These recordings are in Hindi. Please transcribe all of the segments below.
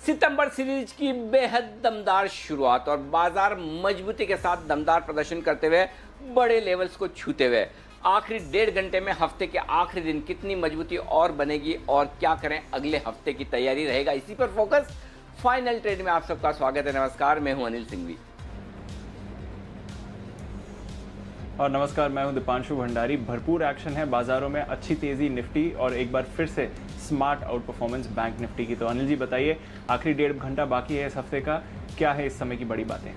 सितंबर सीरीज की बेहद दमदार शुरुआत और बाजार मजबूती के साथ दमदार प्रदर्शन करते हुए बड़े लेवल्स को छूते हुए आखिरी 1.5 घंटे में हफ्ते के आखिरी दिन कितनी मजबूती और बनेगी और क्या करें अगले हफ्ते की तैयारी रहेगा, इसी पर फोकस। फाइनल ट्रेड में आप सबका स्वागत है। नमस्कार, मैं हूं अनिल सिंघवी और नमस्कार, मैं हूं दीपांशु भंडारी। भरपूर एक्शन है बाजारों में, अच्छी तेजी निफ्टी और एक बार फिर से smart out performance bank Nifty की। तो अनिल जी बताइए, आखिरी 1.5 घंटा बाकी है इस हफ्ते का, क्या है इस समय की बड़ी बातें?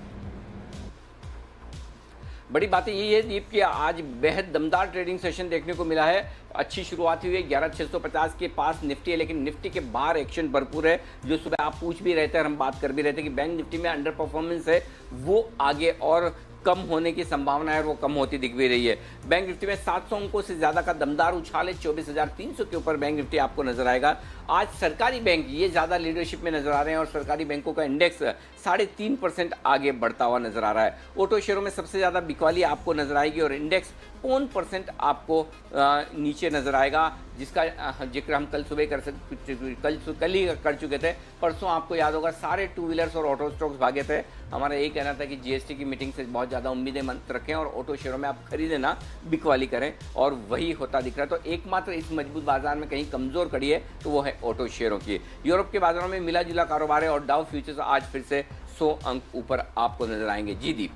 बड़ी बातें यही है दीप कि आज बेहद दमदार ट्रेडिंग सेशन देखने को मिला है। अच्छी शुरुआत हुई है, 11,650 के पास निफ्टी है, लेकिन निफ्टी के बाहर एक्शन भरपूर है। जो सुबह आप पूछ भी रहे थे और हम बात कर भी रहे थे कि बैंक निफ्टी में अंडर परफॉर्मेंस है, वो आगे और कम होने की संभावना है और वो कम होती दिख भी रही है। बैंक निफ्टी में 700 अंकों से ज्यादा का दमदार उछाल है, 24,300 के ऊपर बैंक निफ्टी आपको नजर आएगा। आज सरकारी बैंक ये ज्यादा लीडरशिप में नजर आ रहे हैं और सरकारी बैंकों का इंडेक्स 3.5% आगे बढ़ता हुआ नजर आ रहा है। ऑटो शेयरों में सबसे ज्यादा बिकवाली आपको नजर आएगी और इंडेक्स 1% आपको नीचे नजर आएगा, जिसका जिक्र हम कल सुबह कल ही कर चुके थे। परसों आपको याद होगा सारे टू व्हीलर्स और ऑटो स्टॉक्स भागे थे। हमारा यही कहना था कि जीएसटी की मीटिंग से बहुत ज़्यादा उम्मीदें मत रखें और ऑटो शेयरों में आप खरीदें ना, बिकवाली करें, और वही होता दिख रहा है। तो एकमात्र इस मजबूत बाजार में कहीं कमज़ोर कड़ी है तो वो है ऑटो शेयरों की। यूरोप के बाजारों में मिला जुला कारोबार है और डाउ फ्यूचर्स आज फिर से 100 अंक ऊपर आपको नजर आएंगे। जी दीप।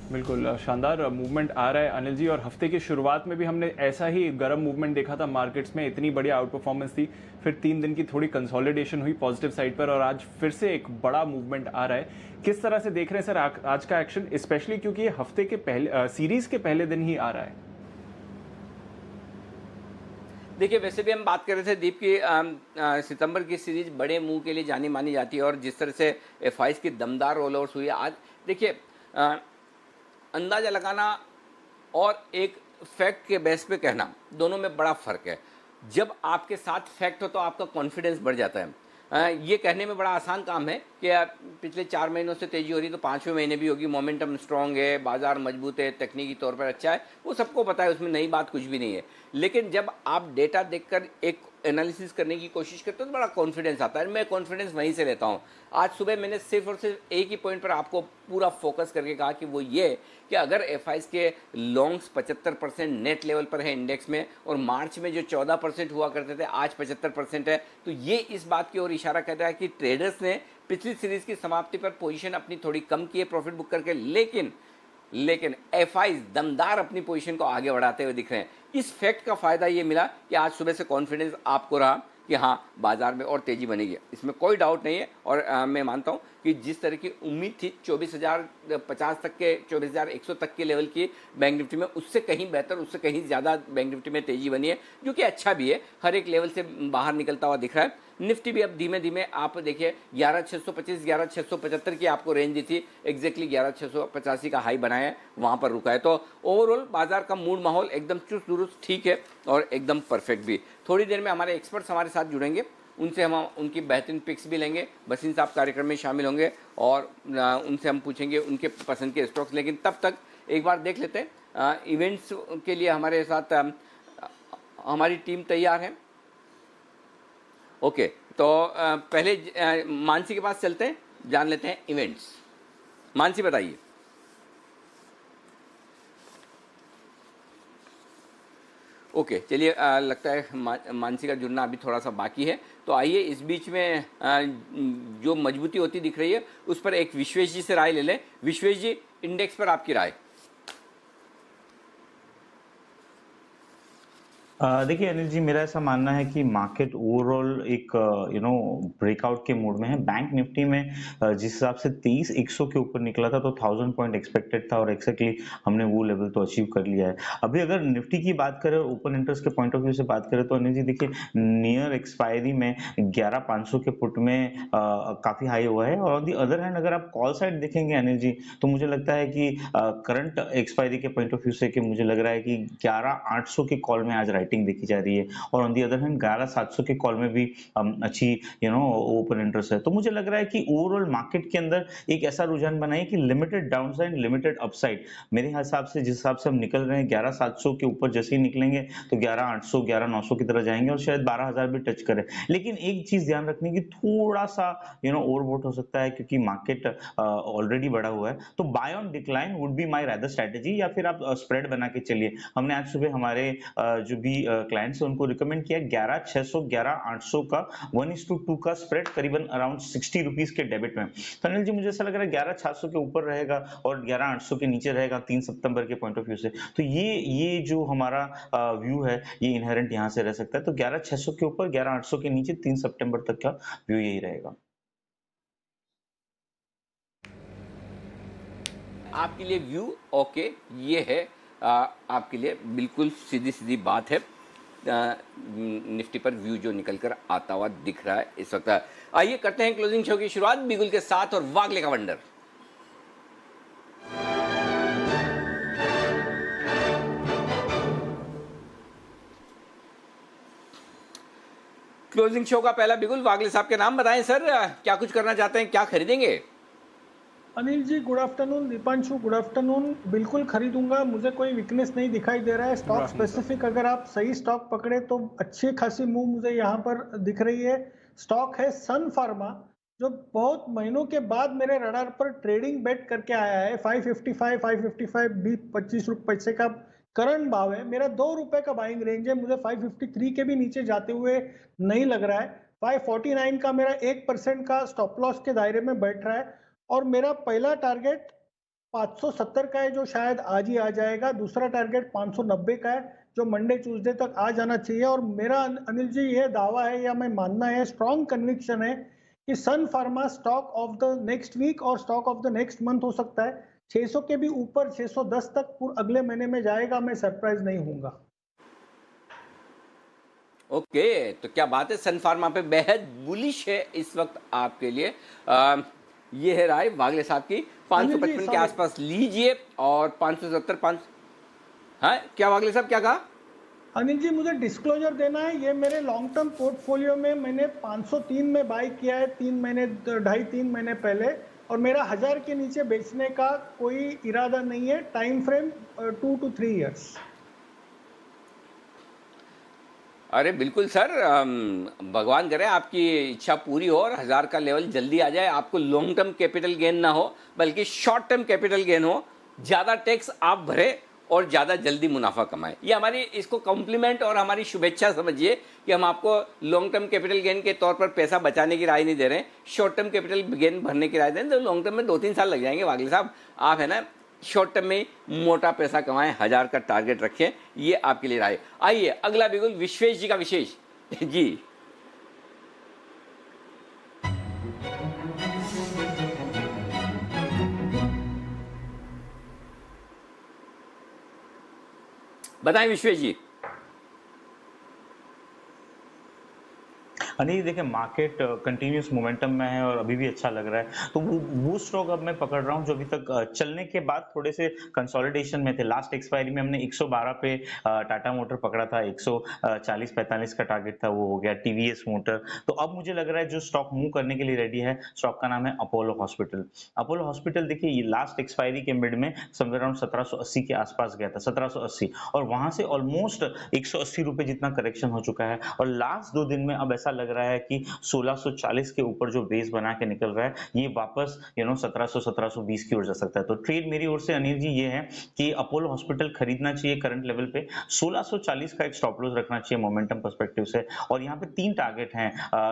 बिल्कुल शानदार मूवमेंट आ रहा है अनिल जी, और हफ्ते की शुरुआत में भी हमने ऐसा ही गर्म मूवमेंट देखा था मार्केट्स में, इतनी बड़ी आउट परफॉर्मेंस थी। फिर 3 दिन की थोड़ी कंसोलिडेशन हुई पॉजिटिव साइड पर और आज फिर से एक बड़ा मूवमेंट आ रहा है। किस तरह से देख रहे हैं सर आज का एक्शन, स्पेशली क्योंकि ये हफ्ते के पहले सीरीज के पहले दिन ही आ रहा है? देखिए, वैसे भी हम बात कर रहे थे दीप की सितंबर की सीरीज बड़े मुंह के लिए जानी मानी जाती है और जिस तरह से एफआईज की दमदार रोल ओवर्स हुई है आज, देखिए अंदाजा लगाना और एक फैक्ट के बेस पे कहना, दोनों में बड़ा फर्क है। जब आपके साथ फैक्ट हो तो आपका कॉन्फिडेंस बढ़ जाता है। ये कहने में बड़ा आसान काम है कि पिछले 4 महीनों से तेजी हो रही तो 5वें महीने भी होगी, मोमेंटम स्ट्रांग है, बाजार मजबूत है, तकनीकी तौर पर अच्छा है, वो सबको पता है, उसमें नई बात कुछ भी नहीं है। लेकिन जब आप डेटा देखकर एक एनालिसिस करने की कोशिश करते हो तो बड़ा कॉन्फिडेंस आता है। मैं कॉन्फिडेंस वहीं से लेता हूँ। आज सुबह मैंने सिर्फ और सिर्फ एक ही पॉइंट पर आपको पूरा फोकस करके कहा कि वो ये कि अगर एफआईज के लॉन्ग्स 75% नेट लेवल पर है इंडेक्स में और मार्च में जो 14% हुआ करते थे आज 75% है, तो ये इस बात की ओर इशारा करता है कि ट्रेडर्स ने पिछली सीरीज की समाप्ति पर पोजीशन अपनी थोड़ी कम की है प्रॉफिट बुक करके, लेकिन एफआईज दमदार अपनी पोजीशन को आगे बढ़ाते हुए दिख रहे हैं। इस फैक्ट का फायदा ये मिला कि आज सुबह से कॉन्फिडेंस आपको रहा कि हाँ बाजार में और तेजी बनेगी, इसमें कोई डाउट नहीं है। और मैं मानता हूँ कि जिस तरह की उम्मीद थी 24,050 तक के 24,100 तक के लेवल की बैंक निफ्टी में, उससे कहीं बेहतर, उससे कहीं ज़्यादा बैंक निफ्टी में तेजी बनी है, जो कि अच्छा भी है। हर एक लेवल से बाहर निकलता हुआ दिख रहा है। निफ्टी भी अब धीमे धीमे आप देखिए 11,625 11,675 की आपको रेंज दी थी, एग्जैक्टली 11,685 का हाई बनाया है, वहाँ पर रुका है। तो ओवरऑल बाजार का मूड माहौल एकदम चुस्त दुरुस्त ठीक है और एकदम परफेक्ट भी। थोड़ी देर में हमारे एक्सपर्ट्स हमारे साथ जुड़ेंगे, उनसे हम उनकी बेहतरीन पिक्स भी लेंगे। बसीन साहब कार्यक्रम में शामिल होंगे और उनसे हम पूछेंगे उनके पसंद के स्टॉक्स। लेकिन तब तक एक बार देख लेते हैं इवेंट्स के लिए हमारे साथ हमारी टीम तैयार है। ओके, तो पहले मानसी के पास चलते हैं, जान लेते हैं इवेंट्स। मानसी बताइए। ओके, चलिए, लगता है मानसी का जुड़ना अभी थोड़ा सा बाकी है, तो आइए इस बीच में जो मजबूती होती दिख रही है उस पर एक विश्वेश जी से राय ले लें। विश्वेश जी, इंडेक्स पर आपकी राय? देखिए अनिल जी, मेरा ऐसा मानना है कि मार्केट ओवरऑल एक ब्रेकआउट के मूड में है। बैंक निफ्टी में जिस हिसाब से 23,100 के ऊपर निकला था तो 1000 पॉइंट एक्सपेक्टेड था और एक्जैक्टली हमने वो लेवल तो अचीव कर लिया है। अभी अगर निफ्टी की बात करें और ओपन इंटरेस्ट के पॉइंट ऑफ व्यू से बात करें तो अनिल जी देखिए, नियर एक्सपायरी में 11,500 के पुट में काफी हाई हुआ है। और ऑन दी अदर हैंड अगर आप कॉल साइड देखेंगे अनिल जी, तो मुझे लगता है कि करंट एक्सपायरी के पॉइंट ऑफ व्यू से कि मुझे लग रहा है कि 11,800 के कॉल में आज राइटिंग देखी जा रही है और ऑन दी अदर हैंड 11700 के कॉल में भी अच्छी ओपन इंटरेस्ट है। तो मुझे लग रहा है कि ओवरऑल मार्केट के अंदर एक ऐसा रुझान बना है कि लिमिटेड डाउनसाइड, लिमिटेड अपसाइड। मेरे हिसाब से जिस हिसाब से हम निकल रहे हैं 11700 के ऊपर जैसे ही निकलेंगे तो 11800, 11900 की तरफ जाएंगे और शायद 12000 भी टच करें। लेकिन एक चीज ध्यान रखने की, थोड़ा सा ओवरबोट हो सकता है क्योंकि मार्केट ऑलरेडी बढ़ा हुआ है। तो buy on decline would be my rather strategy, या फिर आप स्प्रेड बना के चलिए। हमने आज सुबह हमारे जो भी क्लाइंट्स हैं उनको रिकमेंड किया 11600, 11800 का 1:2 का स्प्रेड करीबन अराउंड 60 रुपीज के डेबिट में। तो अनिल जी मुझे ऐसा लग रहा है 11600 के ऊपर रहेगा और 11800 के नीचे रहेगा 3 सितंबर के पॉइंट ऑफ व्यू से। तो ये जो हमारा व्यू है ये इनहेरेंट यहाँ से रह सकता है। तो 11600 के ऊपर, 11800 के नीचे 3 सितंबर तक का व्यू यही रहेगा। आपके लिए व्यू ओके, ये है आपके लिए बिल्कुल सीधी सीधी बात है। निफ्टी पर व्यू जो निकल कर आता हुआ दिख रहा है इस वक्त। आइए करते हैं क्लोजिंग शो की शुरुआत बिगुल के साथ और वागले का वंडर। क्लोजिंग शो का पहला बिगुल, वागले साहब के नाम बताएं सर, क्या कुछ करना चाहते हैं, क्या खरीदेंगे? Anil ji good afternoon, Deepanshu good afternoon. बिल्कुल खरीदूंगा, मुझे कोई वीकनेस नहीं दिखाई दे रहा है। स्टॉक स्पेसिफिक अगर आप सही स्टॉक पकड़े तो अच्छी खासी मूव मुझे यहाँ पर दिख रही है। स्टॉक है सन फार्मा, जो बहुत महीनों के बाद मेरे रडार पर ट्रेडिंग बेट करके आया है। 555 25 पैसे का करंट भाव है। मेरा 2 रुपए का बाइंग रेंज है, मुझे 553 के भी नीचे जाते हुए नहीं लग रहा है। 549 का मेरा 1% का स्टॉप लॉस के दायरे में बैठ रहा है और मेरा पहला टारगेट 570 का है जो शायद आज ही आ जाएगा। दूसरा टारगेट 590 का है जो मंडे ट्यूसडे तक आ जाना चाहिए। और मेरा अनिल जी ये दावा है या मैं मानना है, स्ट्रॉन्ग कन्विक्शन है कि Sun Pharma stock of the next week और stock of the next month हो सकता है। 600 के भी ऊपर 610 तक अगले महीने में जाएगा, मैं सरप्राइज नहीं हूंगा। ओके, तो क्या बात है, सन फार्मा पे बेहद बुलिश है इस वक्त आपके लिए। ये है राय वागले साहब की। 555 के आसपास लीजिए और 570 5। हाँ क्या वागले साहब क्या कहा? अनिल जी मुझे डिस्क्लोजर देना है, ये मेरे लॉन्ग टर्म पोर्टफोलियो में मैंने 503 में बाय किया है 3 महीने पहले, और मेरा 1000 के नीचे बेचने का कोई इरादा नहीं है। Time frame 2 to 3 years. अरे बिल्कुल सर, भगवान करे आपकी इच्छा पूरी हो और 1000 का लेवल जल्दी आ जाए। आपको लॉन्ग टर्म कैपिटल गेन ना हो बल्कि शॉर्ट टर्म कैपिटल गेन हो, ज़्यादा टैक्स आप भरे और ज़्यादा जल्दी मुनाफा कमाएं। ये हमारी इसको कॉम्प्लीमेंट और हमारी शुभेच्छा समझिए कि हम आपको लॉन्ग टर्म कैपिटल गेन के तौर पर पैसा बचाने की राय नहीं दे रहे हैं, शॉर्ट टर्म कैपिटल गेन भरने की राय दे रहे हैं। तो लॉन्ग टर्म में 2-3 साल लग जाएंगे वागले साहब। आप है ना शॉर्ट टर्म में मोटा पैसा कमाएं, 1000 का टारगेट रखें, ये आपके लिए राय। आइए अगला बिगुल विश्वेश जी का विशेष जी। बताएं विश्वेश जी। नहीं देखिए, मार्केट कंटिन्यूस मोमेंटम में है और अभी भी अच्छा लग रहा है। तो वो स्टॉक अब मैं पकड़ रहा हूँ जो अभी तक चलने के बाद थोड़े से कंसोलिडेशन में थे। लास्ट एक्सपायरी में हमने 112 पे टाटा मोटर पकड़ा था, 140-45 का टारगेट था, वो हो गया। TVS motor. तो अब मुझे लग रहा है जो स्टॉक मूव करने के लिए रेडी है, स्टॉक का नाम है अपोलो हॉस्पिटल। अपोलो हॉस्पिटल देखिए, ये लास्ट एक्सपायरी के मिड में समवेयर अराउंड 1780 के आसपास गया था, 1780, और वहां से ऑलमोस्ट 180 रुपए जितना करेक्शन हो चुका है। और लास्ट 2 दिन में अब ऐसा लग रहा है कि 1640 के ऊपर जो बेस बना के निकल रहा है, ये वापस 1720 की ओर जा सकता है। तो ट्रेड मेरी ओर से अनिल जी ये है कि अपोलो हॉस्पिटल खरीदना चाहिए करंट लेवल पे। 1640 का एक स्टॉप लॉस रखना चाहिए मोमेंटम पर्सपेक्टिव से। और यहाँ पे 3 टारगेट हैं,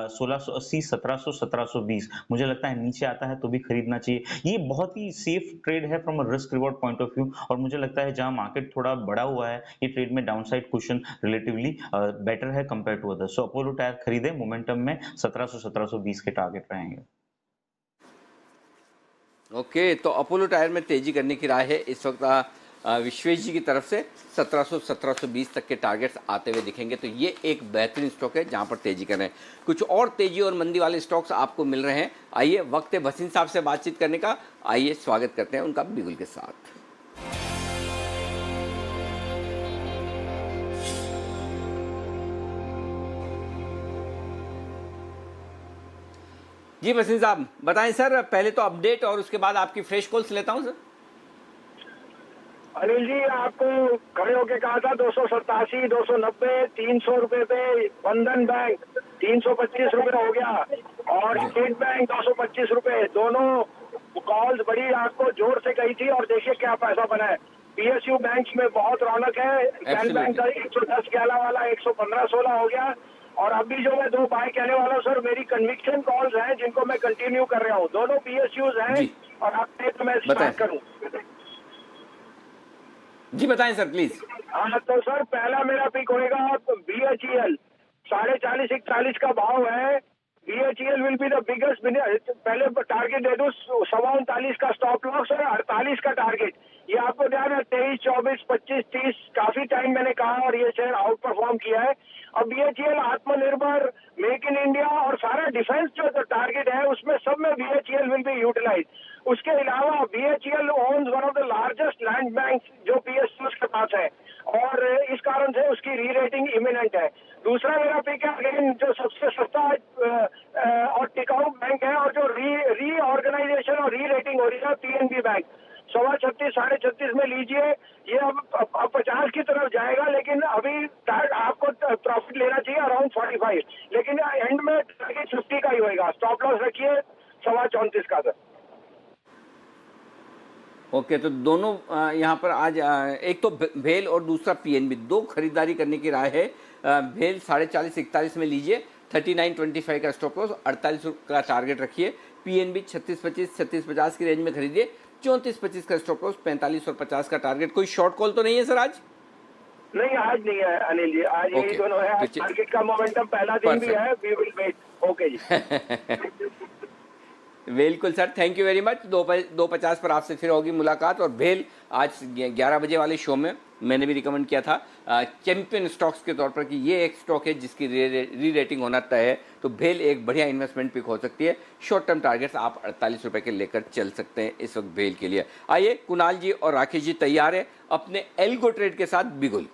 1680, 1700, 1720। मुझे लगता है नीचे आता है तो भी खरीदना चाहिए। ये बहुत ही सेफ ट्रेड है from a risk reward point of view. और मुझे लगता है जहां मार्केट थोड़ा बड़ा हुआ है, ये ट्रेड में डाउनसाइड कुशन रिलेटिवली बेटर है compare to other. So Apollo Tyre खरीदे, मोमेंटम में 1700, 1720 के टारगेट रहेंगे। ओके, तो अपोलो टायर में तेजी करने की राय है इस वक्त विश्वेश जी की तरफ से। 1700, 1720 तक के टारगेट्स आते हुए दिखेंगे। तो ये एक बेहतरीन स्टॉक है जहां पर तेजी कर रहे हैं। कुछ और तेजी और मंदी वाले स्टॉक्स आपको मिल रहे हैं। आइए वक्त है भसीन साहब से बातचीत करने का। आइए स्वागत करते हैं उनका बिगुल के साथ। जी वसीम साहब बताएं सर, पहले तो अपडेट और उसके बाद आपकी फ्रेश कॉल्स लेता हूं सर। अनिल जी, आपको खड़े होके कहा था 287, 290, 300 रुपए पे बंधन बैंक 325 रुपए हो गया और स्टेट बैंक 225 रुपए। दोनों कॉल्स बड़ी आपको जोर से कही थी और देखिए क्या पैसा बना है। पीएसयू बैंक्स में बहुत रौनक है। कैन बैंक का 110 ग्याला वाला 115-16 हो गया। और अभी जो मैं 2 बाय कहने वाला हूँ सर, मेरी कन्विक्शन कॉल्स हैं जिनको मैं कंटिन्यू कर रहा हूँ। दोनों पीएसयूज हैं जी और आपने तो मैं बताएं। स्टार्ट करूँ। जी बताएं सर प्लीज। हाँ तो सर पहला मेरा पिक होएगा BHEL 40.40-41 का भाव है। BHEL will be the biggest. पहले टारगेट दे दूं 39.25 का स्टॉप लॉस और 48 का टारगेट। ये आपको ध्यान है 23, 24, 25, 30 काफी टाइम मैंने कहा और ये शेयर आउट परफॉर्म किया है। अब BHEL आत्मनिर्भर, मेक इन इंडिया और सारा डिफेंस जो टारगेट है उसमें सब में BHEL विल बी यूटिलाइज। उसके अलावा BHEL owns one of the largest land bank जो PSUs के पास है और इस कारण से उसकी री रेटिंग इमिनेंट है। दूसरा मेरा पिक है अगेन जो सबसे सस्ता और टिकाऊ बैंक है और जो री ऑर्गेनाइजेशन और री रेटिंग हो रही है PNB बैंक 36.5, 36.5 में लीजिए। ये अब 50 की तरफ जाएगा लेकिन अभी आपको प्रॉफिट लेना चाहिए अराउंड 45, लेकिन एंड में टारगेट 50 का ही होगा। स्टॉप लॉस रखिए 34.34 का सर। ओके तो दोनों यहाँ पर आज एक तो भेल और दूसरा पीएनबी, दो खरीदारी करने की राय है। भेल 40.41 में लीजिए, 39.25 का स्टॉप लॉस, 48 का टारगेट रखिए। पीएनबी 36.25, 36.50 की रेंज में खरीदिए, 34.25 का स्टॉप लॉस, 45 और 50 का टारगेट। कोई शॉर्ट कॉल तो नहीं है सर आज? नहीं आज नहीं है अनिल जी, आज यही दोनों है। आज मार्केट का मोमेंटम पहला दिन भी है। We will wait. Okay ji बिल्कुल sir, thank you very much. 2:50 पर आपसे फिर होगी मुलाकात। और भेल आज 11 बजे वाले शो में मैंने भी रिकमेंड किया था चैंपियन स्टॉक्स के तौर पर कि ये एक स्टॉक है जिसकी री रेटिंग होना तय है, तो भेल एक बढ़िया इन्वेस्टमेंट पिक हो सकती है। शॉर्ट टर्म टारगेट्स आप 48 रुपये के लेकर चल सकते हैं इस वक्त भेल के लिए। आइए कुणाल जी और राकेश जी तैयार है अपने एल्गो ट्रेड के साथ बिगुल।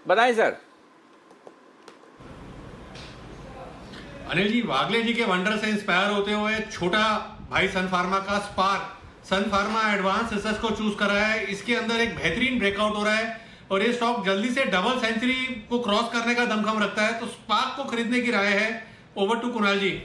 बताएं सर। अनिल जी, वागले जी के वंडर से इंस्पायर होते हुए छोटा भाई सन फार्मा का स्पार्क सन फार्मा एडवांस रिसर्च को चूज करा है। इसके अंदर एक बेहतरीन ब्रेकआउट हो रहा है और ये स्टॉक जल्दी से डबल सेंचुरी को क्रॉस करने का दमखम रखता है, तो स्पार्क को खरीदने की राय है। ओवर टू कुणाल जी।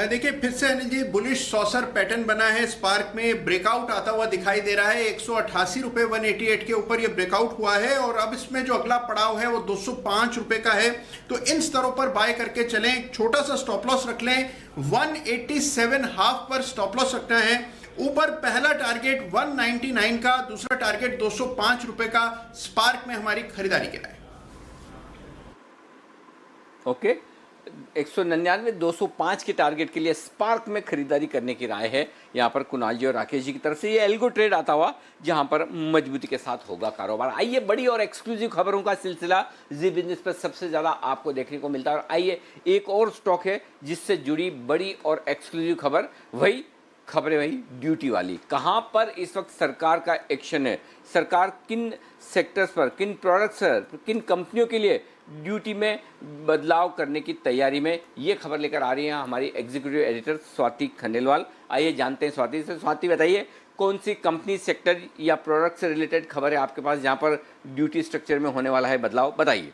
देखिए फिर से Anil ji bullish saucer pattern बना है। स्पार्क में ब्रेकआउट आता हुआ दिखाई दे रहा है। 188 रुपए 188 के ऊपर ये ब्रेकआउट हुआ है और अब इसमें जो अगला पड़ाव है वो 205 रुपए का है। तो इन स्तरों पर बाय करके चलें। एक छोटा सा स्टॉप लॉस रख लें, 187 हाफ पर स्टॉप लॉस रखना है। ऊपर पहला टारगेट 199 का, दूसरा टारगेट 205 रुपए का। स्पार्क में हमारी खरीदारी की राय। ओके 199, 205 के टारगेट के लिए स्पार्क में खरीदारी करने की राय है यहाँ पर कुणाल जी और राकेश जी की तरफ से। ये एल्गो ट्रेड आता हुआ जहाँ पर मजबूती के साथ होगा कारोबार। आइए बड़ी और एक्सक्लूसिव खबरों का सिलसिला जी बिजनेस पर सबसे ज़्यादा आपको देखने को मिलता है। और आइए एक और स्टॉक है जिससे जुड़ी बड़ी और एक्सक्लूसिव खबर, वही खबरें वही ड्यूटी वाली। कहाँ पर इस वक्त सरकार का एक्शन है, सरकार किन सेक्टर्स पर, किन प्रोडक्ट्स पर, किन कंपनियों के लिए ड्यूटी में बदलाव करने की तैयारी में, ये खबर लेकर आ रही है हमारी एग्जीक्यूटिव एडिटर स्वाति खंडेलवाल। आइए जानते हैं स्वाति से। स्वाति बताइए कौन सी कंपनी, सेक्टर या प्रोडक्ट से रिलेटेड खबर है आपके पास जहां पर ड्यूटी स्ट्रक्चर में होने वाला है बदलाव, बताइए।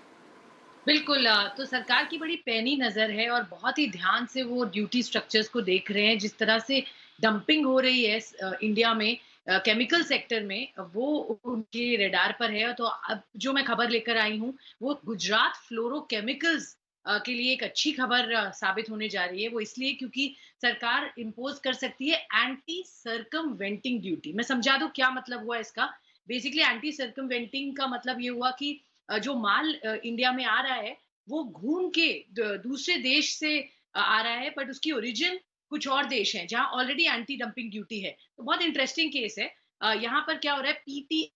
बिल्कुल, तो सरकार की बड़ी पैनी नज़र है और बहुत ही ध्यान से वो ड्यूटी स्ट्रक्चर्स को देख रहे हैं। जिस तरह से डंपिंग हो रही है इंडिया में केमिकल सेक्टर में, वो उनके रेडार पर है। तो अब जो मैं खबर लेकर आई हूँ वो गुजरात फ्लोरोकेमिकल्स के लिए एक अच्छी खबर साबित होने जा रही है। वो इसलिए क्योंकि सरकार इम्पोज कर सकती है एंटी सर्कमवेंटिंग ड्यूटी। मैं समझा दूं क्या मतलब हुआ इसका। बेसिकली एंटी सर्कमवेंटिंग का मतलब ये हुआ कि जो माल इंडिया में आ रहा है वो घूम के दूसरे देश से आ रहा है, बट उसकी ओरिजिन कुछ और देश हैं जहां ऑलरेडी एंटी डंपिंग ड्यूटी है। तो बहुत इंटरेस्टिंग केस है। यहाँ पर क्या हो रहा है, पीटी,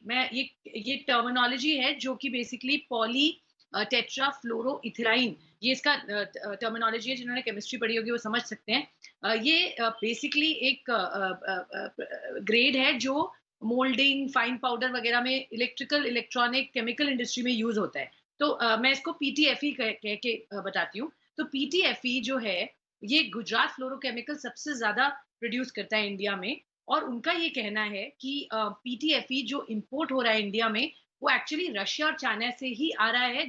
मैं ये टर्मिनोलॉजी है जो कि बेसिकली पॉली टेट्रा फ्लोरो इथिलाइन, ये इसका टर्मिनोलॉजी है। जिन्होंने केमिस्ट्री पढ़ी होगी वो समझ सकते हैं। ये बेसिकली एक ग्रेड है जो मोल्डिंग, फाइन पाउडर वगैरह में इलेक्ट्रिकल, इलेक्ट्रॉनिक, केमिकल इंडस्ट्री में यूज होता है। तो मैं इसको पीटीएफई कह के बताती हूँ। तो पीटीएफई जो है, ये गुजरात फ्लोरोकेमिकल सबसे ज्यादा प्रोड्यूस करता है इंडिया में, और उनका ये कहना है कि पीटीएफई जो इंपोर्ट हो रहा है इंडिया में, वो एक्चुअली रशिया और चाइना से ही आ रहा है,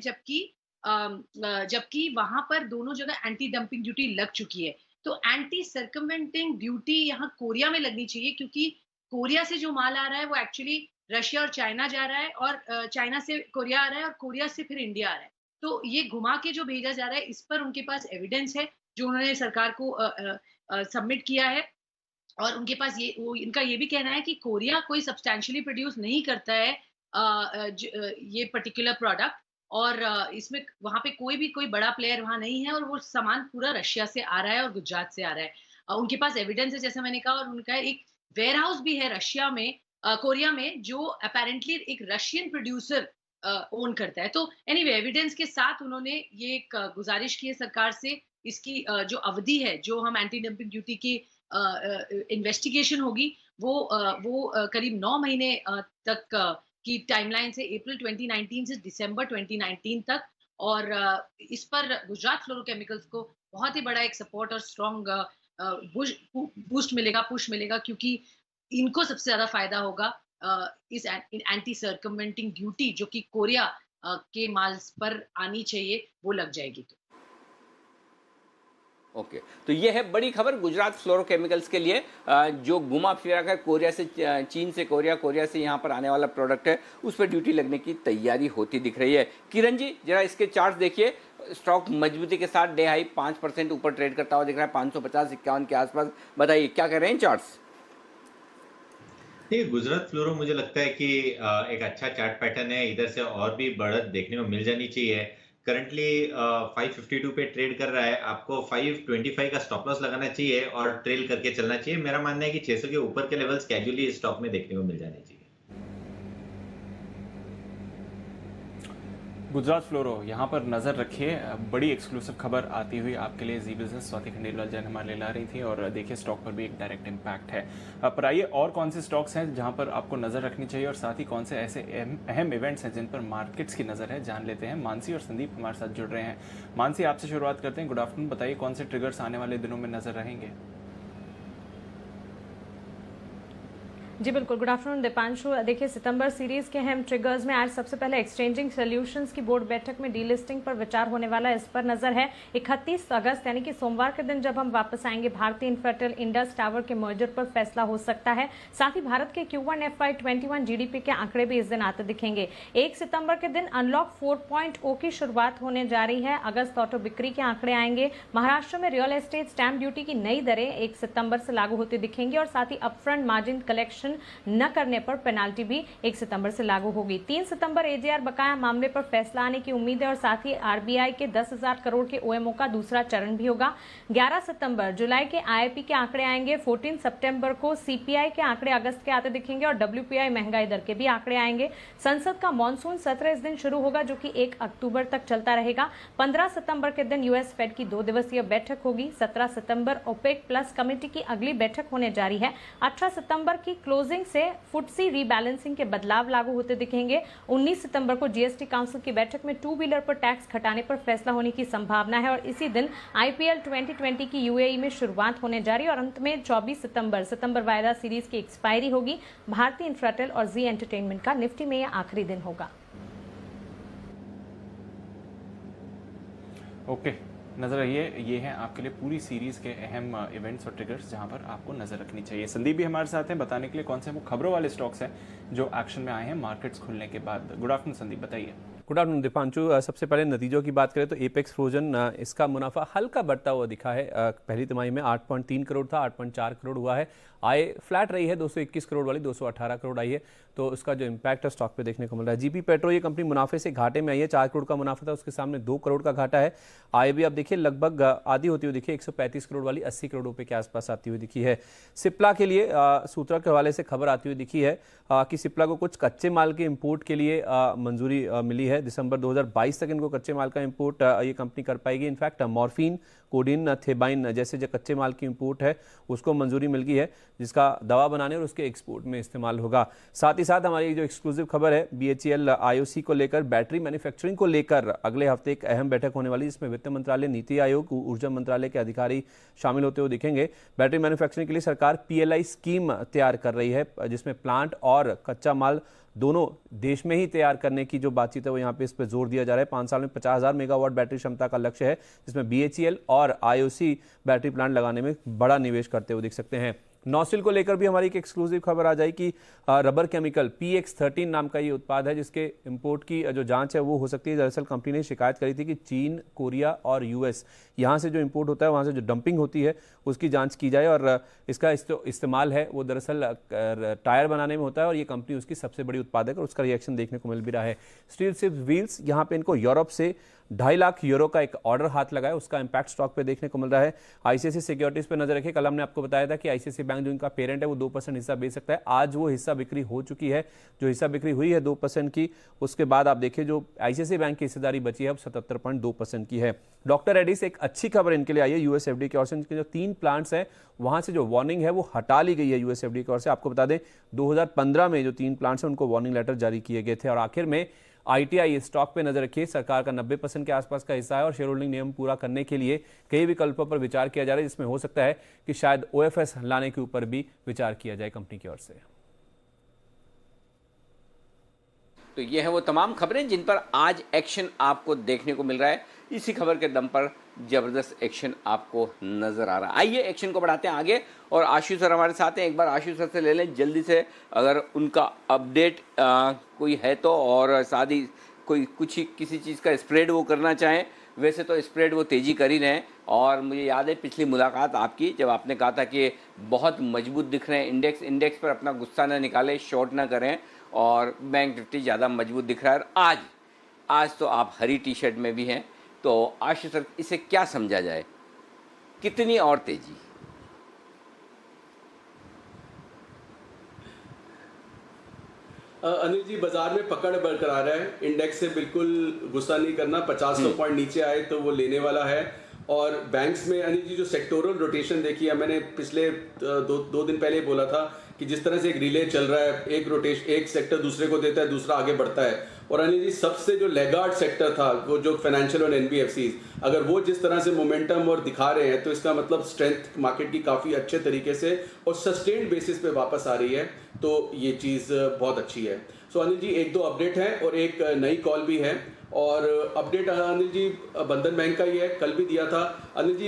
जबकि वहां पर दोनों जगह एंटी डंपिंग ड्यूटी लग चुकी है। तो एंटी सर्कमवेंटिंग ड्यूटी यहाँ कोरिया में लगनी चाहिए, क्योंकि कोरिया से जो माल आ रहा है वो एक्चुअली रशिया और चाइना जा रहा है, और चाइना से कोरिया आ रहा है, और कोरिया से फिर इंडिया आ रहा है। तो ये घुमा के जो भेजा जा रहा है, इस पर उनके पास एविडेंस है जो उन्होंने सरकार को सबमिट किया है। और उनके पास इनका ये भी कहना है कि कोरिया कोई सब्सटैंशियली प्रोड्यूस नहीं करता है ये पर्टिकुलर प्रोडक्ट, और इसमें वहां पे कोई बड़ा प्लेयर वहां नहीं है, और वो सामान पूरा रशिया से आ रहा है और गुजरात से आ रहा है। उनके पास एविडेंस है, जैसे मैंने कहा, और उनका एक वेयर हाउस भी है रशिया में, कोरिया में, जो अपेरेंटली एक रशियन प्रोड्यूसर ओन करता है। तो एनीवे, एविडेंस के साथ उन्होंने ये एक गुजारिश की है सरकार से, इसकी जो अवधि है, जो हम एंटी डंपिंग ड्यूटी की इन्वेस्टिगेशन होगी, वो करीब 9 महीने तक की टाइमलाइन से, अप्रैल 2019 से दिसंबर 2019 तक। और इस पर गुजरात फ्लोरोकेमिकल्स को बहुत ही बड़ा एक सपोर्ट और स्ट्रॉन्ग बूस्ट मिलेगा, पुश मिलेगा, क्योंकि इनको सबसे ज्यादा फायदा होगा इस एंटी सर्कमवेंटिंग ड्यूटी जो कि कोरिया के माल पर आनी चाहिए, वो लग जाएगी। ओके, तो ये है बड़ी खबर गुजरात फ्लोरोकेमिकल्स के लिए, जो घुमा फिरा कर कोरिया से, चीन से कोरिया, कोरिया से यहाँ पर आने वाला प्रोडक्ट है, उस पर ड्यूटी लगने की तैयारी होती दिख रही है। किरण जी, जरा इसके चार्ट देखिए। स्टॉक मजबूती के साथ डे हाई 5% ऊपर ट्रेड करता हुआ दिख रहा है, 550-51 के आसपास। बताइए क्या कह रहे हैं चार्ट्स? ये गुजरात फ्लोरो मुझे लगता है कि एक अच्छा चार्ट पैटर्न है, इधर से और भी बढ़त देखने को मिल जानी चाहिए। करंटली 552 पे ट्रेड कर रहा है, आपको 525 का स्टॉप लॉस लगाना चाहिए और ट्रेल करके चलना चाहिए। मेरा मानना है कि 600 के ऊपर के लेवल्स कैजुअली स्टॉक में देखने को मिल जाने चाहिए। गुजरात फ्लोरो यहाँ पर नज़र रखिए, बड़ी एक्सक्लूसिव खबर आती हुई आपके लिए जी बिजनेस स्वाति खंडेलवाल जैन हमारे ला रही थी, और देखिए स्टॉक पर भी एक डायरेक्ट इम्पैक्ट है। पर आइए, और कौन से स्टॉक्स हैं जहाँ पर आपको नज़र रखनी चाहिए, और साथ ही कौन से ऐसे अहम इवेंट्स हैं जिन पर मार्केट्स की नज़र है, जान लेते हैं। मानसी और संदीप हमारे साथ जुड़ रहे हैं। मानसी, आपसे शुरुआत करते हैं। गुड आफ्टरनून, बताइए कौन से ट्रिगर्स आने वाले दिनों में नज़र रहेंगे? जी बिल्कुल, गुड आफ्टरनून दीपांशु। देखिए, सितंबर सीरीज के अहम ट्रिगर्स में आज सबसे पहले एक्सचेंजिंग सॉल्यूशंस की बोर्ड बैठक में डीलिस्टिंग पर विचार होने वाला है, इस पर नजर है। 31 अगस्त यानी कि सोमवार के दिन जब हम वापस आएंगे, भारतीय इन्फ्राटेल इंडस टावर के मर्जर पर फैसला हो सकता है। साथ ही भारत के Q1 FY21 जीडीपी के आंकड़े भी इस दिन आते दिखेंगे। 1 सितंबर के दिन अनलॉक 4.0 की शुरुआत होने जा रही है। अगस्त ऑटो बिक्री के आंकड़े आएंगे। महाराष्ट्र में रियल एस्टेट स्टैंप ड्यूटी की नई दरें 1 सितंबर से लागू होती दिखेंगी, और साथ ही अपफ्रंट मार्जिन कलेक्शन न करने पर पेनाल्टी भी 1 सितंबर से लागू होगी। 3 सितंबर एजीआर बकाया मामले पर फैसला आने की उम्मीद है, और साथ ही आरबीआई के 10,000 करोड़ के ओएमओ का दूसरा चरण भी होगा। 11 सितंबर जुलाई के आईआईपी के आंकड़े आएंगे। 14 सितंबर को सीपीआई के आंकड़े अगस्त के आते दिखेंगे, और डब्ल्यूपीआई महंगाई दर के भी आंकड़े आएंगे। संसद का मॉनसून सत्र इस दिन शुरू होगा, जो कि 1 अक्टूबर तक चलता रहेगा। 15 सितंबर के दिन यूएस फेड की 2 दिवसीय बैठक होगी। 17 सितंबर ओपेक प्लस कमेटी की अगली बैठक होने जा रही है। 18 सितंबर की क्लोजिंग से फुटसी रीबैलेंसिंग के बदलाव लागू होते दिखेंगे। 19 सितंबर को जीएसटी काउंसिल की बैठक में 2 व्हीलर पर टैक्स घटाने पर फैसला होने की संभावना है, और इसी दिन आईपीएल 2020 की यूएई में शुरुआत होने जा रही है। और अंत में 24 सितंबर वायदा सीरीज की एक्सपायरी होगी। भारतीय इंफ्राटेल और जी एंटरटेनमेंट का निफ्टी में यह आखिरी दिन होगा। ओके, नजर रहिए, ये हैं आपके लिए पूरी सीरीज के अहम इवेंट्स और ट्रिगर्स जहां पर आपको नजर रखनी चाहिए। संदीप भी हमारे साथ हैं बताने के लिए कौन से वो खबरों वाले स्टॉक्स हैं जो एक्शन में आए हैं मार्केट्स खुलने के बाद। गुड आफ्टरनून संदीप, बताइए। Good afternoon Deepanshu. सबसे पहले नतीजों की बात करें तो एपेक्स फ्रोजन, इसका मुनाफा हल्का बढ़ता हुआ दिखा है। पहली तिमाही में 8.3 करोड़ था, 8.4 करोड़ हुआ है। आय फ्लैट रही है, 221 करोड़ वाली 218 करोड़ आई है, तो उसका जो इम्पैक्ट है स्टॉक पे देखने को मिल रहा है। जीपी पेट्रो, ये कंपनी मुनाफे से घाटे में आई है। 4 करोड़ का मुनाफा था, उसके सामने 2 करोड़ का घाटा है। आय भी आप देखिए लगभग आधी होती हुई दिखी, 135 करोड़ वाली 80 करोड़ रुपए के आसपास आती हुई दिखी है। सिप्ला के लिए सूत्रा के हवाले से खबर आती हुई दिखी है कि सिप्ला को कुछ कच्चे माल के इंपोर्ट के लिए मंजूरी मिली है। दिसंबर 2022 तक इनको कच्चे माल का इंपोर्ट ये कंपनी कर पाएगी। इनफैक्ट मॉर्फिन, कोडिन, थेबाइन जैसे जो कच्चे माल की इंपोर्ट है उसको मंजूरी मिल गई है, जिसका दवा बनाने और उसके एक्सपोर्ट में इस्तेमाल होगा। साथ ही साथ हमारी जो एक्सक्लूसिव खबर है, BHEL IOC को लेकर, बैटरी मैन्युफैक्चरिंग को लेकर अगले हफ्ते एक अहम बैठक होने वाली है, जिसमें वित्त मंत्रालय, नीति आयोग, ऊर्जा मंत्रालय के अधिकारी शामिल होते हुए दिखेंगे। बैटरी मैन्युफैक्चरिंग के लिए सरकार PLI स्कीम तैयार कर रही है, जिसमें प्लांट और कच्चा माल दोनों देश में ही तैयार करने की जो बातचीत है वो यहाँ पे इस पर जोर दिया जा रहा है। 5 साल में 50,000 मेगावाट बैटरी क्षमता का लक्ष्य है, जिसमें BHEL और IOC बैटरी प्लांट लगाने में बड़ा निवेश करते हुए दिख सकते हैं। नॉस्टिल को लेकर भी हमारी एक एक्सक्लूसिव खबर आ जाए कि रबर केमिकल PX13 नाम का ये उत्पाद है, जिसके इंपोर्ट की जो जांच है वो हो सकती है। दरअसल कंपनी ने शिकायत करी थी कि चीन, कोरिया और US यहाँ से जो इंपोर्ट होता है, वहाँ से जो डंपिंग होती है उसकी जांच की जाए, और इसका इस्तेमाल है वो दरअसल टायर बनाने में होता है, और ये कंपनी उसकी सबसे बड़ी उत्पादक है, उसका रिएक्शन देखने को मिल भी रहा है। स्टील शिप्स व्हील्स, यहाँ पे इनको यूरोप से 2.5 लाख यूरो का एक ऑर्डर हाथ लगा है, उसका इंपैक्ट स्टॉक पे देखने को मिल रहा है। ICICI सिक्योरिटीज पे नजर रखिए। कल हमने आपको बताया था कि ICICI बैंक जो इनका पेरेंट है वो 2% हिस्सा बेच सकता है। आज वो हिस्सा बिक्री हो चुकी है, जो हिस्सा बिक्री हुई है 2% की, उसके बाद आप देखिए जो ICICI बैंक की हिस्सेदारी बची है अब 77.2% की है। डॉक्टर रेड्डीज, एक अच्छी खबर इनके लिए आई है US FDA की ओर से। इनके जो 3 प्लांट्स हैं वहां से जो वार्निंग है वो हटा ली गई है US FDA की ओर से। आपको बता दें 2015 में जो 3 प्लांट्स हैं उनको वार्निंग लेटर जारी किए गए थे। और आखिर में ITI स्टॉक पे नजर रखिए। सरकार का 90% के आसपास का हिस्सा है, और शेयर होल्डिंग नियम पूरा करने के लिए कई विकल्पों पर विचार किया जा रहा है, जिसमें हो सकता है कि शायद OFS लाने के ऊपर भी विचार किया जाए कंपनी की ओर से। तो ये है वो तमाम खबरें जिन पर आज एक्शन आपको देखने को मिल रहा है। इसी खबर के दम पर जबरदस्त एक्शन आपको नजर आ रहा है। आइए एक्शन को बढ़ाते हैं आगे, और आशु सर हमारे साथ हैं। एक बार आशु सर से ले लें जल्दी से, अगर उनका अपडेट कोई है तो, और साथ ही कोई किसी चीज़ का स्प्रेड वो करना चाहें। वैसे तो स्प्रेड वो तेज़ी कर ही रहे हैं, और मुझे याद है पिछली मुलाकात आपकी जब आपने कहा था कि बहुत मजबूत दिख रहे हैं इंडेक्स पर अपना गुस्सा न निकालें, शॉर्ट ना करें, और बैंक निफ्टी ज़्यादा मजबूत दिख रहा है। आज तो आप हरी टी शर्ट में भी हैं, तो आशु सर इसे क्या समझा जाए, कितनी और तेजी? अनिल जी, बाजार में पकड़ बरकरार है। इंडेक्स से बिल्कुल गुस्सा नहीं करना। 50 पॉइंट नीचे आए तो वो लेने वाला है। और बैंक्स में अनिल जी जो सेक्टोरल रोटेशन देखी है, मैंने पिछले दो दिन पहले बोला था कि जिस तरह से एक रिले चल रहा है, एक सेक्टर दूसरे को देता है, दूसरा आगे बढ़ता है। और अनिल जी सबसे जो लेगार्ड सेक्टर था वो जो फाइनेंशियल और NBFCs, अगर वो जिस तरह से मोमेंटम और दिखा रहे हैं तो इसका मतलब स्ट्रेंथ मार्केट की काफ़ी अच्छे तरीके से और सस्टेन्ड बेसिस पे वापस आ रही है, तो ये चीज़ बहुत अच्छी है। सो अनिल जी 1-2 अपडेट है और एक नई कॉल भी है। और अपडेट अनिल जी बंधन बैंक का ही है, कल भी दिया था। अनिल जी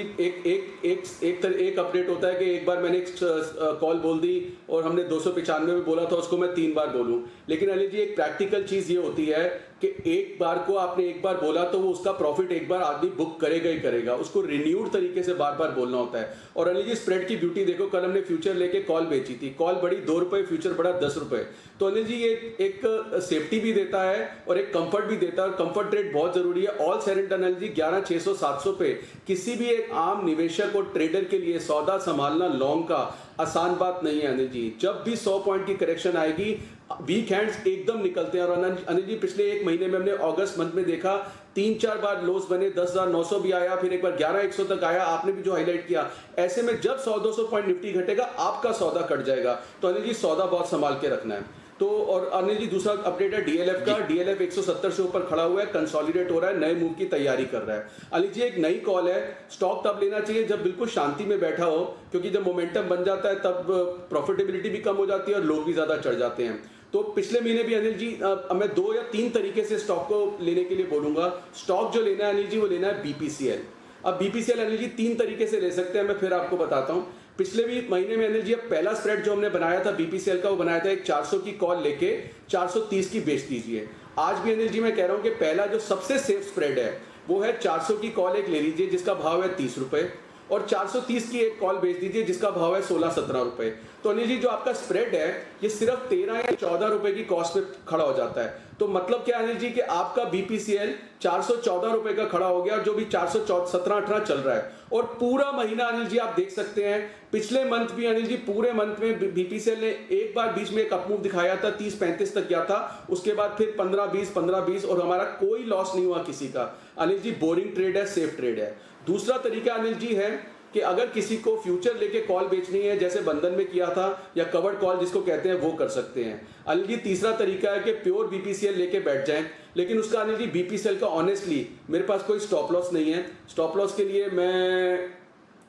एक अपडेट होता है कि एक बार मैंने कॉल बोल दी और हमने 295 में बोला था, उसको मैं 3 बार बोलूं। लेकिन अनिल जी एक प्रैक्टिकल चीज़ ये होती है कि एक बार को आपने एक बार बोला तो वो उसका प्रॉफिट एक बार आदमी बुक करेगा ही करेगा, उसको रिन्यूड तरीके से बार बार बोलना होता है। और अनिल जी स्प्रेड की ब्यूटी देखो, कल हमने फ्यूचर लेके कॉल बेची थी, कॉल बड़ी 2 रुपए, फ्यूचर बड़ा 10 रुपए। तो अनिल जी ये एक सेफ्टी भी देता है और एक कंफर्ट भी देता है, और कंफर्ट ट्रेड बहुत जरूरी है। ऑल सेरेंट अनिल जी 11,600-700 पे किसी भी एक आम निवेशक और ट्रेडर के लिए सौदा संभालना लॉन्ग का आसान बात नहीं है अनिल जी। जब भी 100 पॉइंट की करेक्शन आएगी, वीक हैंड्स एकदम निकलते हैं। और अनिल जी पिछले 1 महीने में हमने अगस्त मंथ में देखा 3-4 बार लोस बने, 10,900 भी आया, फिर एक बार 11,100 तक आया, आपने भी जो हाईलाइट किया। ऐसे में जब 100-200 पॉइंट निफ्टी घटेगा आपका सौदा कट जाएगा। तो अनिल जी सौदा बहुत संभाल के रखना है। तो और अनिल जी दूसरा अपडेट है DLF का। DLF 170 से ऊपर खड़ा हुआ है, कंसोलिडेट हो रहा है, नए मूव की तैयारी कर रहा है। अनिल जी एक नई कॉल है, स्टॉक तब लेना चाहिए जब बिल्कुल शांति में बैठा हो, क्योंकि जब मोमेंटम बन जाता है तब प्रॉफिटेबिलिटी भी कम हो जाती है और लोग भी ज्यादा चढ़ जाते हैं। तो पिछले महीने भी अनिल जी मैं 2 या 3 तरीके से स्टॉक को लेने के लिए बोलूंगा। स्टॉक जो लेना है अनिल जी वो लेना है BPCL। अब BPCL अनिल जी 3 तरीके से ले सकते हैं, मैं फिर आपको बताता हूं। पिछले भी महीने में अनिल जी अब पहला स्प्रेड जो हमने बनाया था BPCL का, वो बनाया था एक 400 की कॉल लेके 430 की बेच दीजिए। आज भी अनिल जी मैं कह रहा हूं कि पहला जो सबसे सेफ स्प्रेड है वो है 400 की कॉल एक ले लीजिए जिसका भाव है 30 रुपए, और 430 की एक कॉल बेच दीजिए जिसका भाव है 16-17 रुपए। तो अनिल जी जो आपका स्प्रेड है ये सिर्फ 13 या 14 रुपए की कॉस्ट पे खड़ा हो जाता है। तो मतलब क्या अनिल जी कि आपका बीपीसीएल 414 रुपए का खड़ा हो गया, जो भी 417-18 चल रहा है। और पूरा महीना अनिल जी आप देख सकते हैं, पिछले मंथ भी अनिल जी पूरे मंथ में बीपीसीएल ने एक बार बीच में एक अपमूव दिखाया था, 30-35 तक गया था, उसके बाद फिर 15-20 और हमारा कोई लॉस नहीं हुआ किसी का। अनिल जी बोरिंग ट्रेड है, सेफ ट्रेड है। दूसरा तरीका अनिल जी है कि अगर किसी को फ्यूचर लेके कॉल बेचनी है जैसे बंधन में किया था, या कवर्ड कॉल जिसको कहते हैं, वो कर सकते हैं। अनिल जी तीसरा तरीका है कि प्योर बीपीसीएल लेके बैठ जाएं, लेकिन उसका अनिल जी बीपीसीएल का ऑनेस्टली मेरे पास कोई स्टॉप लॉस नहीं है। स्टॉप लॉस के लिए मैं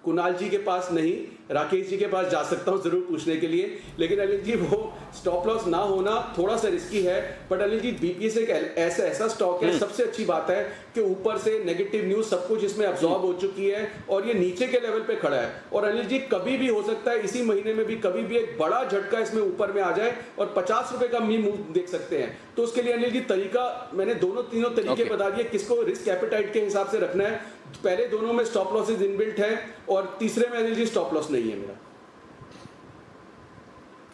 कुणाल जी के पास नहीं, राकेश जी के पास जा सकता हूं जरूर पूछने के लिए, लेकिन अनिल जी वो स्टॉप लॉस ना होना थोड़ा सा रिस्की है। बट अनिल जी बीपीएस एक ऐसा स्टॉक है, सबसे अच्छी बात है कि ऊपर से नेगेटिव न्यूज सब कुछ इसमें अब्सॉर्ब हो चुकी है और ये नीचे के लेवल पे खड़ा है। और अनिल जी कभी भी हो सकता है इसी महीने में भी कभी भी एक बड़ा झटका इसमें ऊपर में आ जाए और 50 रुपए का मी मूव देख सकते हैं। तो उसके लिए अनिल जी तरीका मैंने तीनों तरीके बता दिए, किसको रिस्क एपेटाइट के हिसाब से रखना है। पहले दोनों में स्टॉप लॉसेज इनबिल्ट है और तीसरे में अनिल जी स्टॉप लॉस नहीं है मेरा।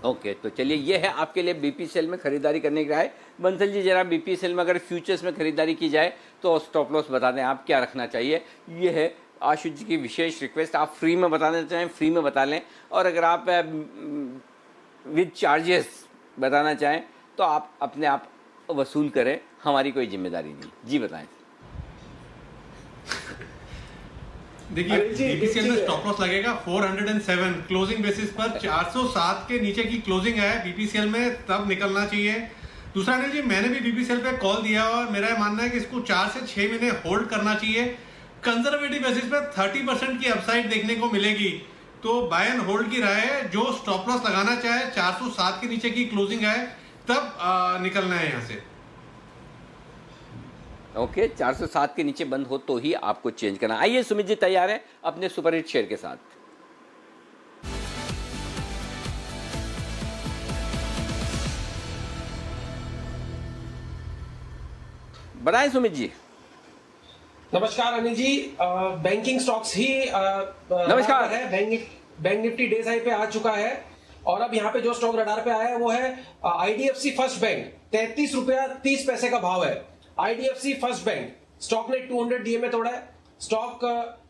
ओके, तो चलिए ये है आपके लिए बीपीसीएल में खरीदारी करने की राय। बंसल जी जरा बीपीसीएल में अगर फ्यूचर्स में खरीदारी की जाए तो स्टॉप लॉस बता दें, आप क्या रखना चाहिए। ये है आशुष जी की विशेष रिक्वेस्ट, आप फ्री में बताना चाहें फ्री में बता लें, और अगर आप विद चार्जेस बताना चाहें तो आप अपने आप वसूल करें, हमारी कोई जिम्मेदारी नहीं। जी बताएं। देखिए बीपीसीएल में स्टॉप लॉस लगेगा 407 क्लोजिंग बेसिस पर। 407 के नीचे की क्लोजिंग है बीपीसीएल में, तब निकलना चाहिए। दूसरा अनिल जी मैंने भी बीपीसीएल पे कॉल दिया और मेरा मानना है कि इसको 4 से 6 महीने होल्ड करना चाहिए। कंजर्वेटिव बेसिस पे 30% की अपसाइड देखने को मिलेगी, तो बाय एंड होल्ड की राय है। जो स्टॉप लॉस लगाना चाहे 407 के नीचे की क्लोजिंग है तब निकलना है यहाँ से। ओके, 407 के नीचे बंद हो तो ही आपको चेंज करना। आइए सुमित जी तैयार है अपने सुपरहिट शेयर के साथ। बताएं सुमित जी। नमस्कार अनिल जी, बैंकिंग स्टॉक्स ही नमस्कार है। बैंक निफ्टी डे हाई पे आ चुका है और अब यहाँ पे जो स्टॉक रडार पे आया है वो है आईडीएफसी फर्स्ट बैंक। 33 रुपया 30 पैसे का भाव है। आईडीएफसी फर्स्ट बैंक स्टॉक ने 200 डीएमए तोड़ा है। Stock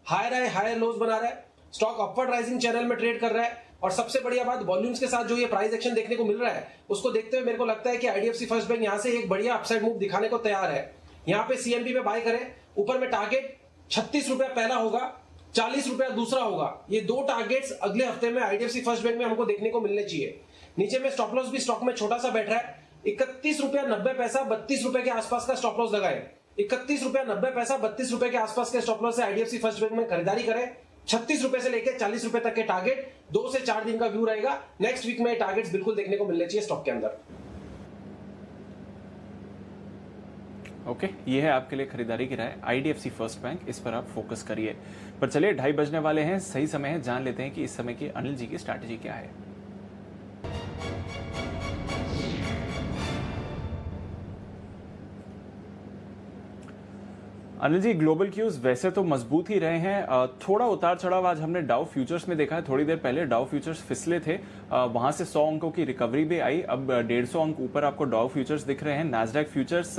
higher high higher lows बना रहा है। स्टॉक अपवर्ड राइजिंग चैनल में ट्रेड कर रहा है और सबसे बढ़िया बात, वॉल्यूम्स के साथ जो ये प्राइस एक्शन देखने को मिल रहा है उसको देखते हुए मेरे को लगता है कि आईडीएफसी फर्स्ट बैंक यहाँ से एक बढ़िया अपसाइड मूव दिखाने को तैयार है। यहाँ पे सीएमपी पे बाय करें। ऊपर में टारगेट 36 रुपया पहला होगा, 40 रुपया दूसरा होगा। ये दो टारगेट्स अगले हफ्ते में आईडीएफसी फर्स्ट बैंक में हमको देखने को मिलने चाहिए। नीचे में स्टॉप लॉस भी स्टॉक में छोटा सा बैठ रहा है। 31 रुपया 90 पैसा 32 रुपए के आसपास का स्टॉप लॉस लगाए। 31 रुपया 90 पैसा 32 रुपए के आसपास के स्टॉप लॉस से आईडीएफसी फर्स्ट बैंक में खरीदारी करें। 36 रुपए से लेकर 40 रुपए तक के टारगेट 2 से 4 दिन का व्यू रहेगा। नेक्स्ट वीक में टारगेट्स बिल्कुल देखने को मिलने चाहिए स्टॉक के अंदर। ओके, ये है आपके लिए खरीदारी की राय आईडीएफसी फर्स्ट बैंक, इस पर आप फोकस करिए। पर चलिए 2:30 बजने वाले हैं, सही समय है, जान लेते हैं कि इस समय की अनिल जी की स्ट्रैटेजी क्या है। अनिल जी, ग्लोबल क्यूज वैसे तो मजबूत ही रहे हैं, थोड़ा उतार चढ़ाव आज हमने डाउ फ्यूचर्स में देखा है। थोड़ी देर पहले डाउ फ्यूचर्स फिसले थे, वहां से 100 अंकों की रिकवरी भी आई। अब 150 अंक ऊपर आपको डाउ फ्यूचर्स दिख रहे हैं। नैस्डैक फ्यूचर्स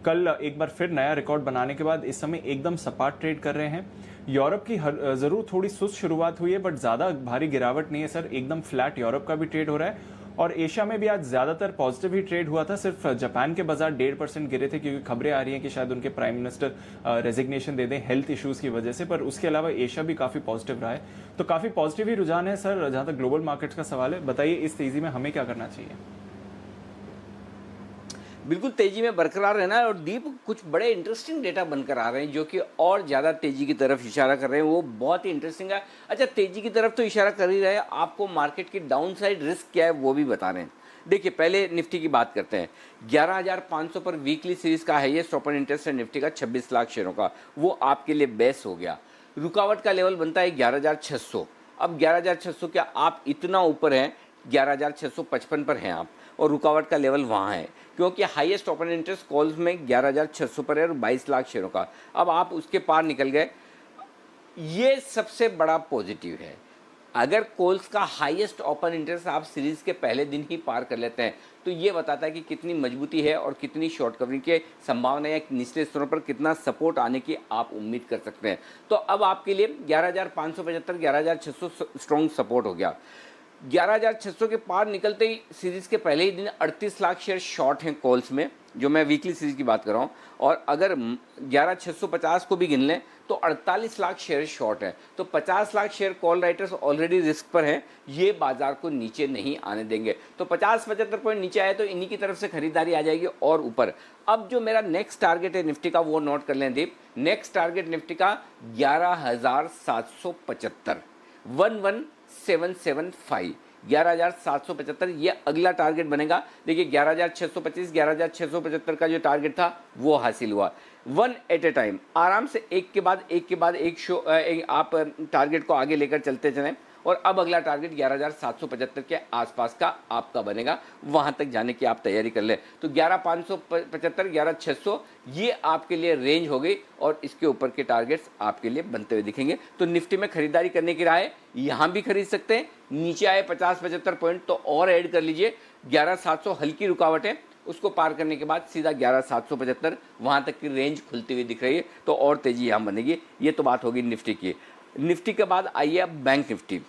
कल एक बार फिर नया रिकॉर्ड बनाने के बाद इस समय एकदम सपाट ट्रेड कर रहे हैं। यूरोप की जरूर थोड़ी सुस्त शुरुआत हुई है, बट ज्यादा भारी गिरावट नहीं है सर, एकदम फ्लैट यूरोप का भी ट्रेड हो रहा है। और एशिया में भी आज ज्यादातर पॉजिटिव ही ट्रेड हुआ था। सिर्फ जापान के बाजार 1.5% गिरे थे, क्योंकि खबरें आ रही हैं कि शायद उनके प्राइम मिनिस्टर रेजिग्नेशन दे दें हेल्थ इश्यूज की वजह से। पर उसके अलावा एशिया भी काफी पॉजिटिव रहा है, तो काफी पॉजिटिव ही रुझान है सर। जहां तक ग्लोबल मार्केट्स का सवाल है, बताइए इस तेजी में हमें क्या करना चाहिए। बिल्कुल तेजी में बरकरार रहना है, और दीप कुछ बड़े इंटरेस्टिंग डेटा बनकर आ रहे हैं जो कि और ज़्यादा तेजी की तरफ इशारा कर रहे हैं, वो बहुत ही इंटरेस्टिंग है। अच्छा, तेजी की तरफ तो इशारा कर ही रहे हैं, आपको मार्केट की डाउन साइड रिस्क क्या है वो भी बता रहे हैं। देखिए, पहले निफ्टी की बात करते हैं। 11,500 पर वीकली सीरीज का हाईएस्ट ओपन इंटरेस्ट है निफ्टी का 26 लाख शेयरों का, वो आपके लिए बेस्ट हो गया। रुकावट का लेवल बनता है 11,600। अब 11,600 क्या आप इतना ऊपर हैं, 11,655 पर हैं आप, और रुकावट का लेवल वहाँ है, क्योंकि हाईएस्ट ओपन इंटरेस्ट कॉल्स में 11,600 पर है और 22 लाख शेयरों का। अब आप उसके पार निकल गए, ये सबसे बड़ा पॉजिटिव है। अगर कोल्स का हाईएस्ट ओपन इंटरेस्ट आप सीरीज के पहले दिन ही पार कर लेते हैं तो ये बताता है कि कितनी मजबूती है और कितनी शॉर्ट कवरिंग के संभावना या निचले स्तरों पर कितना सपोर्ट आने की आप उम्मीद कर सकते हैं। तो अब आपके लिए 11,575 11,600 स्ट्रॉन्ग सपोर्ट हो गया। 11,600 के पार निकलते ही सीरीज के पहले ही दिन 38 लाख शेयर शॉर्ट हैं कॉल्स में, जो मैं वीकली सीरीज की बात कर रहा हूँ, और अगर 11,650 को भी गिन लें तो 48 लाख शेयर शॉर्ट है। तो 50 lakh share call writers already risk पर हैं, ये बाजार को नीचे नहीं आने देंगे। तो 50-75 पॉइंट नीचे आए तो इन्हीं की तरफ से खरीदारी आ जाएगी और ऊपर। अब जो मेरा नेक्स्ट टारगेट है निफ्टी का वो नोट कर लें दीप। नेक्स्ट टारगेट निफ्टी का 11,775 11,775 11,775 ये अगला टारगेट बनेगा। देखिए 11,625 11,675 का जो टारगेट था वो हासिल हुआ। वन एट ए टाइम आराम से एक के बाद एक आप टारगेट को आगे लेकर चलते चलें। और अब अगला टारगेट 11,775 के आसपास का आपका बनेगा, वहां तक जाने की आप तैयारी कर लें। तो 11,575 11,600 ये आपके लिए रेंज हो गई और इसके ऊपर के टारगेट्स आपके लिए बनते हुए दिखेंगे। तो निफ्टी में खरीदारी करने की राय यहां भी खरीद सकते हैं। नीचे आए 50-75 पॉइंट तो और ऐड कर लीजिए। 11,700 हल्की रुकावट है, उसको पार करने के बाद सीधा 11,775 वहां तक की रेंज खुलती हुई दिख रही है, तो और तेजी यहां बनेगी। ये तो बात होगी निफ्टी की। निफ्टी के बाद आइए अब बैंक निफ्टी।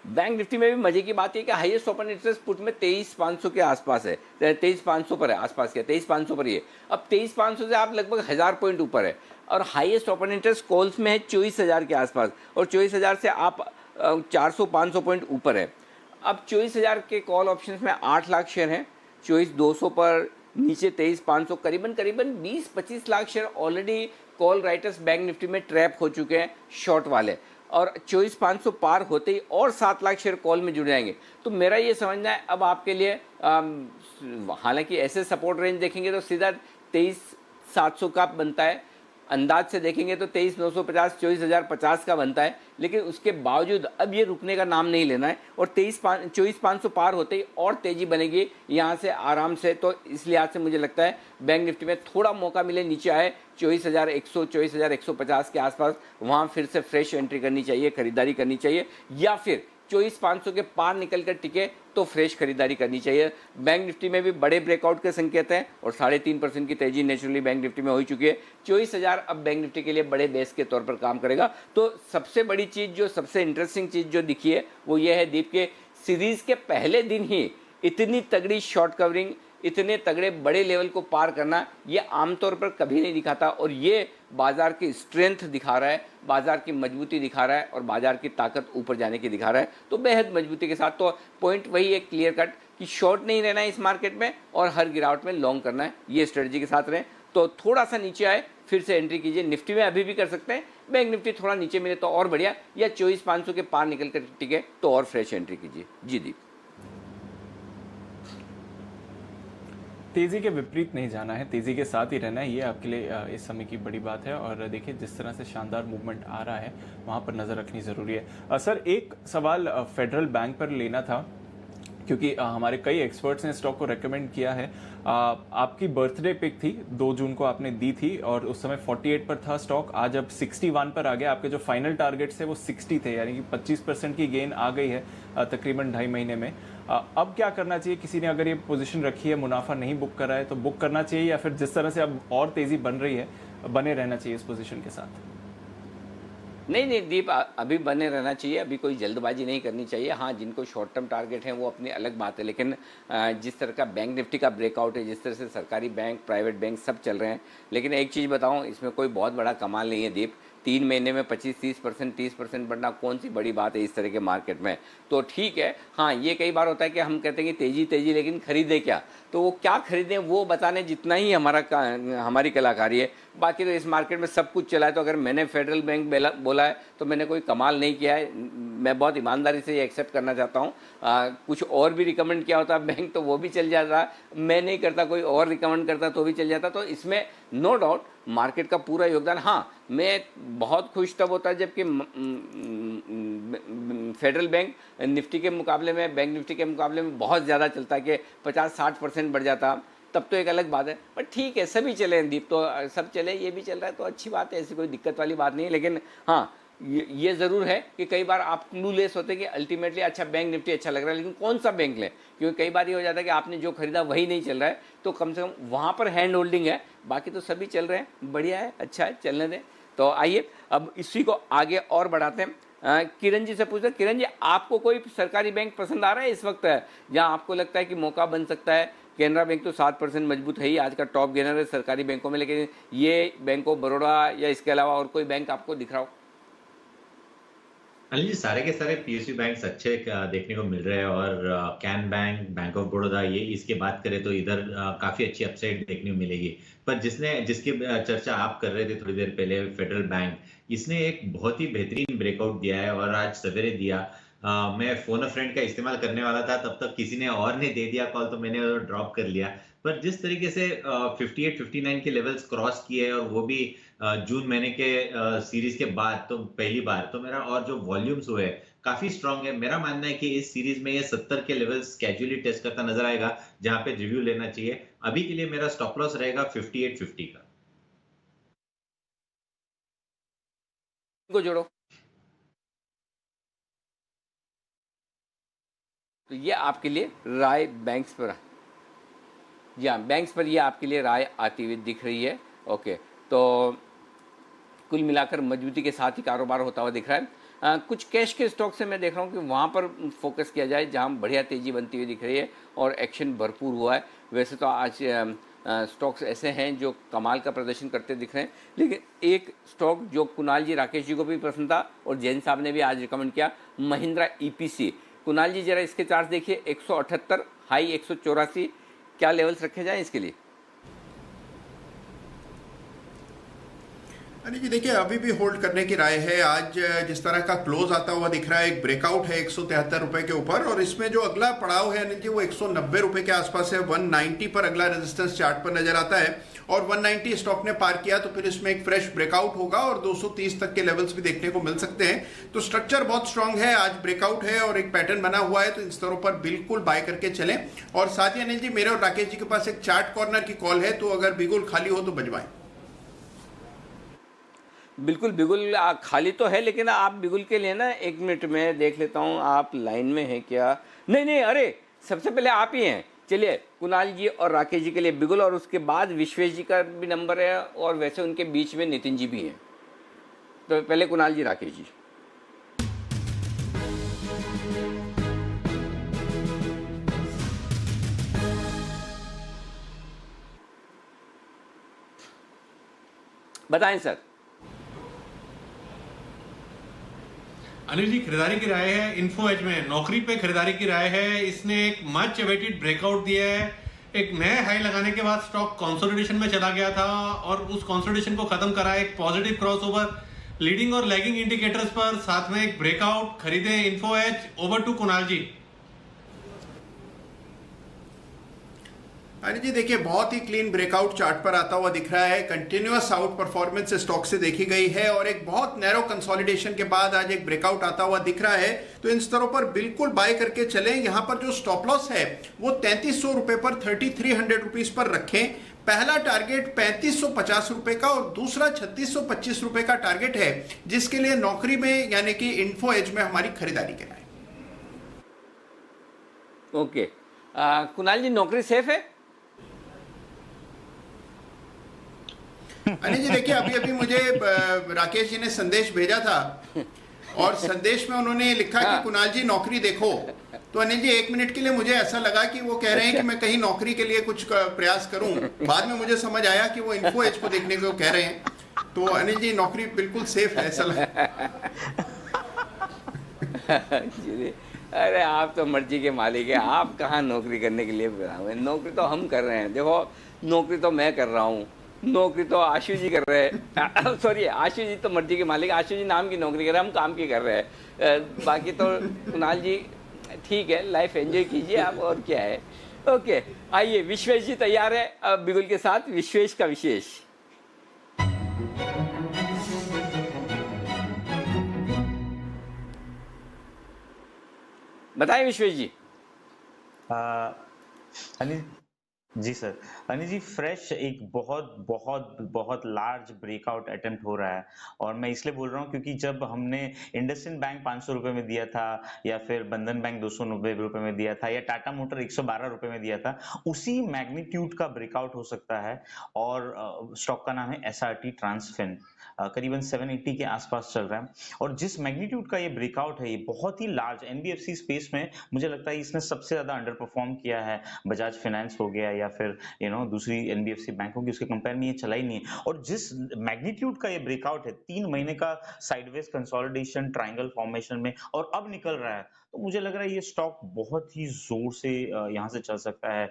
बैंक निफ्टी में भी मजे की बात है कि हाईएस्ट ओपन इंटरेस्ट पुट में 23,500 के आसपास है, 23,500 पर है, आसपास क्या 23,500 पर ही है। अब 23,500 से आप लगभग 1000 पॉइंट ऊपर है और हाईएस्ट ओपन इंटरेस्ट कॉल्स में है 24,000 के आसपास, और 24,000 से आप 400-500 पॉइंट ऊपर है। अब 24,000 के कॉल ऑप्शंस में 8 लाख शेयर हैं, 24,200 पर नीचे 23,500, करीबन 20-25 lakh share already call writers bank Nifty में ट्रैप हो चुके हैं शॉर्ट वाले, और 24,500 पार होते ही और 7 लाख शेयर कॉल में जुड़ जाएंगे। तो मेरा ये समझना है अब आपके लिए, हालांकि ऐसे सपोर्ट रेंज देखेंगे तो सीधा 23,700 का बनता है, अंदाज से देखेंगे तो 23,950 24,050 का बनता है, लेकिन उसके बावजूद अब ये रुकने का नाम नहीं लेना है और 24,500 पार होते ही और तेजी बनेगी यहाँ से आराम से। तो इस लिहाज से मुझे लगता है बैंक निफ्टी में थोड़ा मौका मिले, नीचे आए 24,100 24,150 के आसपास, वहाँ फिर से फ्रेश एंट्री करनी चाहिए, खरीदारी करनी चाहिए, या फिर 24,500 के पार निकल कर टिके तो फ्रेश खरीदारी करनी चाहिए। बैंक निफ्टी में भी बड़े ब्रेकआउट के संकेत हैं और 3.5% की तेजी नेचुरली बैंक निफ्टी में हो चुकी है। 24,000 अब बैंक निफ्टी के लिए बड़े बेस के तौर पर काम करेगा। तो सबसे बड़ी चीज़, जो सबसे इंटरेस्टिंग चीज़ जो दिखी है वो ये है दीप के सीरीज़ के पहले दिन ही इतनी तगड़ी शॉर्ट कवरिंग, इतने तगड़े बड़े लेवल को पार करना, ये आमतौर पर कभी नहीं दिखाता, और ये बाजार की स्ट्रेंथ दिखा रहा है, बाजार की मजबूती दिखा रहा है और बाजार की ताकत ऊपर जाने की दिखा रहा है। तो बेहद मजबूती के साथ, तो पॉइंट वही है क्लियर कट कि शॉर्ट नहीं रहना है इस मार्केट में और हर गिरावट में लॉन्ग करना है, ये स्ट्रेटजी के साथ रहें। तो थोड़ा सा नीचे आए फिर से एंट्री कीजिए। निफ्टी में अभी भी कर सकते हैं, बैंक निफ्टी थोड़ा नीचे मिले तो और बढ़िया, या 24,500 के पार निकल कर टिके तो और फ्रेश एंट्री कीजिए। जी दीप। तेज़ी के विपरीत नहीं जाना है, तेज़ी के साथ ही रहना है, ये आपके लिए इस समय की बड़ी बात है। और देखिए जिस तरह से शानदार मूवमेंट आ रहा है वहाँ पर नज़र रखनी ज़रूरी है। सर एक सवाल फेडरल बैंक पर लेना था, क्योंकि हमारे कई एक्सपर्ट्स ने स्टॉक को रेकमेंड किया है। आपकी बर्थडे पिक थी, 2 जून को आपने दी थी और उस समय 48 पर था स्टॉक, आज अब 61 पर आ गया। आपके जो फाइनल टारगेट्स थे वो 60 थे, यानी कि 25% की गेन आ गई है तकरीबन 2.5 महीने में। अब क्या करना चाहिए? किसी ने अगर ये पोजीशन रखी है, मुनाफा नहीं बुक कर रहा है, तो बुक करना चाहिए, या फिर जिस तरह से अब और तेज़ी बन रही है बने रहना चाहिए इस पोजीशन के साथ? नहीं दीप, अभी बने रहना चाहिए, अभी कोई जल्दबाजी नहीं करनी चाहिए। हाँ, जिनको शॉर्ट टर्म टारगेट है वो अपनी अलग बात है, लेकिन जिस तरह का बैंक निफ्टी का ब्रेकआउट है, जिस तरह से सरकारी बैंक, प्राइवेट बैंक सब चल रहे हैं, लेकिन एक चीज़ बताऊं, इसमें कोई बहुत बड़ा कमाल नहीं है दीप। 3 महीने में 25-30% 30% बढ़ना कौन सी बड़ी बात है इस तरह के मार्केट में। तो ठीक है, हाँ ये कई बार होता है कि हम कहते हैं कि तेज़ी लेकिन खरीदे क्या, तो वो क्या खरीदें वो बताने जितना ही हमारी कलाकारी है। बाकी तो इस मार्केट में सब कुछ चला है, तो अगर मैंने फेडरल बैंक बोला है तो मैंने कोई कमाल नहीं किया है, मैं बहुत ईमानदारी से ये एक्सेप्ट करना चाहता हूँ। कुछ और भी रिकमेंड किया होता बैंक तो वो भी चल जाता, मैं नहीं करता, कोई और रिकमेंड करता तो भी चल जाता। तो इसमें नो डाउट मार्केट का पूरा योगदान। हाँ, मैं बहुत खुश तब होता जबकि फेडरल बैंक निफ्टी के मुकाबले में, बैंक निफ्टी के मुकाबले में बहुत ज़्यादा चलता है कि 50-60% बढ़ जाता। तब तो एक अलग बात है। पर ठीक है, सभी चले हैं दीप, तो सब चले, ये भी चल रहा है तो अच्छी बात है, ऐसी कोई दिक्कत वाली बात नहीं है। लेकिन हाँ, ये ज़रूर है कि कई बार आप क्लूलेस होते हैं कि अल्टीमेटली अच्छा बैंक निफ्टी अच्छा लग रहा है, लेकिन कौन सा बैंक लें, क्योंकि कई बार ये हो जाता है कि आपने जो खरीदा वही नहीं चल रहा है, तो कम से कम वहाँ पर हैंड होल्डिंग है। बाकी तो सभी चल रहे हैं, बढ़िया है, अच्छा है, चलने दें। तो आइए अब इसी को आगे और बढ़ाते हैं। किरण जी से पूछते हैं, किरण जी आपको कोई सरकारी बैंक पसंद आ रहा है इस वक्त जहाँ आपको लगता है कि मौका बन सकता है? कैनरा बैंक तो 7% मजबूत है ही, आज का टॉप गेनर है सरकारी बैंकों में, लेकिन ये बैंक ऑफ बड़ौदा या इसके अलावा और कोई बैंक आपको दिख रहा हो? अनिल जी, सारे के सारे पीएसयू बैंक्स अच्छे देखने को मिल रहे हैं, और can bank, bank of Baroda, ये इसके बात करें तो इधर काफी अच्छी अपसाइड देखने को मिलेगी। पर जिसकी चर्चा आप कर रहे थे थोड़ी देर पहले, फेडरल बैंक, इसने एक बहुत ही बेहतरीन ब्रेकआउट दिया है और आज सवेरे दिया। मैं फोन अ फ्रेंड का इस्तेमाल करने वाला था, तब तक किसी ने और ने दे दिया कॉल, तो मैंने ड्रॉप कर लिया। पर जिस तरीके से 58-59 के लेवल्स क्रॉस किए, और वो भी जून महीने के सीरीज के बाद तो पहली बार, तो मेरा और जो वॉल्यूम्स हुए काफी स्ट्रांग है। मेरा मानना है कि इस सीरीज में ये 70 के लेवल्स कैजुअली टेस्ट करता नजर आएगा, जहां पे रिव्यू लेना चाहिए। अभी के लिए मेरा स्टॉप लॉस रहेगा 58.50 का। को जोड़ो, तो ये आपके लिए राय बैंक्स पर, जी हाँ, बैंक्स पर ये आपके लिए राय आती हुई दिख रही है। ओके, तो कुल मिलाकर मजबूती के साथ ही कारोबार होता हुआ दिख रहा है। कुछ कैश के स्टॉक से मैं देख रहा हूँ कि वहाँ पर फोकस किया जाए जहाँ बढ़िया तेज़ी बनती हुई दिख रही है और एक्शन भरपूर हुआ है। वैसे तो आज स्टॉक्स ऐसे हैं जो कमाल का प्रदर्शन करते दिख रहे हैं, लेकिन एक स्टॉक जो कुणाल जी, राकेश जी को भी पसंद था और जैन साहब ने भी आज रिकमेंड किया, महिंद्रा ईपीसी। कुणाल जी जरा इसके चार्ट देखिए, 178, हाई 184, क्या लेवल्स रखे जाएं इसके लिए? अनिल जी देखिए, अभी भी होल्ड करने की राय है। आज जिस तरह का क्लोज आता हुआ दिख रहा है, एक ब्रेकआउट है 173 रुपए के ऊपर, और इसमें जो अगला पड़ाव है अनिल जी वो 190 रुपए के आसपास है। 190 पर अगला रेजिस्टेंस चार्ट पर नजर आता है, और 190 स्टॉक ने पार किया तो फिर इसमें एक फ्रेश ब्रेकआउट होगा और 230 तक के लेवल्स भी देखने को मिल सकते हैं। तो स्ट्रक्चर बहुत स्ट्रांग है, आज ब्रेकआउट है और एक पैटर्न बना हुआ है, तो इन स्तरों पर बिल्कुल बाय करके चलें। और साथ ही अनिल जी, मेरे और राकेश जी के पास एक चार्ट कॉर्नर की कॉल है, तो अगर बिगुल खाली हो तो बजवाएं। बिल्कुल, बिगुल खाली तो है, लेकिन आप बिगुल के लिए ना 1 मिनट में देख लेता हूँ आप लाइन में हैं क्या? नहीं, अरे सबसे पहले आप ही हैं। चलिए, कुणाल जी और राकेश जी के लिए बिगुल, और उसके बाद विश्वेश जी का भी नंबर है, और वैसे उनके बीच में नितिन जी भी हैं। तो पहले कुणाल जी, राकेश जी। बताएं सर। अनिल जी, खरीदारी की राय है इन्फो एज में, नौकरी पे खरीदारी की राय है। इसने एक मच अवेटेड ब्रेकआउट दिया है। एक नए हाई लगाने के बाद स्टॉक कंसोलिडेशन में चला गया था, और उस कंसोलिडेशन को खत्म करा एक पॉजिटिव क्रॉसओवर लीडिंग और लैगिंग इंडिकेटर्स पर, साथ में एक ब्रेकआउट। खरीदे इन्फो एज। Over to Kunal ji. अनिल जी देखिए, बहुत ही क्लीन ब्रेकआउट चार्ट पर आता हुआ दिख रहा है। कंटिन्यूअस आउट परफॉर्मेंस स्टॉक से देखी गई है, और एक बहुत नैरो कंसोलिडेशन के बाद आज एक ब्रेकआउट आता हुआ दिख रहा है। तो इन स्तरों पर बिल्कुल बाय करके चलें। यहां पर जो स्टॉप लॉस है वो 3300 रुपए पर, 3300 रुपीज पर रखें। पहला टारगेट 3550 रुपए का, और दूसरा 3625 रुपए का टारगेट है, जिसके लिए नौकरी में यानी कि इन्फो एज में हमारी खरीदारी कराएं। ओके, कुणाल जी, नौकरी सेफ है? अनिल जी देखिए, अभी मुझे राकेश जी ने संदेश भेजा था, और संदेश में उन्होंने लिखा कि कुणाल जी नौकरी देखो। तो अनिल जी 1 मिनट के लिए मुझे ऐसा लगा कि वो कह रहे हैं कि मैं कहीं नौकरी के लिए कुछ प्रयास करूं। बाद में मुझे समझ आया कि वो इन्फो एज को देखने को कह रहे हैं। तो अनिल जी नौकरी बिल्कुल सेफ है, ऐसा लगा। अरे आप तो मर्जी के मालिक है, आप कहाँ नौकरी करने के लिए? नौकरी तो हम कर रहे हैं। देखो, नौकरी तो मैं कर रहा हूँ, नौकरी तो आशु जी कर रहे हैं। सॉरी, आशु जी तो मर्जी के मालिक, आशु जी नाम की नौकरी कर रहे हैं, हम काम की कर रहे हैं। बाकी तो कुणाल जी ठीक है, लाइफ एंजॉय कीजिए आप, और क्या है। ओके, आइए, विश्वेश जी तैयार है अब बिगुल के साथ। विश्वेश का विशेष। बताएं विश्वेश जी। अनिल जी सर, अनिल जी, फ्रेश एक बहुत बहुत बहुत लार्ज ब्रेकआउट अटेम्प्ट हो रहा है, और मैं इसलिए बोल रहा हूँ क्योंकि जब हमने इंडसइंड बैंक 500 रुपए में दिया था, या फिर बंधन बैंक 290 रुपए में दिया था, या टाटा मोटर 112 रुपए में दिया था, उसी मैग्नीट्यूड का ब्रेकआउट हो सकता है। और स्टॉक का नाम है एसआरटी ट्रांसफिन, करीबन 780 के आसपास चल रहा है। और जिस मैग्नीट्यूड का ये ब्रेकआउट है, ये बहुत ही लार्ज एनबीएफसी स्पेस में मुझे लगता है इसने सबसे ज्यादा अंडर परफॉर्म किया है। बजाज फाइनेंस हो गया या फिर दूसरी एनबीएफसी बैंकों की, उसके कंपेयर में ये चला ही नहीं है। और जिस मैग्नीट्यूड का ये ब्रेकआउट है, 3 महीने का साइडवेज कंसोलिडेशन ट्रायंगल फॉर्मेशन में, और अब निकल रहा है, तो मुझे लग रहा है ये स्टॉक बहुत ही जोर से यहाँ से चल सकता है।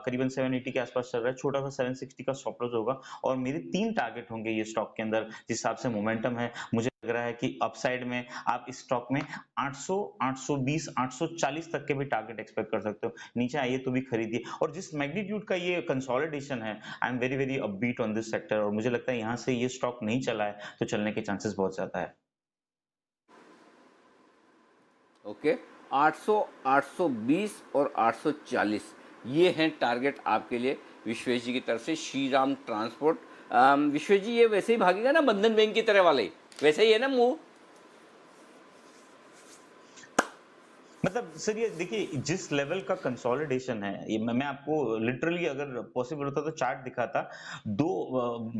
करीबन 780 के आसपास चल रहा है, छोटा सा 760 का स्टॉप लॉस होगा, और मेरे 3 टारगेट होंगे ये स्टॉक के अंदर। जिस हिसाब से मोमेंटम है, मुझे लग रहा है कि अपसाइड में आप इस स्टॉक में 800, 820, 840 तक के भी टारगेट एक्सपेक्ट कर सकते हो। नीचे आइए तो भी खरीदिए। और जिस मैग्नीट्यूड का ये कंसोलिडेशन है, I am very very upbeat on this sector, और मुझे लगता है यहाँ से ये स्टॉक नहीं चला है तो चलने के चांसेस बहुत ज्यादा है। ओके, 800, 820 और 840 ये हैं टारगेट आपके लिए विश्वेश जी की तरफ से। श्रीराम ट्रांसपोर्ट, विश्वेश जी ये वैसे ही भागेगा ना बंधन बैंक की तरह वाले, वैसे ही है ना मूव? मतलब सर, ये देखिए जिस लेवल का कंसोलिडेशन है, ये मैं आपको लिटरली अगर पॉसिबल होता तो चार्ट दिखाता।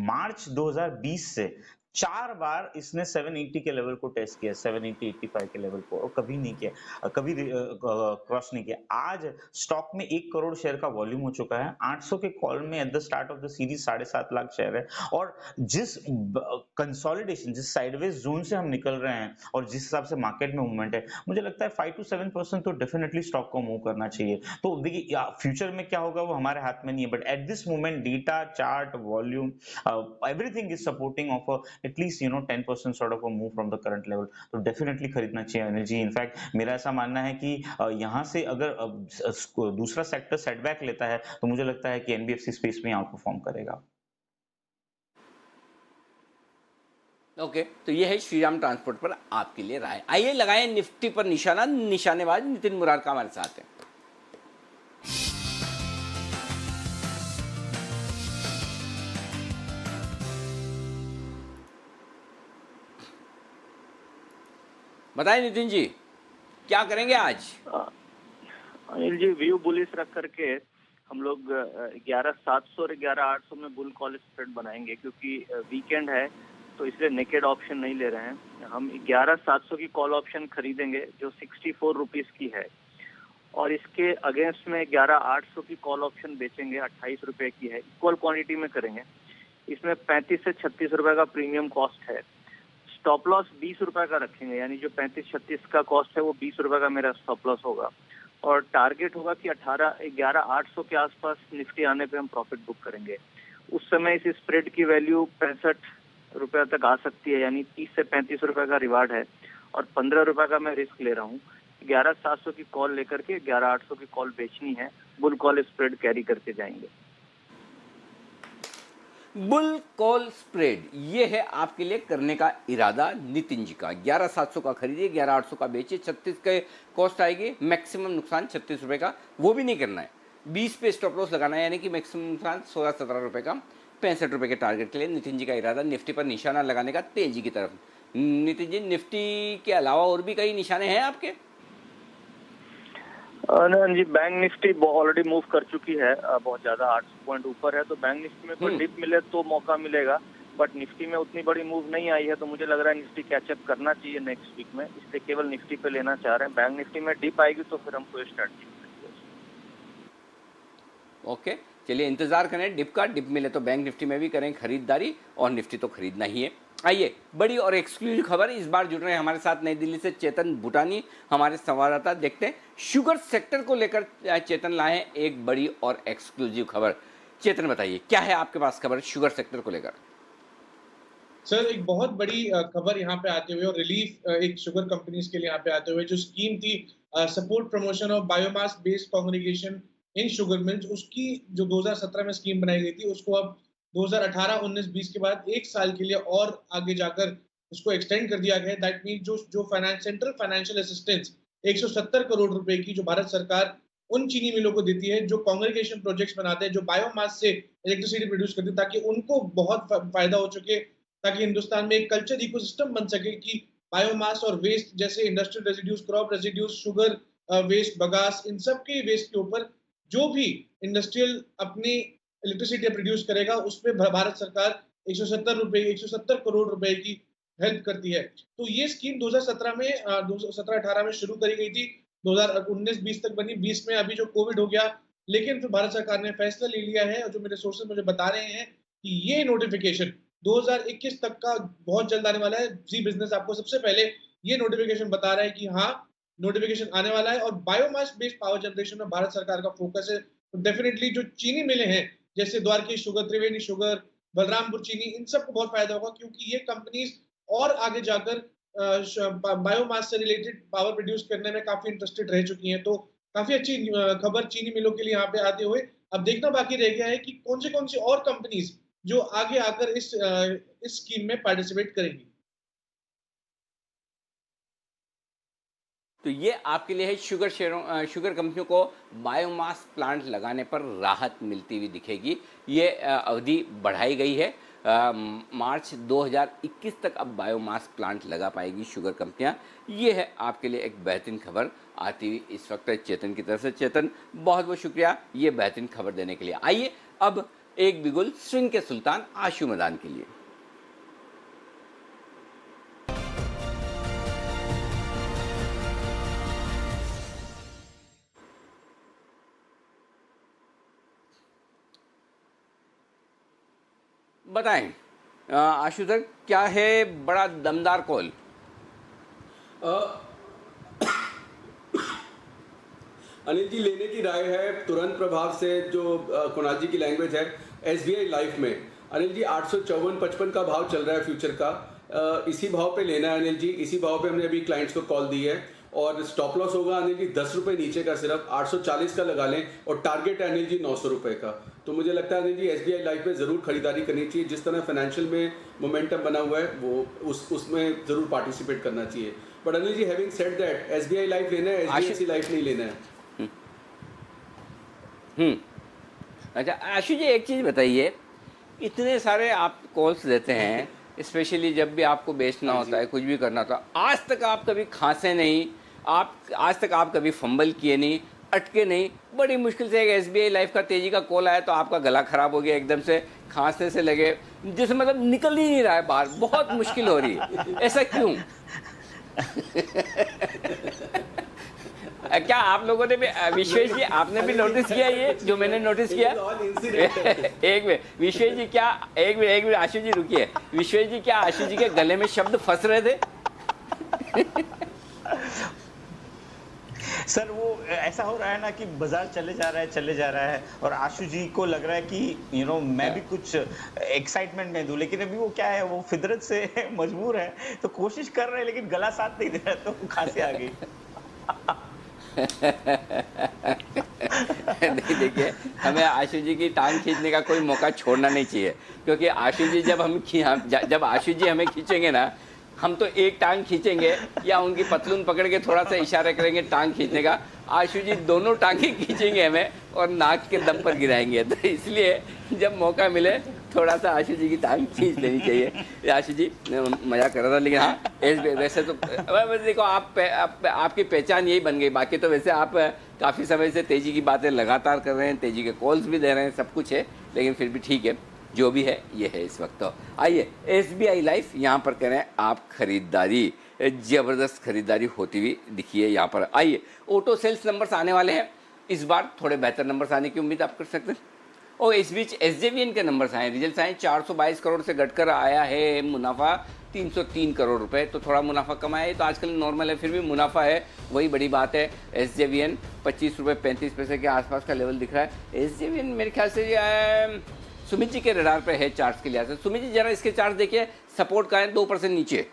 मार्च 2020 से 4 बार इसने 780 के लेवल को टेस्ट किया, 780, 85 के लेवल को, और कभी नहीं किया, कभी क्रॉस नहीं किया। आज स्टॉक में 1 करोड़ शेयर का वॉल्यूम हो चुका है। 800 के कॉल में at the start of the series 7.5 lakh share है। और जिस कंसोलिडेशन, जिस साइडवेज जोन से हम निकल रहे हैं, और जिस हिसाब से मार्केट में मूवमेंट है, मुझे लगता है 5 to 7% तो डेफिनेटली स्टॉक को मूव करना चाहिए। तो देखिए फ्यूचर में क्या होगा वो हमारे हाथ में नहीं है, but at this moment data, chart, volume, everything is supporting of at least 10% sort of a move from the current level, तो डेफिनेटली खरीदना चाहिए एनर्जी। इनफैक्ट मेरा ऐसा मानना है कि यहाँ से अगर दूसरा सेक्टर सेटबैक लेता है, तो मुझे लगता है कि एनबीएफसी स्पेस में आउट परफॉर्म करेगा। ओके, तो ये है श्रीराम ट्रांसपोर्ट पर आपके लिए राय। आइए लगाएं निफ्टी पर निशाना, निशानेबाज नितिन मुरारका हमारे साथ हैं। बताएं नितिन जी, क्या करेंगे आज? अनिल जी, व्यू बुलिश रख करके हम लोग 11,700 और 11,800 में बुल कॉल स्प्रेड बनाएंगे, क्योंकि वीकेंड है तो इसलिए नेकेड ऑप्शन नहीं ले रहे हैं। हम 11,700 की कॉल ऑप्शन खरीदेंगे जो 64 रुपीस की है, और इसके अगेंस्ट में 11,800 की कॉल ऑप्शन बेचेंगे, 28 रुपए की है, इक्वल क्वांटिटी में करेंगे। इसमें 35 से 36 रुपए का प्रीमियम कॉस्ट है। स्टॉप लॉस 20 रुपए का रखेंगे, यानी जो 35-36 का कॉस्ट है वो 20 रुपए का मेरा स्टॉप लॉस होगा। और टारगेट होगा कि 11,800 के आसपास निफ्टी आने पे हम प्रॉफिट बुक करेंगे। उस समय इस स्प्रेड की वैल्यू 65 रुपए तक आ सकती है, यानी 30 से 35 रुपए का रिवार्ड है, और 15 रुपए का मैं रिस्क ले रहा हूँ। 11,700 की कॉल लेकर के 11,800 की कॉल बेचनी है, बुल कॉल स्प्रेड कैरी करके जाएंगे। बुल कॉल स्प्रेड ये है आपके लिए करने का इरादा नितिन जी का। 11,700 का खरीदिए, 11,800 का बेचिए, 36 के कॉस्ट आएगी, मैक्सिमम नुकसान 36 रुपए का, वो भी नहीं करना है। 20 पे स्टॉप लॉस लगाना है, यानी कि मैक्सिमम नुकसान 16-17 रुपए का। 65 रुपए के टारगेट के लिए नितिन जी का इरादा निफ्टी पर निशाना लगाने का तेजी की तरफ। नितिन जी, निफ्टी के अलावा और भी कई निशाने हैं आपके? जी, बैंक निफ्टी ऑलरेडी मूव कर चुकी है, बहुत ज्यादा 800 पॉइंट ऊपर है, तो बैंक निफ्टी में कोई डिप मिले तो मौका मिलेगा, बट निफ्टी में उतनी बड़ी मूव नहीं आई है, तो मुझे लग रहा है निफ्टी कैचअप करना चाहिए नेक्स्ट वीक में, इसलिए केवल निफ्टी पे लेना चाह रहे हैं। बैंक निफ्टी में डिप आएगी तो फिर हमको स्टार्ट करेंगे। ओके, चलिए इंतजार करें डिप का। डिप मिले तो बैंक निफ्टी में भी करें खरीदारी, और निफ्टी तो खरीदना ही है। आइए बड़ी और एक्सक्लूसिव खबर, इस बार जुड़ रहे हैं हमारे साथ नई दिल्ली से चेतन भूटानी, हमारे संवाददाता। देखते हैं शुगर सेक्टर को लेकर चेतन लाए हैं एक बड़ी और एक्सक्लूसिव खबर। चेतन बताइए, क्या है आपके पास खबर शुगर सेक्टर को लेकर? सर, एक बहुत बड़ी खबर यहाँ पे आते हुए, और रिलीफ एक शुगर कंपनीज के लिए यहाँ पे आते हुए, जो स्कीम थी support promotion of biomass based congregation in sugar mills, उसकी जो 2017 में स्कीम बनाई गई थी, उसको अब 2018-19-20 के बाद 1 साल के लिए और आगे जाकर उसको एक्सटेंड कर दिया गया है। दैट मीन जो सेंट्रल फाइनेंशियल असिस्टेंस 170 करोड़ रुपए की जो भारत सरकार उन चीनी मिलों को देती है जो कांग्रीगेशन प्रोजेक्ट्स बनाते हैं, जो बायोमास से इलेक्ट्रिसिटी प्रोड्यूस करते हैं, ताकि उनको बहुत फायदा हो सके, ताकि हिंदुस्तान में एक कल्चर इकोसिस्टम बन सके कि बायोमास और वेस्ट जैसे industrial residues, crop residues, sugar waste, bagasse, इन सब के वेस्ट के ऊपर जो भी इंडस्ट्रियल अपनी इलेक्ट्रिसिटी प्रोड्यूस करेगा उसमें भारत सरकार 170 करोड़ रुपए की हेल्प करती है। तो ये स्कीम 2017 में 2017-18 में शुरू करी गई थी, 2019-20 तक बनी, 20 में अभी जो कोविड हो गया, लेकिन फिर भारत सरकार ने फैसला ले लिया है, और जो मेरे सोर्सेज मुझे बता रहे हैं कि ये नोटिफिकेशन 2021 तक का बहुत जल्द आने वाला है। जी बिजनेस आपको सबसे पहले ये नोटिफिकेशन बता रहा है कि हाँ, नोटिफिकेशन आने वाला है, और बायोमास बेस्ड पावर जनरेशन में भारत सरकार का फोकस है। तो डेफिनेटली जो चीनी मिले हैं जैसे द्वारकी शुगर, त्रिवेणी शुगर, बलरामपुर चीनी, इन सबको बहुत फायदा होगा, क्योंकि ये कंपनीज और आगे जाकर बायोमास से रिलेटेड पावर प्रोड्यूस करने में काफी इंटरेस्टेड रह चुकी हैं। तो काफी अच्छी खबर चीनी मिलों के लिए यहाँ पे आते हुए। अब देखना बाकी रह गया है कि कौन सी और कंपनीज जो आगे आकर इस स्कीम में पार्टिसिपेट करेंगी। तो ये आपके लिए है शुगर कंपनियों को बायोमास प्लांट लगाने पर राहत मिलती हुई दिखेगी। ये अवधि बढ़ाई गई है, मार्च 2021 तक अब बायोमास प्लांट लगा पाएगी शुगर कंपनियां। ये है आपके लिए एक बेहतरीन खबर आती हुई इस वक्त चेतन की तरफ से। चेतन, बहुत बहुत शुक्रिया ये बेहतरीन खबर देने के लिए। आइए अब एक बिगुल स्विंग के सुल्तान आशु मैदान के लिए। बताएं आशु सर, क्या है बड़ा दमदार कॉल? अनिल जी, लेने की राय है तुरंत प्रभाव से, जो कुणाल जी की लैंग्वेज है, एसबीआई लाइफ में। अनिल जी 854.55 का भाव चल रहा है फ्यूचर का, इसी भाव पे लेना है अनिल जी। इसी भाव पे हमने अभी क्लाइंट्स को कॉल दी है, और स्टॉप लॉस होगा अनिल जी 10 रुपये नीचे का, सिर्फ 840 का लगा लें, और टारगेट है अनिल जी 900 रुपये का। तो मुझे लगता है अनिल जी एसबीआई लाइफ में ज़रूर खरीदारी करनी चाहिए। जिस तरह फाइनेंशियल में मोमेंटम बना हुआ है वो उसमें ज़रूर पार्टिसिपेट करना चाहिए। But Anil ji, having said that, SBI Life लेना है, एचडीएफसी लाइफ नहीं लेना है। अच्छा आशु जी, एक चीज़ बताइए, इतने सारे आप कॉल्स देते हैं, स्पेशली जब भी आपको बेचना होता है, कुछ भी करना होता है, आज तक आप कभी खांसे नहीं, आज तक आप कभी फंबल किए नहीं, अटके नहीं। बड़ी मुश्किल से एक एसबीआई लाइफ का तेजी का कॉल आया तो आपका गला खराब हो गया, एकदम से खांसने से लगे, जिसमें मतलब निकल ही नहीं रहा है बाहर, बहुत मुश्किल हो रही है। ऐसा क्यों? क्या आप लोगों ने भी, विश्वेश जी आपने भी नोटिस किया ये जो मैंने नोटिस किया? एक मिनट विश्वेश जी, क्या एक मिनट आशु जी रुकिए। विश्वेश जी, क्या आशु जी के गले में शब्द फंस रहे थे? सर वो ऐसा हो रहा है ना कि बाजार चले जा रहा है और आशु जी को लग रहा है कि मैं भी कुछ एक्साइटमेंट में दूं, लेकिन अभी वो क्या है, वो फितरत से मजबूर है, तो कोशिश कर रहे हैं लेकिन गला साथ नहीं दे रहा, तो खांसी आ गई। देखिए, हमें आशु जी की टांग खींचने का कोई मौका छोड़ना नहीं चाहिए, क्योंकि आशु जी जब आशु जी हमें खींचेंगे ना, हम तो एक टांग खींचेंगे या उनकी पतलून पकड़ के थोड़ा सा इशारा करेंगे टांग खींचने का, आशु जी दोनों टांगें खींचेंगे हमें और नाक के दम पर गिराएंगे। तो इसलिए जब मौका मिले थोड़ा सा आशु जी की टांग खींच लेनी चाहिए। आशु जी मजा कर रहा था, लेकिन हाँ वैसे तो देखो आपकी पहचान यही बन गई। बाकी तो वैसे आप काफ़ी समय से तेजी की बातें लगातार कर रहे हैं, तेजी के कॉल्स भी दे रहे हैं, सब कुछ है, लेकिन फिर भी ठीक है, जो भी है ये है इस वक्त। तो आइए एसबीआई लाइफ यहाँ पर करें आप खरीदारी, ज़बरदस्त खरीदारी होती हुई दिखी है यहाँ पर। आइए ऑटो सेल्स नंबर्स आने वाले हैं, इस बार थोड़े बेहतर नंबर्स आने की उम्मीद आप कर सकते हैं। और इस बीच एसजेवीएन के नंबर्स आए, रिजल्ट्स आए, 422 करोड़ से घटकर आया है मुनाफा 303 करोड़ रुपए, तो थोड़ा मुनाफा कम आया है, तो आजकल नॉर्मल है, फिर भी मुनाफा है, वही बड़ी बात है। एसजेवीएन 25 रुपये 35 पैसे के आसपास का लेवल दिख रहा है। एसजेवीएन मेरे ख्याल से सुमित जी के रडार पे है चार्ट्स के लिहाज से। सुमित जी जरा इसके चार्ट देखिए, सपोर्ट का है 2% नीचे।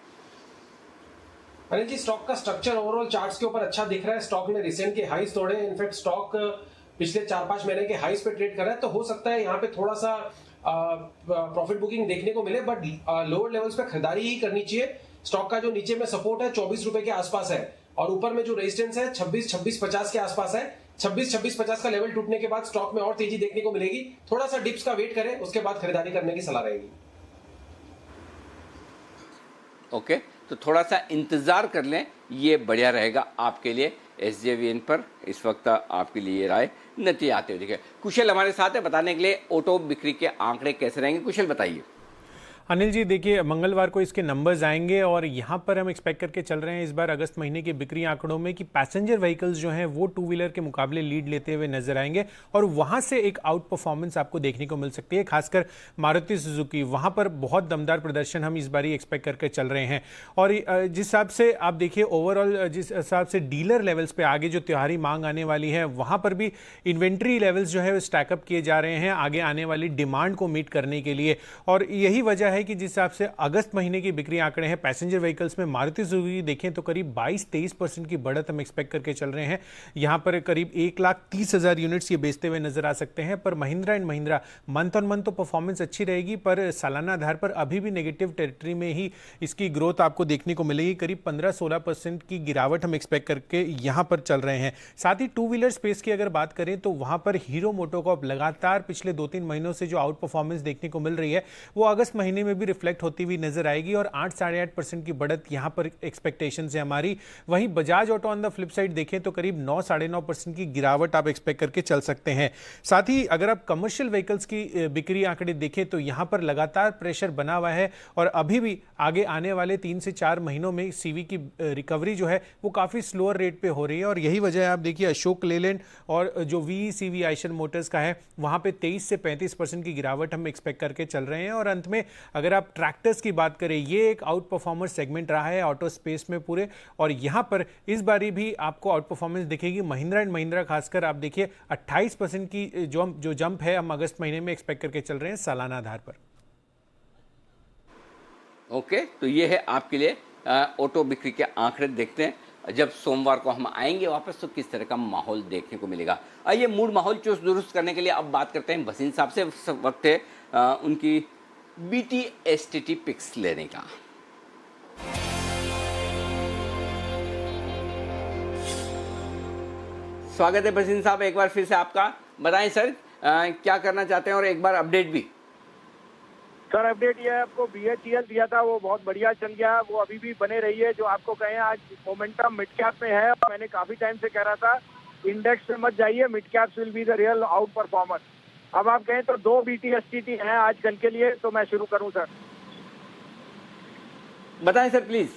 अनिल जी, स्टॉक का स्ट्रक्चर ओवरऑल चार्ट्स के ऊपर अच्छा दिख रहा है। स्टॉक ने रिसेंट के हाईज तोड़े, इनफैक्ट स्टॉक पिछले 4-5 महीने के हाईज पे ट्रेड कर रहा है, तो हो सकता है यहाँ पे थोड़ा सा प्रॉफिट बुकिंग देखने को मिले, बट लोअर लेवल्स पे खरीदारी ही करनी चाहिए। स्टॉक का जो नीचे में सपोर्ट है 24 रुपए के आसपास है, और ऊपर में जो रेजिस्टेंस है 26-50 के आसपास है। 26-50 का लेवल टूटने के बाद स्टॉक में और तेजी देखने को मिलेगी। थोड़ा सा डिप्स का वेट करें, उसके बाद खरीदारी करने की सलाह रहेगी। ओके, तो थोड़ा सा इंतजार कर लें, ये बढ़िया रहेगा आपके लिए। SJVN पर इस वक्त आपके लिए राय नतीजे आते हुए दिखे। कुशल हमारे साथ है बताने के लिए ऑटो बिक्री के आंकड़े कैसे रहेंगे। कुशल बताइए। अनिल जी देखिए, मंगलवार को इसके नंबर्स आएंगे और यहाँ पर हम एक्सपेक्ट करके चल रहे हैं इस बार अगस्त महीने के बिक्री आंकड़ों में कि पैसेंजर व्हीकल्स जो हैं वो टू व्हीलर के मुकाबले लीड लेते हुए नजर आएंगे और वहाँ से एक आउट परफॉर्मेंस आपको देखने को मिल सकती है। खासकर मारुति सुजुकी, वहाँ पर बहुत दमदार प्रदर्शन हम इस बार ही एक्सपेक्ट करके चल रहे हैं। और जिस हिसाब से आप देखिए ओवरऑल, जिस हिसाब से डीलर लेवल्स पे आगे जो त्योहारी मांग आने वाली है, वहाँ पर भी इन्वेंट्री लेवल्स जो है वो स्टैकअप किए जा रहे हैं आगे आने वाली डिमांड को मीट करने के लिए। और यही वजह है कि जिस हिसाब से अगस्त महीने की बिक्री आंकड़े हैं पैसेंजर व्हीकल्स में मारुति सुजुकी देखें तो करीब 22-23% की बढ़त हम एक्सपेक्ट करके चल रहे हैं। यहां पर करीब 1,30,000 यूनिट्स ये बेचते हुए नजर आ सकते हैं। पर Mahindra and Mahindra month on month तो परफॉर्मेंस अच्छी रहेगी, पर सालाना आधार पर अभी भी नेगेटिव टेरिटरी में ही इसकी ग्रोथ आपको देखने को मिलेगी। करीब 15-16% की गिरावट हम एक्सपेक्ट करके यहां पर चल रहे हैं। साथ ही टू व्हीलर स्पेस की अगर बात करें तो वहां पर हीरो मोटोकॉर्प लगातार पिछले 2-3 महीनों से जो आउट परफॉर्मेंस देखने को मिल रही है वो अगस्त महीने में भी रिफ्लेक्ट होती हुई नजर आएगी और 8-8.5% की बढ़त यहां पर एक्सपेक्टेशन है हमारी। वहीं Bajaj auto on the flip side देखें तो करीब 9-9.5% की गिरावट आप एक्सपेक्ट करके चल सकते हैं। साथ ही अगर आप कमर्शियल व्हीकल्स की बिक्री आंकड़े देखें तो यहां पर लगातार प्रेशर बना हुआ है और अभी भी आगे आने वाले 3 से 4 महीनों में सीवी की रिकवरी जो है वो काफी स्लोअर रेट पे हो रही है। और यही वजह है, आप देखिए अशोक लेलैंड और जो VECV आइशर मोटर्स का है वहां पे 23 से 35% की गिरावट हम एक्सपेक्ट करके चल रहे हैं। और अंत में अगर आप ट्रैक्टर्स की बात करें, ये एक आउट परफॉर्मर सेगमेंट रहा है ऑटो स्पेस में पूरे, और यहां पर इस बारी भी आपको आउट परफॉर्मेंस दिखेगी। महिंद्रा एंड महिंद्रा खासकर आप देखिए 28% की जो जंप है हम अगस्त महीने में एक्सपेक्ट करके चल रहे हैं सालाना आधार पर। ओके, तो ये है आपके लिए ऑटो बिक्री के आंकड़े। देखते हैं जब सोमवार को हम आएंगे वापस तो किस तरह का माहौल देखने को मिलेगा। आइए मूड माहौल चुस्त दुरुस्त करने के लिए अब बात करते हैं भसीन साहब से। वक्त है उनकी BTSTT पिक्स लेने का। स्वागत है भसीन साहब एक बार फिर से आपका। बताएं सर क्या करना चाहते हैं और एक बार अपडेट भी। सर अपडेट ये है, आपको BHEL दिया था वो बहुत बढ़िया चल गया, वो अभी भी बने रही है। जो आपको कहें आज मोमेंटम मिड कैप में है और मैंने काफी टाइम से कह रहा था इंडेक्स में मत जाइए, mid caps will be the real out performer. अब आप कहें तो 2 BTSTT हैं आज कल के लिए, तो मैं शुरू करूं सर। बताएं सर प्लीज।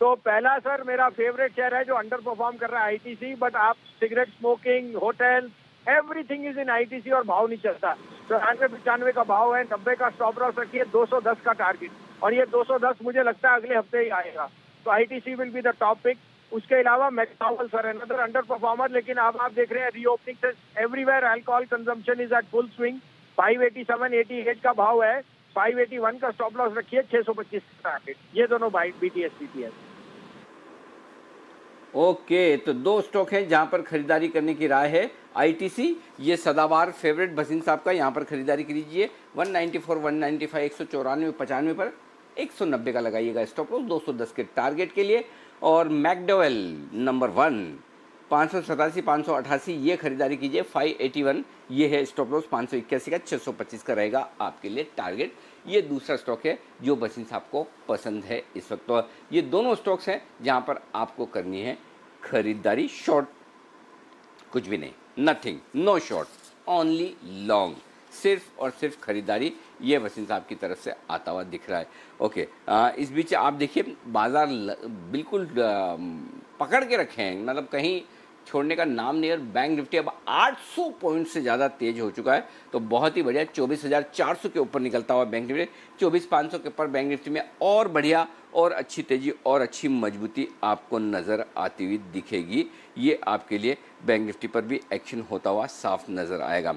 तो पहला सर मेरा फेवरेट शेयर है जो अंडर परफॉर्म कर रहा है ITC, बट आप cigarette smoking, hotel, everything is in ITC और भाव नहीं चलता। 94-95 का भाव है, 90 का स्टॉप लॉस रखिए, 210 का टारगेट, और ये 210 मुझे लगता है अगले हफ्ते ही आएगा। तो ITC will be the top pick. उसके अलावा McDowell sir another underperformer, लेकिन अब आप देख रहे हैं रीओपनिंग से everywhere alcohol consumption is at full swing. 587-88 का भाव है, 581 का स्टॉप लॉस रखिए, 625 का टारगेट। ये दोनों BTSTT है। ओके, तो 2 स्टॉक हैं जहां पर खरीदारी करने की राय है। ITC ये सदाबहार फेवरेट भसीन साहब का, यहाँ पर खरीदारी कीजिए 194, 195, 194, 95 पर 190 का लगाइएगा स्टॉप लॉस 210 के टारगेट के लिए। और मैकडॉवेल नंबर 1 587, 588 ये खरीदारी कीजिए, 581 ये है स्टॉप लॉस, 581 का 625 का रहेगा आपके लिए टारगेट। ये दूसरा स्टॉक है जो भसीन साहब को पसंद है इस वक्त। तो ये दोनों स्टॉक्स हैं जहां पर आपको करनी है खरीदारी। शॉर्ट कुछ भी नहीं, nothing, no short, only long, सिर्फ और सिर्फ खरीदारी। ये भसीन साहब की तरफ से आता हुआ दिख रहा है। ओके, इस बीच आप देखिए बाजार बिल्कुल पकड़ के रखे हैं, मतलब कहीं छोड़ने का नाम नहीं। और बैंक निफ्टी अब 800 पॉइंट से ज़्यादा तेज हो चुका है, तो बहुत ही बढ़िया 24,400 के ऊपर निकलता हुआ बैंक निफ्टी, 24,500 के ऊपर बैंक निफ्टी में और बढ़िया और अच्छी तेजी और अच्छी मजबूती आपको नज़र आती हुई दिखेगी। ये आपके लिए बैंक निफ्टी पर भी एक्शन होता हुआ साफ नज़र आएगा।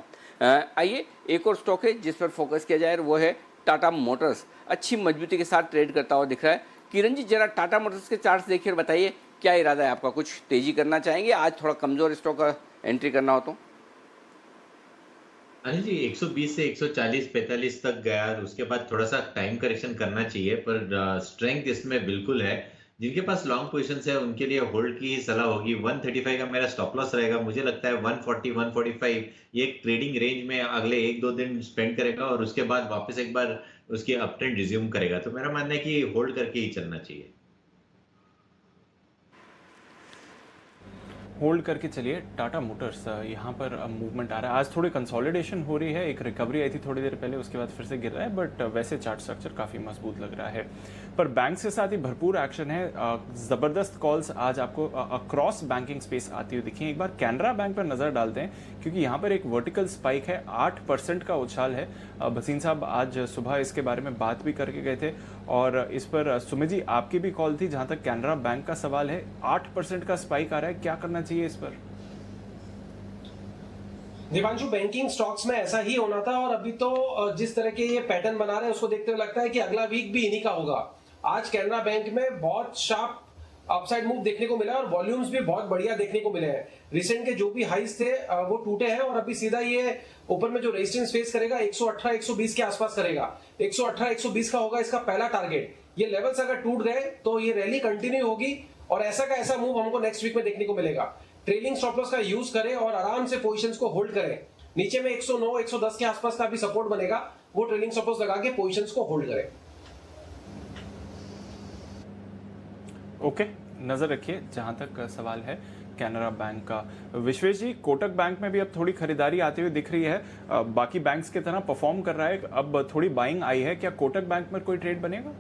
आइए एक और स्टॉक है जिस पर फोकस किया जाए, वो है टाटा मोटर्स। अच्छी मजबूती के साथ ट्रेड करता हुआ दिख रहा है। किरण जी जरा टाटा मोटर्स के चार्ट्स देखिए और बताइए क्या इरादा है आपका, कुछ तेजी करना चाहेंगे, आज थोड़ा कमजोर स्टॉक का एंट्री करना हो तो? अनिल जी 120 से 140-45 तक गया, उसके बाद थोड़ा सा टाइम करेक्शन करना चाहिए, पर स्ट्रेंथ इसमें बिल्कुल है। जिनके पास लॉन्ग पोजीशन है उनके लिए होल्ड की ही सलाह होगी। 135 का मेरा स्टॉप लॉस रहेगा। मुझे लगता है 140 145 ये एक ट्रेडिंग रेंज में अगले 1-2 दिन स्पेंड करेगा और उसके बाद वापस एक बार उसकी अप ट्रेंड रिज्यूम करेगा। तो मेरा मानना है कि होल्ड करके ही चलना चाहिए। होल्ड करके चलिए। टाटा मोटर्स यहाँ पर मूवमेंट आ रहा है। आज थोड़ी कंसोलिडेशन हो रही है, एक रिकवरी आई थी थोड़ी देर पहले, उसके बाद फिर से गिर रहा है, बट वैसे चार्ट स्ट्रक्चर काफ़ी मजबूत लग रहा है। पर बैंक के साथ ही भरपूर एक्शन है। ज़बरदस्त कॉल्स आज आपको अक्रॉस बैंकिंग स्पेस आती हुई दिखी। एक बार कैनरा बैंक पर नज़र डालते हैं क्योंकि यहाँ पर एक वर्टिकल स्पाइक है, 8% का उछाल है। भसीन साहब आज सुबह इसके बारे में बात भी करके गए थे और इस पर सुमित जी आपकी भी कॉल थी। जहां तक कैनरा बैंक का सवाल है, 8% का स्पाइक आ रहा है, क्या करना चाहिए इस पर? दीपांशु, बैंकिंग स्टॉक्स में ऐसा ही होना था और अभी तो जिस तरह के ये पैटर्न बना रहे हैं उसको देखते हुए लगता है कि अगला वीक भी इन्हीं का होगा। आज कैनरा बैंक में बहुत शार्प अपसाइड मूव देखने को मिला और वॉल्यूम्स भी बहुत बढ़िया देखने को मिले हैं। रिसेंट के जो भी हाइस थे वो टूटे हैं और अभी सीधा ये ऊपर में जो रेजिस्टेंस फेस करेगा 118 120 के आसपास करेगा। 118 120 का होगा इसका पहला टारगेट। ये लेवल्स अगर टूट गए तो ये रैली कंटिन्यू होगी और ऐसा का ऐसा मूव हमको नेक्स्ट वीक में देखने को मिलेगा। ट्रेलिंग स्टॉप लॉस का यूज करें और आराम से पोजीशंस को होल्ड करें। नीचे में 109 110 के आसपास का भी सपोर्ट बनेगा, वो ट्रेलिंग स्टॉप लॉस लगा के पोजीशंस को होल्ड करें। ओके, नजर रखिए। जहां तक सवाल है कैनरा बैंक का। विश्वेश जी, कोटक बैंक में भी अब थोड़ी खरीदारी आती हुई दिख रही है, बाकी बैंक्स की तरह परफॉर्म कर रहा है, अब थोड़ी बाइंग आई है, क्या कोटक बैंक में कोई ट्रेड बनेगा?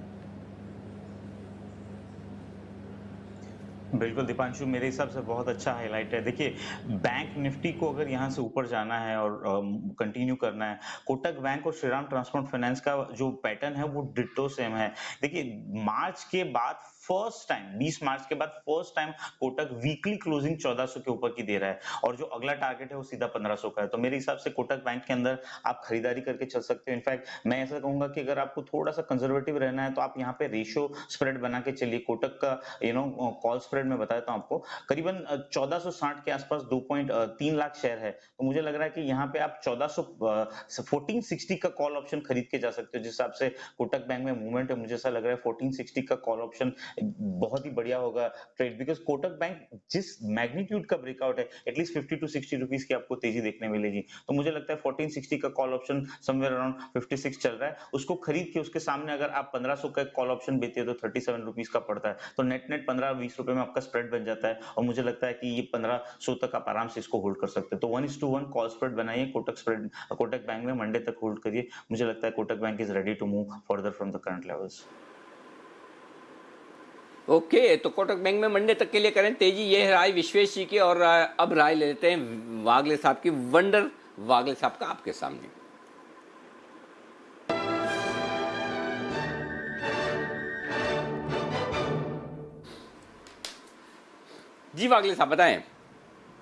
बिल्कुल दीपांशु, मेरे हिसाब से बहुत अच्छा हाईलाइट है। देखिए, बैंक निफ्टी को अगर यहाँ से ऊपर जाना है और कंटिन्यू करना है, कोटक बैंक और श्रीराम ट्रांसपोर्ट फाइनेंस का जो पैटर्न है वो डिट्टो सेम है। देखिए, मार्च के बाद फर्स्ट टाइम 20 मार्च के बाद first time Kotak weekly closing 1400 के ऊपर की दे रहा है और जो अगला टारगेट है वो सीधा 1500 का है। तो मेरे हिसाब से कोटक बैंक के अंदर आप खरीदारी करके चल सकते हो। इनफैक्ट मैं ऐसा कहूंगा कि अगर आपको थोड़ा सा कंजर्वेटिव रहना है तो आप यहाँ पे रेशियो स्प्रेड बना के चलिए। कोटक का कॉल स्प्रेड में बताता हूँ आपको, करीबन 1460 के आसपास 2.3 लाख शेयर है। तो मुझे लग रहा है कि यहाँ पे आप 1460 का कॉल ऑप्शन खरीद के जा सकते हो। जिस हिसाब से कोटक बैंक में मूवमेंट है, मुझे ऐसा लग रहा है 1460 का कॉल ऑप्शन बहुत ही बढ़िया होगा ट्रेड, बिकॉज कोटक बैंक जिस मैग्नीट्यूड का ब्रेकआउट है, एटलीस्ट 50 to 60 रुपीस की आपको तेजी देखने मिलेगी। तो मुझे लगता है 1460 का कॉल ऑप्शन समवेयर अराउंड 56 चल रहा है, उसको खरीद के उसके सामने अगर आप 1500 का कॉल ऑप्शन बेचते हो तो 37 रुपीस का पड़ता है। तो नेट 15-20 रुपए में आपका स्प्रेड बन जाता है और मुझे लगता है कि ये 1500 तक आप आराम से इसको होल्ड कर सकते हैं। तो 1:1 कॉल स्प्रेड बनाइए, कोटक बैंक में मंडे तक होल्ड करिए। मुझे लगता है Kotak bank is ready to move further from the current levels. Okay, तो कोटक बैंक में मंडे तक के लिए करें तेजी। ये है राय विश्वेश जी की और अब राय ले लेते हैं वागले साहब की। वंडर वागले साहब का आपके सामने। जी वागले साहब बताएं।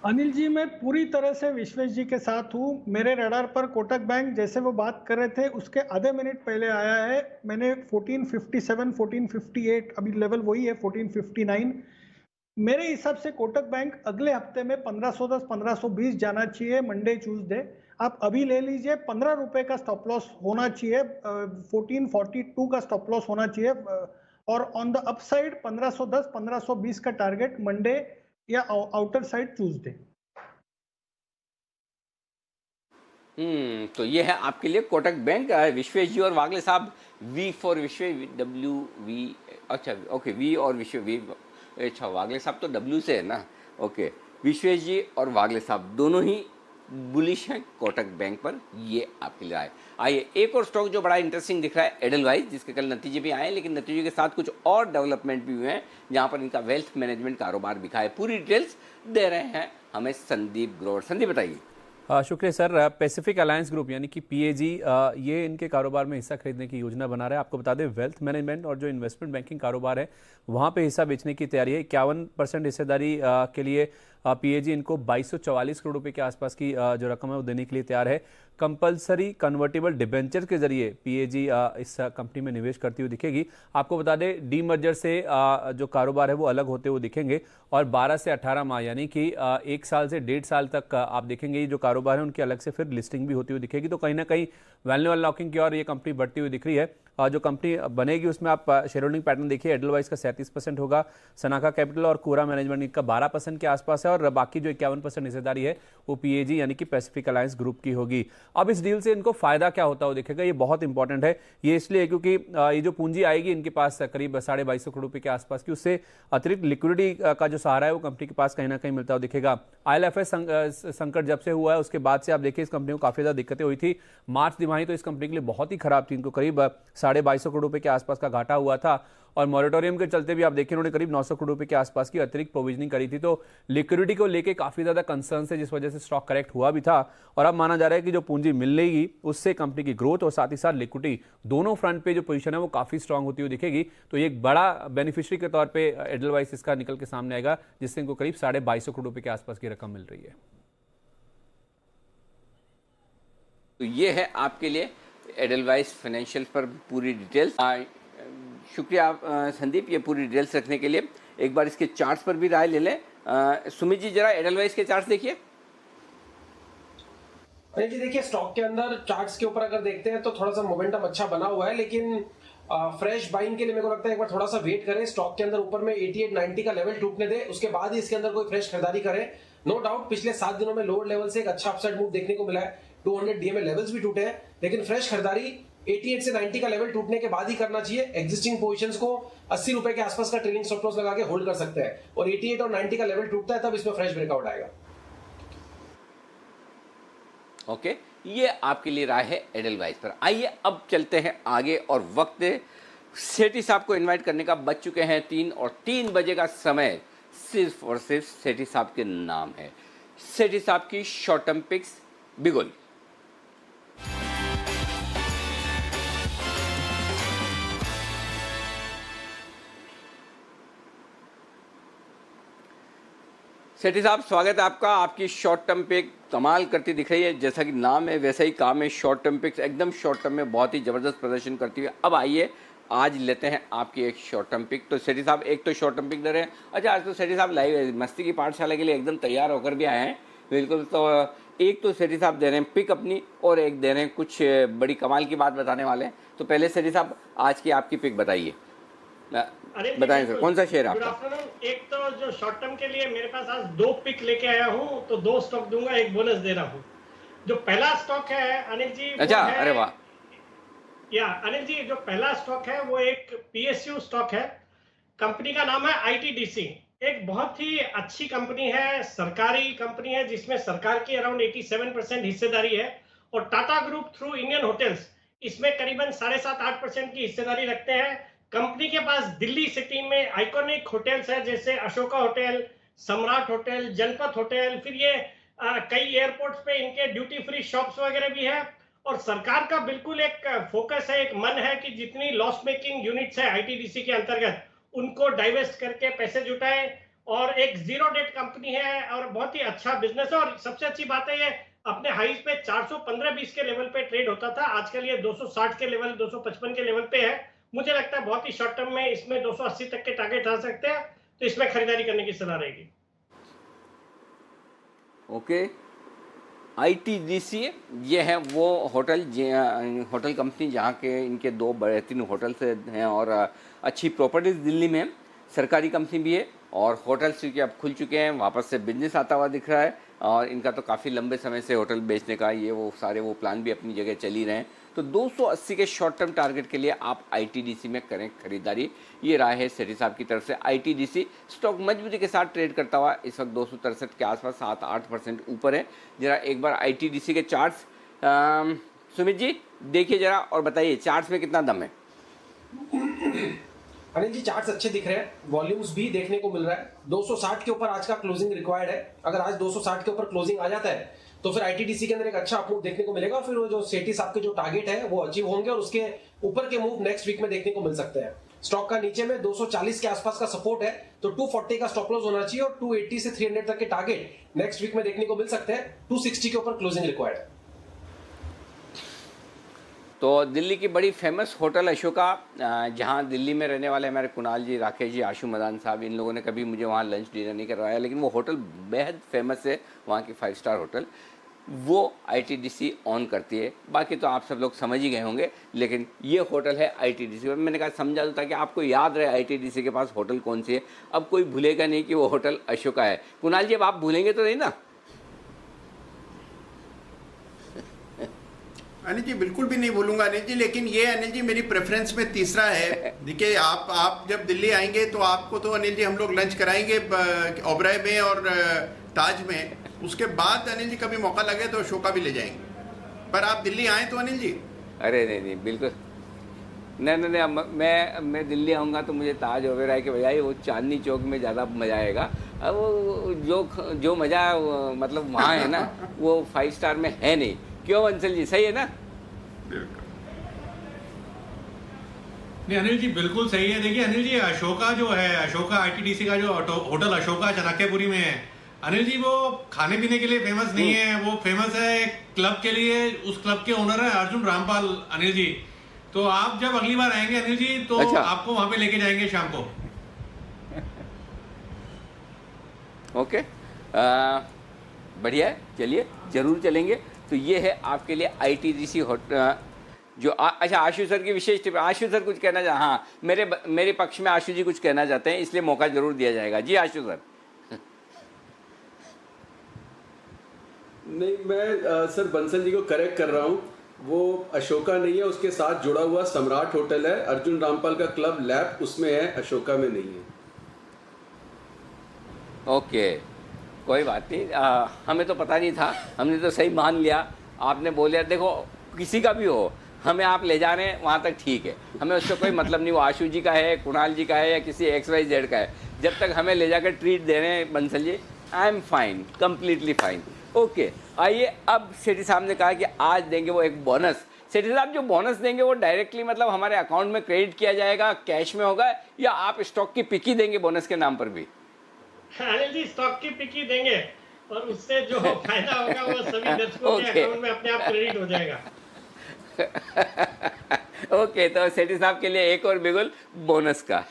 अनिल जी, मैं पूरी तरह से विश्वेश जी के साथ हूँ। मेरे रडार पर कोटक बैंक जैसे वो बात कर रहे थे उसके आधे मिनट पहले आया है। मैंने 1457 1458 अभी लेवल वही है 1459। मेरे हिसाब से कोटक बैंक अगले हफ्ते में 1510 1520 जाना चाहिए मंडे ट्यूसडे। आप अभी ले लीजिए, 15 रुपए का स्टॉप लॉस होना चाहिए, 1442 का स्टॉप लॉस होना चाहिए और ऑन द अपसाइड 1510 1520 का टारगेट मंडे या आउटर साइड ट्यूसडे। तो ये है आपके लिए कोटक बैंक। विश्वेश जी और वागले साहब, वी फॉर विश्व, डब्ल्यू वी, अच्छा ओके, वी और विश्व वी, अच्छा वागले साहब तो डब्ल्यू से है ना। ओके, विश्वेश जी और वागले साहब दोनों ही बुलिश हैं कोटक बैंक पर, ये आपके लिए आए। आइए एक और स्टॉक जो बड़ा इंटरेस्टिंग दिख रहा है, एडलवाइज, जिसके कल नतीजे भी आए लेकिन नतीजों के साथ कुछ और डेवलपमेंट भी हुए हैं जहां पर इनका वेल्थ मैनेजमेंट कारोबार बिका है। पूरी डिटेल्स दे रहे हैं हमें संदीप ग्रोवर। संदीप बताइए। शुक्रिया सर। पैसिफिक अलायंस ग्रुप यानी कि PAG ये इनके कारोबार में हिस्सा खरीदने की योजना बना रहा है। आपको बता दें वेल्थ मैनेजमेंट और जो इन्वेस्टमेंट बैंकिंग कारोबार है वहाँ पे हिस्सा बेचने की तैयारी है। 51% हिस्सेदारी के लिए पीएजी इनको 2244 करोड़ रुपए के आसपास की जो रकम है वो देने के लिए तैयार है। कंपलसरी कन्वर्टेबल डिबेंचर के जरिए पीएजी इस कंपनी में निवेश करती हुई दिखेगी। आपको बता दें डीमर्जर से जो कारोबार है वो अलग होते हुए दिखेंगे और 12 से 18 माह यानी कि 1 साल से 1.5 साल तक आप देखेंगे ये जो कारोबार है उनकी अलग से फिर लिस्टिंग भी होती हुई दिखेगी। तो कहीं ना कहीं वैल्यू अनलॉकिंग की ओर ये कंपनी बढ़ती हुई दिख रही है। जो कंपनी बनेगी उसमें आप शेयर होल्डिंग पैटर्न देखिए, एडलवाइस का 37% होगा, सनाका कैपिटल और कोरा मैनेजमेंट का 12% के आसपास है और बाकी जो 51% हिस्सेदारी है वो पीएजी यानी कि पैसिफिक अलायंस ग्रुप की होगी। अब इस डील से इनको फायदा क्या होता है वो देखेगा, ये बहुत इंपॉर्टेंट है। ये इसलिए क्योंकि ये जो पूंजी आएगी इनके पास करीब 2250 करोड़ रुपए के आसपास की, उससे अतिरिक्त लिक्विडिटी का जो सहारा है वो कंपनी के पास कहीं ना कहीं मिलता हुआ दिखेगा। IL&FS संकट जब से हुआ है उसके बाद से आप देखिए इस कंपनी को काफी ज्यादा दिक्कतें हुई थी। मार्च तिमाही तो इस कंपनी के लिए बहुत ही खराब थी, इनको करीब 2250 करोड़ रुपए के आसपास का घाटा हुआ था और मॉरेटोरियम के चलते भी आप देखिए उन्होंने करीब 900 करोड़ रुपए के आसपास की अतिरिक्त प्रोविजनिंग करी थी। तो लिक्विडिटी को लेके काफी ज्यादा कंसर्न है जिस वजह से स्टॉक करेक्ट हुआ भी था और अब माना जा रहा है कि जो पूंजी मिलेगी उससे कंपनी की ग्रोथ और साथ ही साथ लिक्विडिटी दोनों फ्रंट पे जो पोजीशन है वो काफी स्ट्रांग होती हुई दिखेगी। तो ये एक बड़ा बेनिफिशियरी के तौर पे एडलवाइस इसका निकल के सामने आएगा जिससे इनको करीब 2250 करोड़ रुपए के आसपास की रकम मिल रही है। तो ये है आपके लिए एडलवाइस फाइनेंशियल पर पूरी डिटेल्स। शुक्रिया संदीप ये पूरी डिटेल्स रखने के लिए। एक बार इसके चार्ट्स पर भी राय ले लें। सुमित जी जरा एडलवाइस के चार्ट्स देखिए। अरे जी देखिए स्टॉक के अंदर चार्ट्स के ऊपर अगर देखते हैं तो थोड़ा सा मोमेंटम अच्छा बना हुआ है, लेकिन फ्रेश बाइंग के लिए मेरे को लगता है एक बार थोड़ा सा वेट करें। स्टॉक के अंदर ऊपर में 88-90 का लेवल टूटने दे, उसके बाद ही इसके अंदर कोई फ्रेश खरीदारी करें। नो डाउट पिछले 7 दिनों में लोअर लेवल से एक अच्छा अपसाइड मूव देखने को मिला है, 200 डीएमए लेवल्स भी टूटे हैं, लेकिन फ्रेश खरीदारी 88 से 90 का लेवल टूटने के बाद ही करना चाहिए। एग्जिस्टिंग पोजीशंस को 80 रुपए के आसपास का ट्रेलिंग स्टॉप लॉस लगा के होल्ड कर सकते हैं और 88 और 90 का लेवल टूटता है तब इसमें फ्रेश ब्रेकआउट आएगा। ओके ये आपके लिए राय है एडलवाइस पर। आइए अब चलते हैं आगे और वक्त सेठी साहब को इनवाइट करने का बच चुके हैं 3 और 3 बजे का समय सिर्फ और सिर्फ सेठी साहब के नाम है। सेठी साहब की शॉर्ट टर्म पिक्स बिगुल। सेठी साहब स्वागत है आपका। आपकी शॉर्ट टर्म पिक कमाल करती दिख रही है, जैसा कि नाम है वैसा ही काम है। शॉर्ट टर्म पिक्स एकदम शॉर्ट टर्म में बहुत ही जबरदस्त प्रदर्शन करती है। अब आइए आज लेते हैं आपकी एक शॉर्ट टर्म पिक। तो सेठी साहब एक तो शॉर्ट टर्म पिक दे रहे हैं। अच्छा आज तो सेठी साहब लाइव मस्ती की पाठशाला के लिए एकदम तैयार होकर भी आए हैं बिल्कुल। तो एक तो सेठी साहब दे रहे हैं पिक अपनी और एक दे रहे हैं कुछ बड़ी कमाल की बात बताने वाले हैं। तो पहले सेठी साहब आज की आपकी पिक बताइए। बताएं सर कौन सा शेयर आपका? Good afternoon. एक तो जो शॉर्ट टर्म के लिए मेरे पास आज 2 पिक लेके आया हूँ, तो 2 स्टॉक दूंगा, एक बोनस दे रहा हूँ। जो पहला स्टॉक है अनिल जी, अच्छा अरे वाह या अनिल जी जो पहला स्टॉक है वो एक PSU स्टॉक है। कंपनी का नाम है ITDC। एक बहुत ही अच्छी कंपनी है, सरकारी कंपनी है जिसमें सरकार की अराउंड 87% हिस्सेदारी है और Tata group through Indian hotels इसमें करीबन 7.5-8% की हिस्सेदारी रखते हैं। कंपनी के पास दिल्ली सिटी में आइकॉनिक होटल्स है जैसे अशोका होटल, सम्राट होटल, जनपथ होटल, फिर ये कई एयरपोर्ट्स पे इनके ड्यूटी फ्री शॉप्स वगैरह भी है। और सरकार का बिल्कुल एक फोकस है, एक मन है कि जितनी लॉस मेकिंग यूनिट्स है ITDC के अंतर्गत उनको डाइवेस्ट करके पैसे जुटाए। और एक जीरो डेट कंपनी है और बहुत ही अच्छा बिजनेस है। और सबसे अच्छी बात है ये अपने हाईज पे 415-20 के लेवल पे ट्रेड होता था, आजकल ये 260 के लेवल 255 के लेवल पे है। मुझे लगता है बहुत ही शॉर्ट टर्म में इसमें 280 तक के टारगेट आ सकते हैं, तो इसमें खरीदारी करने की सलाह रहेगी। ओके ITDC ये है वो होटल कंपनी जहाँ के इनके 2 बड़े 3 होटल्स हैं और अच्छी प्रॉपर्टीज दिल्ली में, सरकारी कंपनी भी है और होटल्स क्योंकि अब खुल चुके हैं वापस से बिजनेस आता हुआ दिख रहा है। और इनका तो काफ़ी लंबे समय से होटल बेचने का ये वो सारे वो प्लान भी अपनी जगह चल ही रहे हैं। तो 280 के शॉर्ट टर्म टारगेट के लिए आप ITDC में करें खरीदारी, ये राय है सेठी साहब की तरफ से। ITDC स्टॉक मजबूती के साथ ट्रेड करता हुआ इस वक्त 263 के आसपास 7-8% ऊपर है। जरा एक बार ITDC के चार्ट्स सुमित जी देखिए जरा और बताइए चार्ट्स में कितना दम है। अनिल जी चार्ट्स अच्छे दिख रहे हैं, वॉल्यूम्स भी देखने को मिल रहा है। 260 के ऊपर आज का क्लोजिंग रिक्वायर्ड है। अगर आज 260 के ऊपर क्लोजिंग आ जाता है तो फिर आईटीडीसी के अंदर एक अच्छा अपमूव देखने को मिलेगा। फिर वो जो सेठी साहब के जो टारगेट है वो अचीव होंगे और उसके ऊपर के मूव नेक्स्ट वीक में देखने को मिल सकते हैं। स्टॉक का नीचे में 240 के आसपास का सपोर्ट है, तो 240 का स्टॉप लॉस होना चाहिए और 280 से 300 तक के टारगेट नेक्स्ट वीक में देखने को मिल सकते हैं। 260 के ऊपर क्लोजिंग रिक्वायर्ड है। तो दिल्ली की बड़ी फेमस होटल अशोका, जहां दिल्ली में रहने वाले हमारे कुणाल जी, राकेश जी, आशु मदान साहब, इन लोगों ने कभी मुझे वहां लंच डिनर नहीं करवाया, लेकिन वो होटल बेहद फेमस है, वहां की 5 स्टार होटल। वो आईटीडीसी ऑन करती है। बाकी तो आप सब लोग समझ ही गए होंगे, लेकिन ये होटल है आईटीडीसी। मैंने कहा समझा दो ताकि आपको याद रहे आईटीडीसी के पास होटल कौन सी है। अब कोई भूलेगा नहीं कि वो होटल अशोका है। कुणाल जी, अब आप भूलेंगे तो नहीं ना? अनिल जी बिल्कुल भी नहीं भूलूंगा अनिल जी, लेकिन ये अनिल जी मेरी प्रेफरेंस में तीसरा है। देखिए आप जब दिल्ली आएंगे तो आपको तो अनिल जी हम लोग लंच कराएंगे ओबराय में और ताज में। उसके बाद अनिल जी कभी मौका लगे तो अशोका भी ले जाएंगे, पर आप दिल्ली आए तो अनिल जी। अरे नहीं बिल्कुल नहीं, मैं दिल्ली आऊँगा तो मुझे ताज ओबराय के बजाय वो चांदनी चौक में ज़्यादा मज़ा आएगा। अब वो जो मज़ा मतलब वहाँ है ना, वो 5 स्टार में है नहीं। क्यों बंसल जी, सही है ना? नहीं अनिल जी बिल्कुल सही है। देखिए अनिल जी, अशोका जो है, अशोका आईटीडीसी का जो होटल अशोका चाणक्यपुरी में है, अनिल जी वो खाने पीने के लिए फेमस नहीं है, वो फेमस है एक क्लब के लिए। उस क्लब के ओनर है अर्जुन रामपाल अनिल जी। तो आप जब अगली बार आएंगे अनिल जी तो अच्छा। आपको वहां पे लेके जाएंगे शाम को। ओके, बढ़िया है, चलिए जरूर चलेंगे। तो ये है आपके लिए आईटीडीसी होटल जो अच्छा आशु सर की विशेष टिप्पणी। आशु सर कुछ कहना चाह, हाँ मेरे पक्ष में आशु जी कुछ कहना चाहते हैं, इसलिए मौका जरूर दिया जाएगा। जी आशु सर। नहीं, मैं सर बंसल जी को करेक्ट कर रहा हूँ, वो अशोका नहीं है, उसके साथ जुड़ा हुआ सम्राट होटल है, अर्जुन रामपाल का क्लब लैब उसमें है, अशोका में नहीं है। ओके, कोई बात नहीं, हमें तो पता नहीं था, हमने तो सही मान लिया। आपने बोलिया, देखो किसी का भी हो, हमें आप ले जा रहे हैं वहाँ तक ठीक है, हमें उससे कोई मतलब नहीं, वो आशु जी का है, कुणाल जी का है या किसी XYZ का है। जब तक हमें ले जाकर ट्रीट दे रहे हैं Bansal ji, I am fine, completely fine. Okay, आइए अब सेठी साहब ने कहा कि आज देंगे वो एक बोनस। सेठी साहब जो बोनस देंगे वो डायरेक्टली मतलब हमारे अकाउंट में क्रेडिट किया जाएगा, कैश में होगा, या आप स्टॉक की पिकी देंगे बोनस के नाम पर भी? अनिल जी स्टॉक की पिकी देंगे और उससे जो फायदा होगा वो सभी दर्शकों के अकाउंट में अपने आप क्रेडिट हो जाएगा। ओके, तो सेठी साहब के लिए एक और बिगुल बोनस का।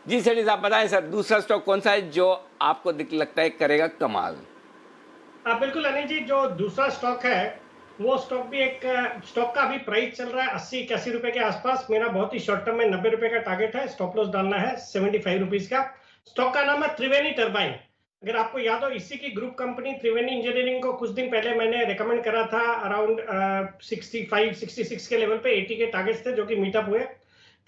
जी सेठी साहब बताएं सर, दूसरा स्टॉक कौन सा है जो आपको लगता है करेगा कमाल? बिल्कुल अनिल जी, जो दूसरा स्टॉक है वो स्टॉक भी एक स्टॉक का अभी प्राइस चल रहा है 80-81 रुपए के आसपास। मेरा बहुत ही शॉर्ट टर्म में 90 रुपए का टारगेट है, स्टॉप लॉस डालना है 75 रुपीज का। स्टॉक का नाम है त्रिवेणी टर्बाइन। अगर आपको याद हो, इसी की ग्रुप कंपनी त्रिवेणी इंजीनियरिंग को कुछ दिन पहले मैंने रिकमेंड करा था, अराउंड 65-66 के लेवल पे 80 के टारगेट्स थे जो कि मीटअप हुए।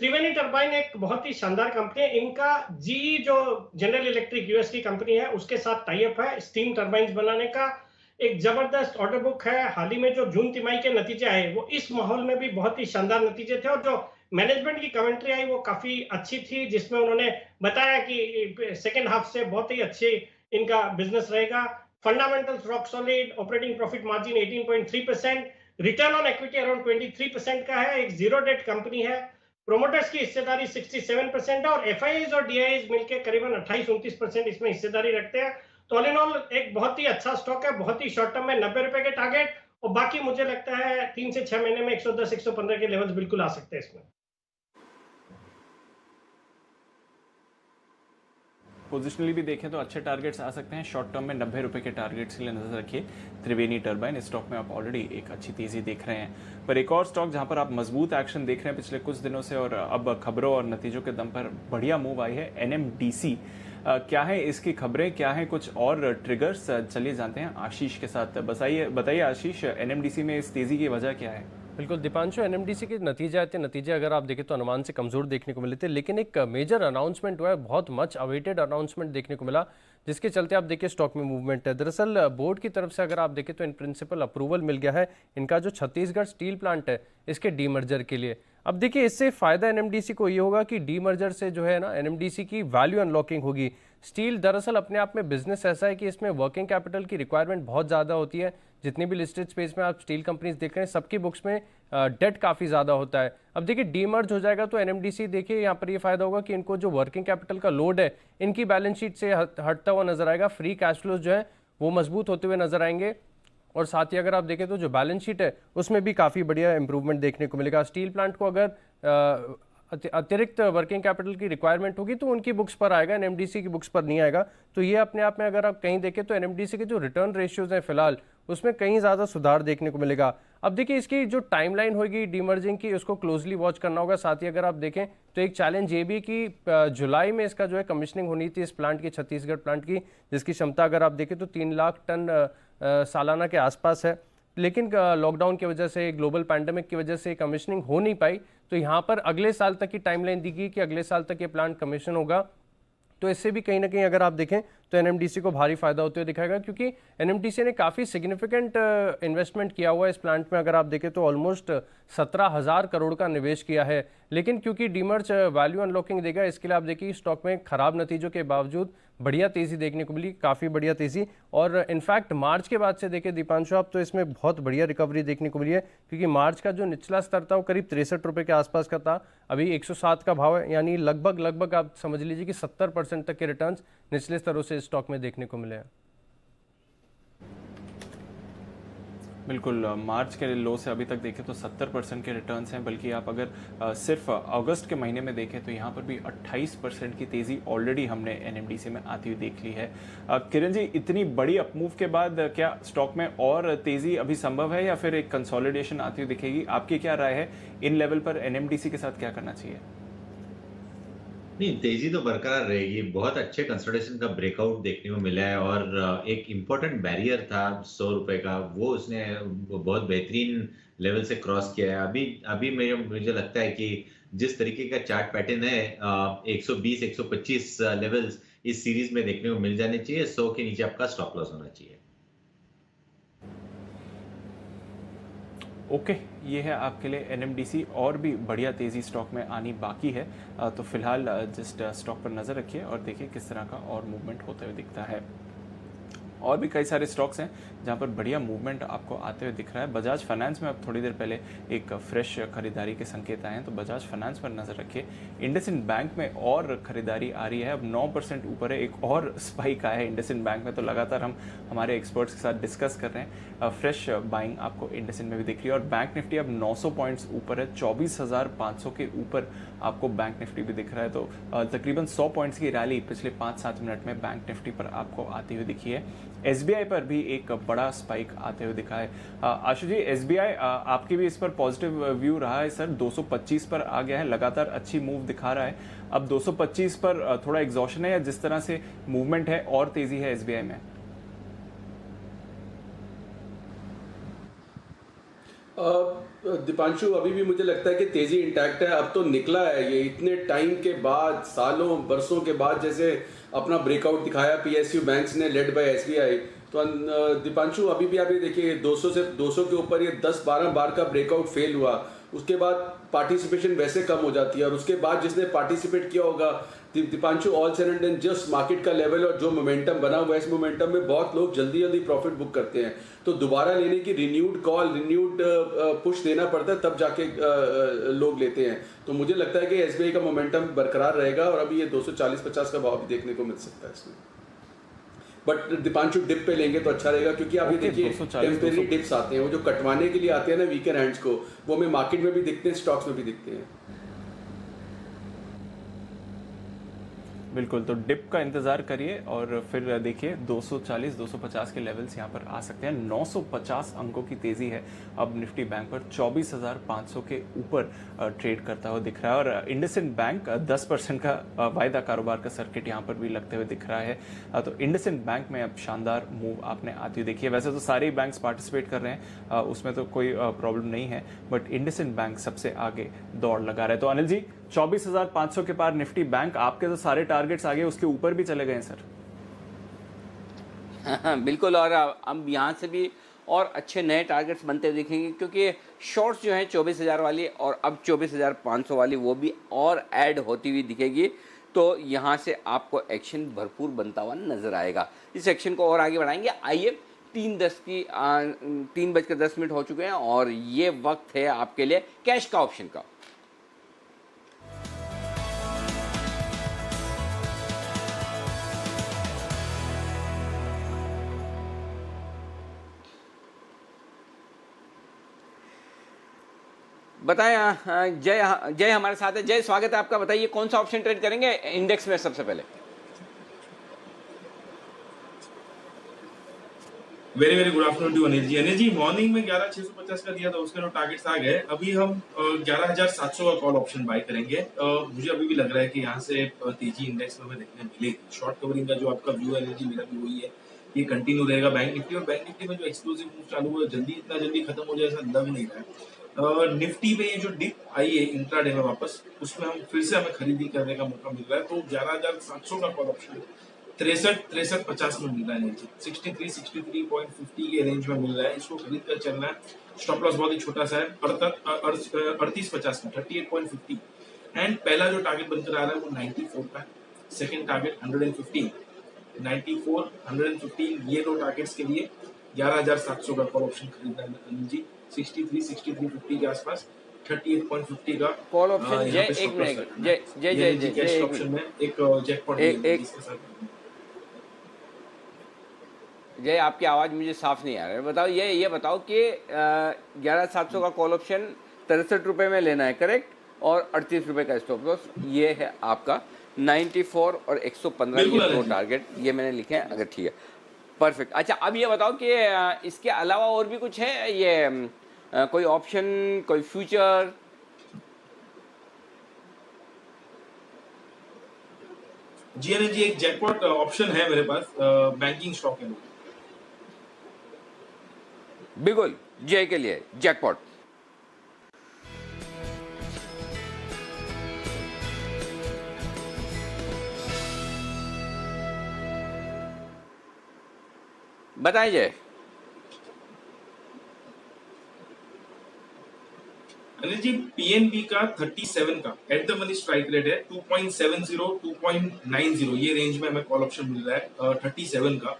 त्रिवेणी टर्बाइन एक बहुत ही शानदार कंपनी है। इनका जीई जो जनरल इलेक्ट्रिक यूएस की कंपनी है उसके साथ टाइप है स्टीम टर्बाइन बनाने का। एक जबरदस्त ऑर्डर बुक है। हाल ही में जो जून तिमाही के नतीजे आए वो इस माहौल में भी बहुत ही शानदार नतीजे थे, और जो मैनेजमेंट की कमेंट्री आई वो काफी अच्छी थी, जिसमें उन्होंने बताया कि सेकेंड हाफ से बहुत ही अच्छी इनका बिजनेस रहेगा। Fundamentals rock solid, operating profit margin 18.3%, return on equity around 23% का है। एक जीरो डेट कंपनी है। प्रोमोटर्स की हिस्सेदारी 67% है और एफआईआईज और डीआईआईज मिलकर करीबन 28-29% इसमें हिस्सेदारी रखते हैं। तो ऑल इन ऑल एक बहुत ही अच्छा स्टॉक है, बहुत ही शॉर्ट टर्म में 90 रुपए के टारगेट, और बाकी मुझे लगता है 3 से 6 महीने में 110-115 के लेवल्स बिल्कुल आ सकते हैं इसमें। पोजिशनली भी देखें तो अच्छे टारगेट्स आ सकते हैं। शॉर्ट टर्म में 90 रुपए के टारगेट्स के लिए नजर रखिए। त्रिवेणी टर्बाइन, इस स्टॉक में आप ऑलरेडी एक अच्छी तेजी देख रहे हैं। पर एक और स्टॉक जहां पर आप मजबूत एक्शन देख रहे हैं पिछले कुछ दिनों से और अब खबरों और नतीजों के दम पर बढ़िया मूव आई है, NMDC। क्या है इसकी खबरें, क्या है कुछ और ट्रिगर्स, चलिए जानते हैं आशीष के साथ। बताइए आशीष, NMDC में इस तेजी की वजह क्या है? बिल्कुल दीपांशु, NMDC के नतीजे आते हैं, नतीजे अगर आप देखें तो अनुमान से कमज़ोर देखने को मिले थे, लेकिन एक मेजर अनाउंसमेंट हुआ है, बहुत मच अवेटेड अनाउंसमेंट देखने को मिला, जिसके चलते आप देखिए स्टॉक में मूवमेंट है। दरअसल बोर्ड की तरफ से अगर आप देखें तो इन प्रिंसिपल अप्रूवल मिल गया है। इनका जो छत्तीसगढ़ स्टील प्लांट है इसके डीमर्जर के लिए। अब देखिए इससे फ़ायदा एनएमडीसी को ये होगा कि डीमर्जर से जो है ना एनएमडीसी की वैल्यू अनलॉकिंग होगी। स्टील दरअसल अपने आप में बिजनेस ऐसा है कि इसमें वर्किंग कैपिटल की रिक्वायरमेंट बहुत ज़्यादा होती है। जितनी भी लिस्टेड स्पेस में आप स्टील कंपनीज देख रहे हैं सबकी बुक्स में डेट काफ़ी ज़्यादा होता है। अब देखिए डीमर्ज हो जाएगा तो एनएमडीसी देखिए यहाँ पर ये फायदा होगा कि इनको जो वर्किंग कैपिटल का लोड है इनकी बैलेंस शीट से हटता हुआ नजर आएगा। फ्री कैश फ्लोज जो है वो मजबूत होते हुए नजर आएंगे और साथ ही अगर आप देखें तो जो बैलेंस शीट है उसमें भी काफ़ी बढ़िया इंप्रूवमेंट देखने को मिलेगा। स्टील प्लांट को अगर अतिरिक्त वर्किंग कैपिटल की रिक्वायरमेंट होगी तो उनकी बुक्स पर आएगा, एनएमडीसी की बुक्स पर नहीं आएगा। तो ये अपने आप में अगर आप कहीं देखें तो एनएमडीसी के जो रिटर्न रेशियोज हैं फिलहाल उसमें कहीं ज़्यादा सुधार देखने को मिलेगा। अब देखिए इसकी जो टाइमलाइन होगी डीमर्जिंग की उसको क्लोजली वॉच करना होगा। साथ ही अगर आप देखें तो एक चैलेंज ये भी कि जुलाई में इसका जो है कमिश्निंग होनी थी इस प्लांट की, छत्तीसगढ़ प्लांट की, जिसकी क्षमता अगर आप देखें तो 3 लाख टन सालाना के आसपास है। लेकिन लॉकडाउन की वजह से, ग्लोबल पैंडेमिक की वजह से कमिश्निंग हो नहीं पाई। तो यहाँ पर अगले साल तक की टाइमलाइन दी गई कि अगले साल तक ये प्लांट कमीशन होगा। तो इससे भी कहीं ना कहीं अगर आप देखें तो एनएमडीसी को भारी फायदा होते हुए दिखाएगा, क्योंकि एनएमडीसी ने काफ़ी सिग्निफिकेंट इन्वेस्टमेंट किया हुआ है इस प्लांट में। अगर आप देखें तो ऑलमोस्ट 17,000 करोड़ का निवेश किया है। लेकिन क्योंकि डीमर्ज वैल्यू अनलॉकिंग देगा, इसके लिए आप देखिए स्टॉक में खराब नतीजों के बावजूद बढ़िया तेज़ी देखने को मिली, काफ़ी बढ़िया तेज़ी। और इनफैक्ट मार्च के बाद से देखें दीपांशु आप तो इसमें बहुत बढ़िया रिकवरी देखने को मिली है, क्योंकि मार्च का जो निचला स्तर था वो करीब 63 रुपये के आसपास का था, अभी 107 का भाव है। यानी लगभग आप समझ लीजिए कि 70% तक के रिटर्न्स निचले स्तरों से स्टॉक में देखने को मिले हैं। बिल्कुल, मार्च के लो से अभी तक देखें तो 70% के रिटर्न्स हैं, बल्कि आप अगर सिर्फ अगस्त के महीने में देखें तो यहाँ पर भी 28% की तेज़ी ऑलरेडी हमने एनएमडीसी में आती हुई देख ली है। किरण जी, इतनी बड़ी अपमूव के बाद क्या स्टॉक में और तेज़ी अभी संभव है या फिर एक कंसोलिडेशन आती हुई दिखेगी? आपकी क्या राय है, इन लेवल पर एनएमडीसी के साथ क्या करना चाहिए? नहीं, तेजी तो बरकरार रहेगी। बहुत अच्छे कंसोलिडेशन का ब्रेकआउट देखने को मिला है और एक इम्पोर्टेंट बैरियर था 100 रुपए का, वो उसने बहुत बेहतरीन लेवल से क्रॉस किया है। अभी मुझे लगता है कि जिस तरीके का चार्ट पैटर्न है 120-125 लेवल्स इस सीरीज में देखने को मिल जाने चाहिए। 100 के नीचे आपका स्टॉप लॉस होना चाहिए। ओके, ये है आपके लिए एनएमडीसी। और भी बढ़िया तेज़ी स्टॉक में आनी बाकी है, तो फिलहाल जस्ट स्टॉक पर नज़र रखिए और देखिए किस तरह का और मूवमेंट होते हुए दिखता है। और भी कई सारे स्टॉक्स हैं जहां पर बढ़िया मूवमेंट आपको आते हुए दिख रहा है। बजाज फाइनेंस में अब थोड़ी देर पहले एक फ्रेश खरीदारी के संकेत आए हैं, तो बजाज फाइनेंस पर नज़र रखिए। इंडसइंड बैंक में और खरीदारी आ रही है, अब 9% ऊपर है, एक और स्पाइक आया है इंडसइंड बैंक में। तो लगातार हम हमारे एक्सपर्ट्स के साथ डिस्कस कर रहे हैं, फ्रेश बाइंग आपको इंडसइंड में भी दिख रही है। और बैंक निफ्टी अब 900 पॉइंट्स ऊपर है, 24,500 के ऊपर आपको बैंक निफ्टी भी दिख रहा है। तो तकरीबन 100 पॉइंट्स की रैली पिछले 5-7 मिनट में बैंक निफ्टी पर आपको आती हुई दिखी है। एसबीआई पर भी एक बड़ा स्पाइक आते हुए दिखा है। आशु जी, एसबीआई आपकी भी इस पर पॉजिटिव व्यू रहा है सर, 225 पर आ गया है, लगातार अच्छी मूव दिखा रहा है। अब 225 पर थोड़ा एग्जॉशन है या जिस तरह से मूवमेंट है और तेजी है एसबीआई में? दीपांशु, अभी भी मुझे लगता है कि तेजी इंटैक्ट है। अब तो निकला है ये इतने टाइम के बाद, सालों बरसों के बाद, जैसे अपना ब्रेकआउट दिखाया पीएसयू बैंक्स ने लेड बाय एसबीआई। तो दीपांशु अभी भी आप ये देखिए 200 के ऊपर ये 10-12 बार का ब्रेकआउट फेल हुआ, उसके बाद पार्टिसिपेशन वैसे कम हो जाती है। और उसके बाद जिसने पार्टिसिपेट किया होगा Deepanshu, all said and done, just market का लेवल और जो मोमेंटम बना हुआ है, इस मोमेंटम में बहुत लोग जल्दी प्रॉफिट बुक करते हैं। तो दोबारा लेने की रिन्यूड पुश देना पड़ता है, तब जाके लोग लेते हैं। तो मुझे लगता है कि एसबीआई का मोमेंटम बरकरार रहेगा और अभी ये 240-50 का भाव भी देखने को मिल सकता है इसमें। बट दीपांशु डिप पे लेंगे तो अच्छा रहेगा, क्योंकि आप ये देखिए टेम्परेरी डिप्स आते हैं, वो जो कटवाने के लिए आते हैं ना वीकर हैंड्स को, वो हमें मार्केट में भी दिखते हैं, स्टॉक्स में भी दिखते हैं। बिल्कुल, तो डिप का इंतजार करिए और फिर देखिए 240-250 के लेवल्स यहाँ पर आ सकते हैं। 950 अंकों की तेजी है अब निफ्टी बैंक पर, 24,500 के ऊपर ट्रेड करता हुआ दिख रहा है। और इंडसइंड बैंक 10% का वायदा कारोबार का सर्किट यहाँ पर भी लगते हुए दिख रहा है। तो इंडसइंड बैंक में अब शानदार मूव आपने आती हुई देखी है। वैसे तो सारे बैंक्स पार्टिसिपेट कर रहे हैं, उसमें तो कोई प्रॉब्लम नहीं है, बट इंडसइंड बैंक सबसे आगे दौड़ लगा रहा है। तो अनिल जी, 24,500 के पार निफ्टी बैंक, आपके तो सारे टारगेट्स आगे उसके ऊपर भी चले गए सर। बिल्कुल, और अब यहाँ से भी और अच्छे नए टारगेट्स बनते हुए दिखेंगे, क्योंकि शॉर्ट्स जो हैं 24,000 वाली और अब 24,500 वाली वो भी और ऐड होती हुई दिखेगी। तो यहाँ से आपको एक्शन भरपूर बनता हुआ नजर आएगा। इस एक्शन को और आगे बढ़ाएंगे। आइए 3:10 हो चुके हैं और ये वक्त है आपके लिए कैश का ऑप्शन का। बताएं जय हमारे साथ है। जय, स्वागत है आपका। बताइए कौन सा ऑप्शन ट्रेड करेंगे इंडेक्स में सबसे पहले? Very very good afternoon to Anil ji. Anil ji, morning में 11,650 का दिया था, उसके जो टारगेट्स आ गए। अभी हम 11,700 का कॉल ऑप्शन बाय करेंगे। मुझे अभी भी लग रहा है कि यहाँ से तेजी इंडेक्स में हमें देखने मिलेगी। शॉर्ट कवरिंग का जो आपका व्यू है अनिल जी, मेरा भी वही है, ये कंटिन्यू रहेगा। बैंक निफ्टी में जो एक्सप्लोसिव मूव चालू हुआ है, इतना जल्दी खत्म हो जाए ऐसा लग नहीं रहा है। निफ्टी में ये जो डिप आई है इंट्राडे में वापस, उसमें हम फिर से हमें खरीदी करने का मौका मिल रहा है। तो 11,700 का कॉल ऑप्शन 63-50 में मिल रहा है नीचे, 63-63.50 के रेंज में मिल रहा है। इसको खरीद कर चलना है। स्टॉप लॉस बहुत ही छोटा सा है, 38-50 में, 38.50। एंड पहला जो टारगेट बनकर आ रहा है वो 94 का है। सेकेंड टारगेट 115, 94, 115, ये दो टारगेट्स के लिए 11,700 का कॉल ऑप्शन खरीदना है अनिल जी। 63-63.50 के आसपास, 38.50 का कॉल ऑप्शन। जय एक मिनट, जय ऑप्शन में एक जैकपॉट इसके साथ। जय, आपकी आवाज मुझे साफ नहीं आ रहा है। बताओ ये बताओ कि 11,700 का कॉल ऑप्शन 63 रुपए में लेना है, करेक्ट? और 38 रुपए का स्टॉप लॉस, ये है आपका 94 और 115 ये दो टारगेट, ये मैंने लिखे हैं। अगर ठीक है, परफेक्ट। अच्छा, अब ये बताओ कि इसके अलावा और भी कुछ है? ये कोई ऑप्शन, कोई फ्यूचर? जी अनिल जी, एक जैकपॉट ऑप्शन है मेरे पास, बैंकिंग स्टॉक है। बिल्कुल, जय के लिए जैकपॉट। बताइए जय। अनिल जी, पीएनबी का 37 का at the money strike rate है, 2.70, 2.90, ये रेंज में हमें कॉल ऑप्शन मिल रहा है 37 का।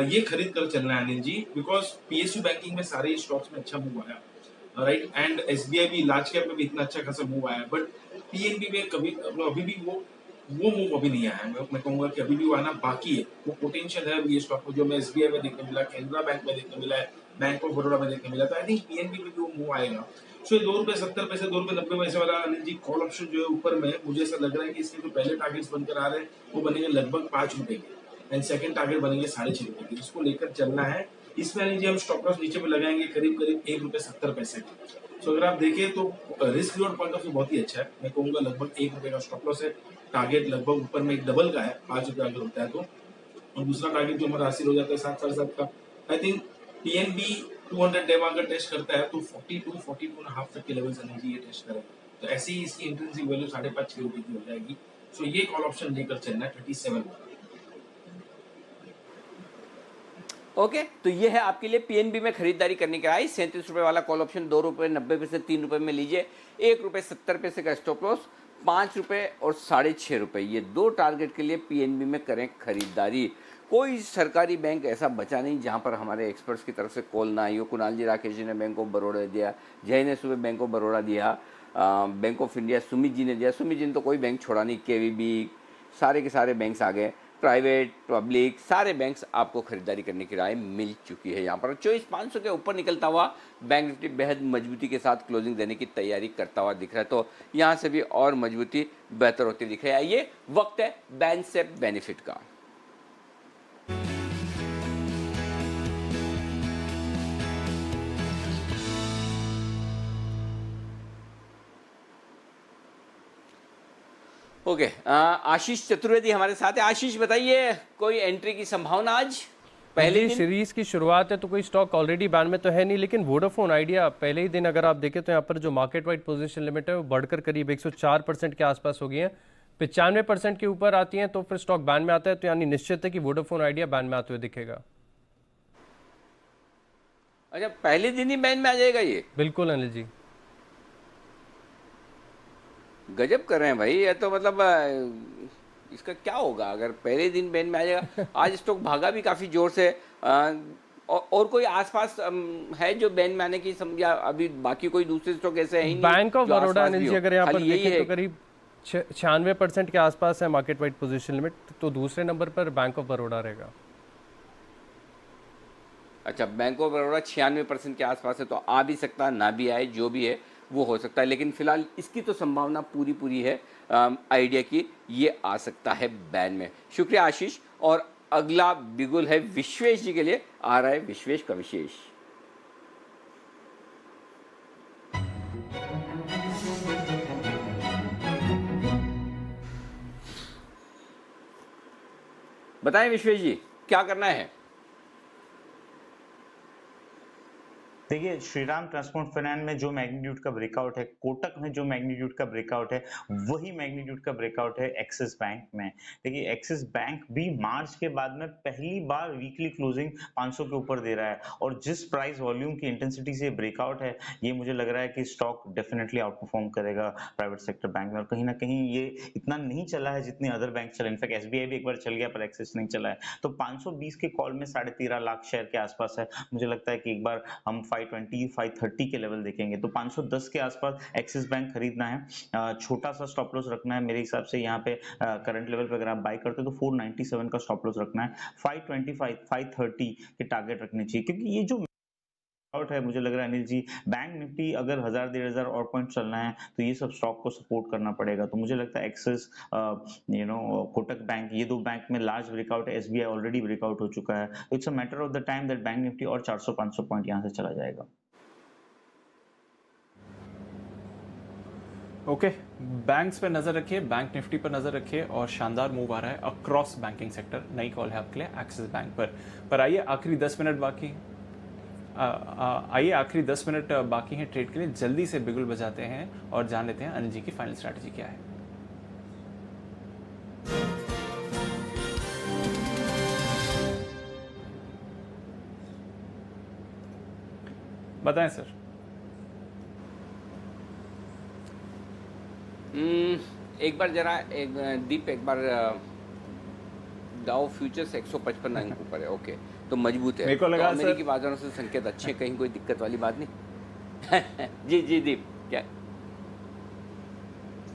ये खरीद कर चलना है Anil ji, because PSU banking में सारे स्टॉक्स में अच्छा मूव आया, राइट। एंड एसबीआई भी लार्ज कैप में भी इतना अच्छा खासा मूव आया, बट पीएनबी में अभी भी वो मूव अभी नहीं आया है। मैं कहूंगा कि अभी भी वो आना बाकी है। वो पोटेंशियल है अभी ये स्टॉक को, जो हमें एसबीआई में देखने मिला, कैनरा बैंक में देखने मिला है, बैंक ऑफ बड़ौदा में देखने मिला। तो आई थिंक पीएनबी में भी वो मूव आएगा। सो ₹2.70, ₹2.90 वाला अनिल जी कॉल ऑप्शन जो है ऊपर में, मुझे ऐसा लग रहा है कि इसके जो पहले टारगेट्स बनकर आ रहे हैं वो बनेंगे लगभग ₹5 के, एंड सेकंड टारगेट बनेंगे ₹6.5 के। इसको लेकर चलना है। इसमें अनिल जी हम स्टॉप लॉस नीचे पे लगाएंगे करीब ₹1.70 का। सो अगर आप देखें तो risk reward point of view बहुत ही अच्छा है। मैं कहूंगा लगभग ₹1 का स्टॉप लॉस है। टारगेट लगभग ऊपर में एक डबल का है, ₹5 अगर होता है तो। और दूसरा टारगेट जो हमारा हासिल हो जाता है 7-7.5 का। आई थिंक पीएनबी 200 डे अगर टेस्ट करता है तो 42.5 तक के लेवल्स एनर्जी ये टेस्ट करे, तो ऐसे ही इसकी इंट्रिंसिक वैल्यू ₹5.5-6 की हो जाएगी। सो ये कॉल ऑप्शन लेकर चलना है 37 का। ओके, तो ये है आपके लिए पीएनबी में खरीदारी करने का। 37 रुपए वाला कॉल ऑप्शन, ₹2.90 ₹3 में लीजिए। ₹1.70 का स्टॉप लॉस, ₹5 और ₹6.5, ये दो टारगेट के लिए पीएनबी में करें खरीदारी। कोई सरकारी बैंक ऐसा बचा नहीं जहां पर हमारे एक्सपर्ट्स की तरफ से कॉल ना आई हो। कुणाल जी राकेश जी ने बैंक ऑफ बड़ौदा दिया, जय ने सुबह बैंक ऑफ बड़ौदा दिया, bank of India Sumit ji ने दिया। सुमित जी ने तो कोई बैंक छोड़ा नहीं, केवीबी, सारे के सारे बैंक्स आ गए, प्राइवेट पब्लिक सारे बैंक्स आपको खरीदारी करने की राय मिल चुकी है। यहाँ पर 24,500 के ऊपर निकलता हुआ बैंक निफ्टी बेहद मजबूती के साथ क्लोजिंग देने की तैयारी करता हुआ दिख रहा है। तो यहाँ से भी और मजबूती बेहतर होती दिख रही है। आइए, वक्त है बैंक से बेनिफिट का। ओके, आशीष चतुर्वेदी हमारे साथ है। आशीष, बताइए कोई एंट्री की संभावना आज? पहले सीरीज की शुरुआत है तो कोई स्टॉक ऑलरेडी बैन में तो है नहीं, लेकिन वोडाफोन आइडिया पहले ही दिन अगर आप देखें तो यहाँ पर जो मार्केट वाइड पोजीशन लिमिट है वो बढ़कर करीब 104% के आसपास हो गई है। 95% के ऊपर आती हैं तो फिर स्टॉक बैन में आता है, तो यानी निश्चित है कि वोडाफोन आइडिया बैन में आते हुए दिखेगा। अच्छा, पहले दिन ही बैन में आ जाएगा ये? बिल्कुल अनिल जी, गजब कर रहे हैं भाई, ये तो मतलब इसका क्या होगा अगर पहले दिन बैन में आ जाएगा? आज स्टॉक भागा भी काफी जोर से। और कोई आसपास है जो बैन में आने की या अभी बाकी कोई दूसरे स्टॉक ऐसे हैं ही नहीं? बैंक ऑफ जो बड़ौदा आसपास अनिल भी जी हो? अगर यहाँ पर खाली यही देखें है? तो करीब 96% के आसपास है मार्केट वाइड पोजीशन लिमिट, तो दूसरे नंबर पर बैंक ऑफ बड़ौदा रहेगा। अच्छा, बैंक ऑफ बड़ौदा 96% के आसपास है, तो आ भी सकता है, ना भी आए, जो भी है वो हो सकता है, लेकिन फिलहाल इसकी तो संभावना पूरी है आइडिया की ये आ सकता है बैन में। शुक्रिया आशीष। और अगला बिगुल है विश्वेश जी के लिए, आ रहा है विश्वेश का विशेष। बताएं विश्वेश जी, क्या करना है? देखिए, श्रीराम ट्रांसपोर्ट फाइनेंस में जो मैग्नीट्यूड का ब्रेकआउट है, कोटक में जो मैग्नीट्यूड का ब्रेकआउट है, वही मैग्नीट्यूड का ब्रेकआउट है एक्सिस बैंक में। देखिए, एक्सिस बैंक भी मार्च के बाद में पहली बार वीकली क्लोजिंग 500 के ऊपर दे रहा है, और जिस प्राइस वॉल्यूम की इंटेंसिटी से ब्रेकआउट है, ये मुझे लग रहा है कि स्टॉक डेफिनेटली आउट परफॉर्म करेगा प्राइवेट सेक्टर बैंक में। और कहीं ना कहीं ये इतना नहीं चला है जितने अदर बैंक चले, इनफैक्ट एसबीआई भी एक बार चल गया पर एक्सिस नहीं चला है। तो 520 के कॉल में 13.5 लाख शेयर के आसपास है। मुझे लगता है कि एक बार हम 520 530 के लेवल देखेंगे, तो 510 के आसपास एक्सिस बैंक खरीदना है। छोटा सा स्टॉप लॉस रखना है मेरे हिसाब से यहाँ पे, करंट लेवल पे अगर आप बाय करते हो तो 497 का स्टॉप लॉस रखना है। 525 530 के टारगेट रखने चाहिए, क्योंकि ये जो आउट है, मुझे लग रहा है अनिल जी, बैंक निफ्टी अगर 1000-1500 और पॉइंट चलना है तो ये सब स्टॉक को सपोर्ट करना पड़ेगा। तो मुझे लगता है एक्सिस, कोटक बैंक, ये दो बैंक में लार्ज ब्रेकआउट है। एसबीआई ऑलरेडी ब्रेकआउट हो चुका है, तो it's a matter of the time that bank Nifty और 400-500 पॉइंट यहाँ से चला जाएगा। ओके, बैंक्स पे नजर रखिए, बैंक निफ्टी पर नजर रखिए, और शानदार मूव आ रहा है अक्रॉस बैंकिंग सेक्टर। नई कॉल है आपके लिए एक्सिस बैंक पर आइए, आखिरी 10 मिनट बाकी, आइए आखिरी 10 मिनट बाकी हैं ट्रेड के लिए। जल्दी से बिगुल बजाते हैं और जान लेते हैं अनिल जी की फाइनल स्ट्रैटेजी क्या है। बताएं सर। एक बार जरा दीप, एक बार डाउ फ्यूचर्स 155 अंक ऊपर है। ओके, तो मजबूत है। मेरे को लगा तो अमेरिकी बाजारों से संकेत अच्छे, कहीं कोई दिक्कत वाली बात नहीं। जी दीप, क्या?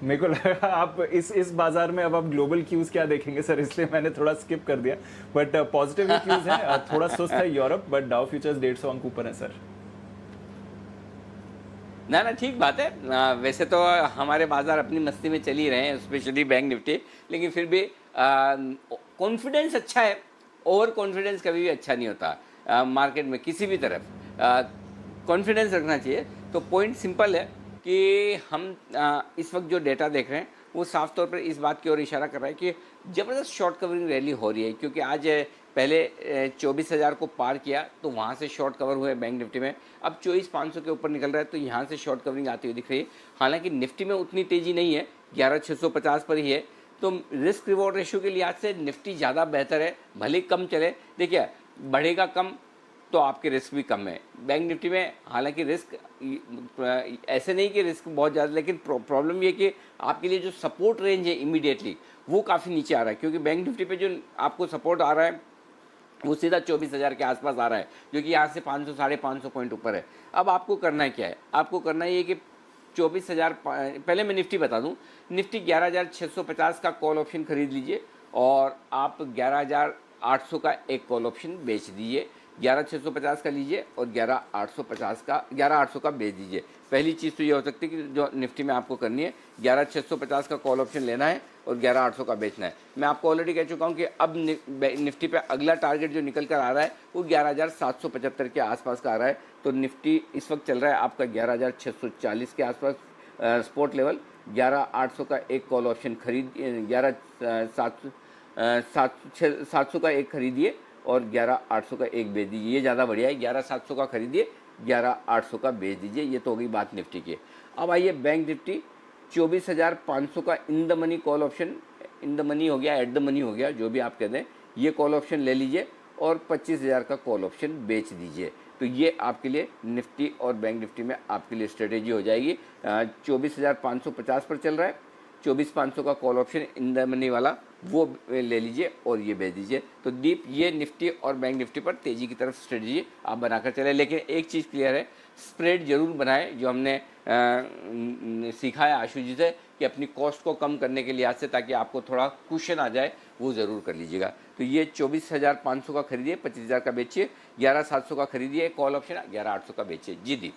मेरे को लगा आप इस बाजार में अब आप ग्लोबल क्यूज क्या देखेंगे सर, इसलिए मैंने थोड़ा स्किप कर दिया। बट पॉजिटिव क्यूज है, थोड़ा सुस्त है यूरोप, बट डाउ फ्यूचर्स 150 अंक ऊपर है सर। ना ठीक बात है। वैसे तो हमारे बाजार अपनी मस्ती में चल ही रहे हैं, स्पेशली बैंक निफ्टी, लेकिन फिर भी कॉन्फिडेंस अच्छा है। ओवर कॉन्फिडेंस कभी भी अच्छा नहीं होता मार्केट में, किसी भी तरफ कॉन्फिडेंस रखना चाहिए। तो पॉइंट सिंपल है कि हम इस वक्त जो डेटा देख रहे हैं वो साफ तौर पर इस बात की ओर इशारा कर रहा है कि ज़बरदस्त शॉर्ट कवरिंग रैली हो रही है, क्योंकि आज पहले 24,000 को पार किया तो वहाँ से शॉर्ट कवर हुए बैंक निफ्टी में। अब 24,500 के ऊपर निकल रहा है, तो यहाँ से शॉर्ट कवरिंग आती हुई दिख रही है। हालांकि निफ्टी में उतनी तेज़ी नहीं है, 11,650 पर ही है। तो रिस्क रिवॉर्ड रेशियो के लिहाज से निफ्टी ज़्यादा बेहतर है, भले कम चले। देखिए, बढ़ेगा कम तो आपके रिस्क भी कम है बैंक निफ्टी में। हालांकि रिस्क ऐसे नहीं कि रिस्क बहुत ज़्यादा, लेकिन प्रॉब्लम ये कि आपके लिए जो सपोर्ट रेंज है इमीडिएटली वो काफ़ी नीचे आ रहा है, क्योंकि बैंक निफ्टी पे जो आपको सपोर्ट आ रहा है वो सीधा 24,000 के आसपास आ रहा है, जो कि यहाँ से 500-550 पॉइंट ऊपर है। अब आपको करना है क्या है? आपको करना है ये कि 24,000, पहले मैं निफ्टी बता दूं, निफ्टी 11,650 का कॉल ऑप्शन खरीद लीजिए और आप 11,800 का एक कॉल ऑप्शन बेच दीजिए। 11,650 का लीजिए और 11,800 का बेच दीजिए। पहली चीज़ तो ये हो सकती है कि जो निफ्टी में आपको करनी है, 11,650 का कॉल ऑप्शन लेना है और 11,800 का बेचना है। मैं आपको ऑलरेडी कह चुका हूँ कि अब निफ्टी पे अगला टारगेट जो निकल कर आ रहा है वो 11,775 के आसपास का आ रहा है। तो निफ्टी इस वक्त चल रहा है आपका 11,640 के आसपास स्पॉट लेवल। 11,800 का एक कॉल ऑप्शन खरीद, 11,700 का एक खरीदिए और 11,800 का एक बेच दीजिए। ये ज़्यादा बढ़िया है। 11,700 का खरीदिए, 11,800 का बेच दीजिए। ये तो होगी बात निफ्टी की। अब आइए बैंक निफ्टी, 24,500 का in the money call option, in the money हो गया, एट द मनी हो गया, जो भी आप कहते हैं, ये कॉल ऑप्शन ले लीजिए और 25,000 का कॉल ऑप्शन बेच दीजिए। तो ये आपके लिए निफ्टी और बैंक निफ्टी में आपके लिए स्ट्रेटेजी हो जाएगी। 24,550 पर चल रहा है, 24,500 का call option in the money वाला वो ले लीजिए और ये बेच दीजिए। तो दीप ये निफ्टी और बैंक निफ्टी पर तेज़ी की तरफ स्ट्रेटजी आप बनाकर चले, लेकिन एक चीज़ क्लियर है, स्प्रेड जरूर बनाएं, जो हमने सीखा है आशु जी से कि अपनी कॉस्ट को कम करने के लिहाज से, ताकि आपको थोड़ा कुशन आ जाए, वो ज़रूर कर लीजिएगा। तो ये 24,500 का खरीदिए, 25,000 का बेचिए, 11,700 का खरीदिए कॉल ऑप्शन, 11,800 का बेचिए। जी दीप।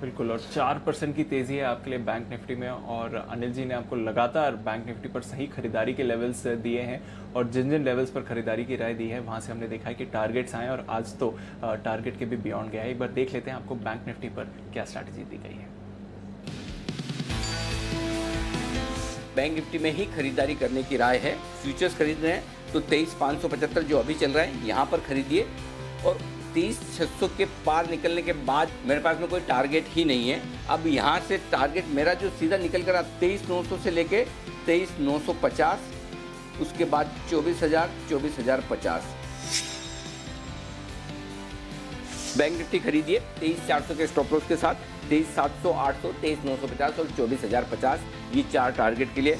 बिल्कुल, और 4% की तेज़ी है आपके लिए बैंक निफ्टी में, और अनिल जी ने आपको लगातार बैंक निफ्टी पर सही खरीदारी के लेवल्स दिए हैं, और जिन जिन लेवल्स पर खरीदारी की राय दी है वहाँ से हमने देखा है कि टारगेट्स आए और आज तो टारगेट के भी बियॉन्ड गया है। एक बार देख लेते हैं आपको बैंक निफ्टी पर क्या स्ट्रैटेजी दी गई है। बैंक निफ्टी में ही खरीदारी करने की राय है। फ्यूचर्स खरीद रहे हैं तो 23,575 जो अभी चल रहा है यहाँ पर खरीदिए, और 23,600 के पार निकलने के बाद मेरे पास में कोई टारगेट ही नहीं है। अब यहाँ से टारगेट मेरा जो सीधा निकल कर 23,900 से लेके 23,950, उसके बाद 24,000, 24,050। बैंक निफ्टी खरीदिए 23,400 के स्टॉप लॉस के साथ, 23,700, 800, 23,950 और 24,050, ये 4 टारगेट के लिए।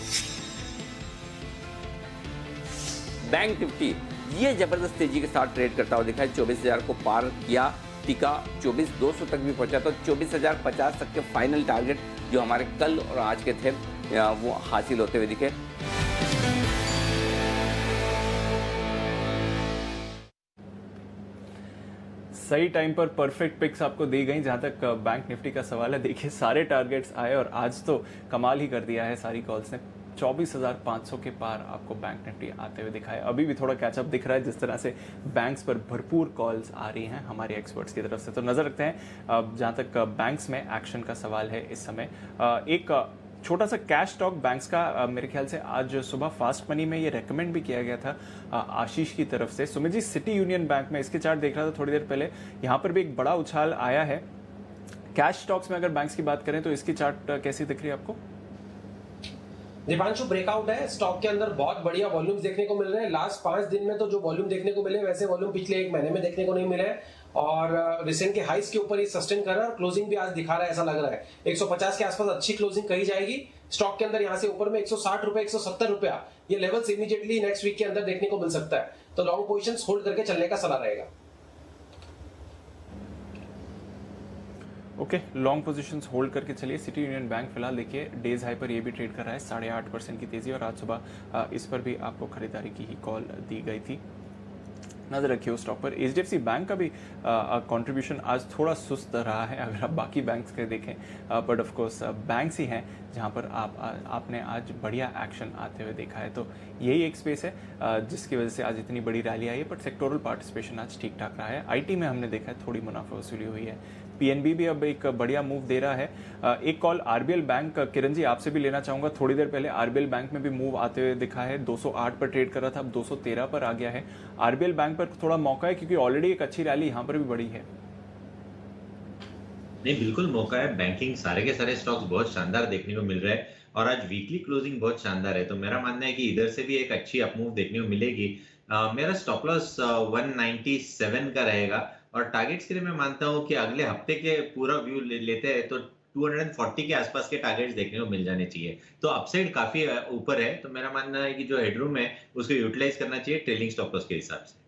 बैंक निफ्टी ये जबरदस्त तेजी के साथ ट्रेड करता हुआ दिखा है, 24,000 को पार किया, टिका, 24,200 तक भी पहुंचा, तो 24,050 तक के फाइनल टारगेट जो हमारे कल और आज के थे वो हासिल होते हुए दिखे। सही टाइम पर परफेक्ट पिक्स आपको दी गई। जहां तक बैंक निफ्टी का सवाल है, देखिए सारे टारगेट्स आए और आज तो कमाल ही कर दिया है सारी कॉल्स ने। 24,500 के पार आपको बैंक निफ्टी आते हुए दिखा है। अभी भी थोड़ा कैचअप दिख रहा है जिस तरह से बैंक्स पर भरपूर कॉल्स आ रही हैं हमारे एक्सपर्ट्स की तरफ से। तो नजर रखते हैं जहां तक बैंक्स में एक्शन का सवाल है इस समय। एक छोटा सा कैश स्टॉक बैंक्स का मेरे ख्याल से आज सुबह फास्ट मनी में ये रेकमेंड भी किया गया था आशीष की तरफ से। Sumit ji, city union bank में इसके चार्ट देख रहा था थोड़ी देर पहले, यहाँ पर भी एक बड़ा उछाल आया है। कैश स्टॉक्स में अगर बैंक्स की बात करें तो इसकी चार्ट कैसी दिख रही है आपको? दीपांशु, ब्रेकआउट है स्टॉक के अंदर, बहुत बढ़िया वॉल्यूम्स देखने को मिल रहे हैं। लास्ट 5 दिन में तो जो वॉल्यूम देखने को मिले वैसे वॉल्यूम पिछले 1 महीने में देखने को नहीं मिले हैं, और रिसेंट के हाइस के ऊपर ही सस्टेन कर रहा है और क्लोजिंग भी आज दिखा रहा है, ऐसा लग रहा है 150 के आसपास अच्छी क्लोजिंग कही जाएगी स्टॉक के अंदर। यहाँ से ऊपर में 160 रुपए, 170 रुपया, ये लेवल्स इमीडिएटली नेक्स्ट वीक के अंदर देखने को मिल सकता है। तो लॉन्ग पोजीशंस होल्ड करके चलने का सलाह रहेगा। ओके, लॉन्ग पोजीशंस होल्ड करके चलिए। सिटी यूनियन बैंक फिलहाल देखिए डेज हाई पर ये भी ट्रेड कर रहा है, 8.5% की तेजी, और आज सुबह इस पर भी आपको खरीदारी की ही कॉल दी गई थी। नजर रखिए उस स्टॉक पर। एचडीएफसी बैंक का भी कंट्रीब्यूशन आज थोड़ा सुस्त रहा है अगर आप बाकी बैंक्स के देखें, बट ऑफ कोर्स बैंक्स ही हैं जहां पर आपने आज बढ़िया एक्शन आते हुए देखा है। तो यही एक स्पेस है जिसकी वजह से आज इतनी बड़ी रैली आई है, बट सेक्टोरल पार्टिसिपेशन आज ठीक ठाक रहा है। आईटी में हमने देखा है थोड़ी मुनाफा वसूली हुई है। पीएनबी भी अब एक बढ़िया मूव दे रहा है। एक call RBL bank, Kiran ji आपसे भी लेना चाहूंगा। थोड़ी देर पहले आरबीएल बैंक में भी मूव आते हुए दिखा है, 208 पर ट्रेड कर रहा था, अब 213 पर आ गया है। आरबीएल बैंक पर थोड़ा मौका है क्योंकि ऑलरेडी एक अच्छी रैली यहाँ पर भी बढ़ी है। नहीं, बिल्कुल मौका है। बैंकिंग सारे के सारे स्टॉक्स बहुत शानदार देखने को मिल रहे हैं और आज वीकली क्लोजिंग बहुत शानदार है, तो मेरा मानना है कि इधर से भी एक अच्छी अपमूव देखने को मिलेगी। मेरा स्टॉप लॉस 197 का रहेगा और टारगेट्स के लिए मैं मानता हूं कि अगले हफ्ते के पूरा व्यू लेते हैं तो 240 के आसपास के टारगेट्स देखने को मिल जाने चाहिए। तो अपसाइड काफी ऊपर है, तो मेरा मानना है कि जो हेडरूम है उसको यूटिलाइज करना चाहिए ट्रेलिंग स्टॉप लॉस के हिसाब से।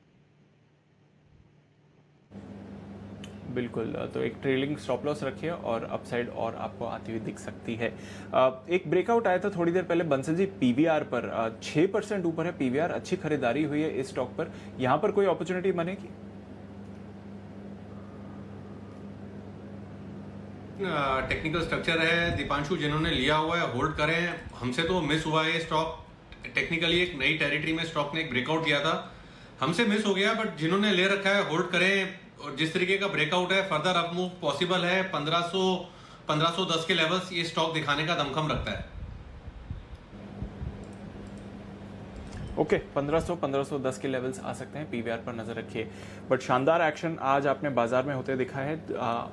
बिल्कुल, तो एक ट्रेलिंग स्टॉप लॉस रखिए और अपसाइड और आपको आती हुई दिख सकती है। एक ब्रेकआउट आया था थोड़ी देर पहले बंसल जी पीवीआर पर, 6% ऊपर है पीवीआर, अच्छी खरीदारी हुई है इस स्टॉक पर। यहां पर कोई अपॉर्चुनिटी बनेगी? टेक्निकल स्ट्रक्चर है दीपांशु, जिन्होंने लिया हुआ है होल्ड करें। हमसे तो मिस हुआ है ये स्टॉक, टेक्निकली एक नई टेरिटरी में स्टॉक ने एक ब्रेकआउट किया था, हमसे मिस हो गया, बट जिन्होंने ले रखा है होल्ड करें। और जिस तरीके का ब्रेकआउट है फर्दर अप मूव पॉसिबल है। 1510 के लेवल्स ये स्टॉक दिखाने का दमखम रखता है। ओके 1500-1510 के लेवल्स आ सकते हैं, पीवीआर पर नजर रखिए। बट शानदार एक्शन आज आपने बाजार में होते दिखा है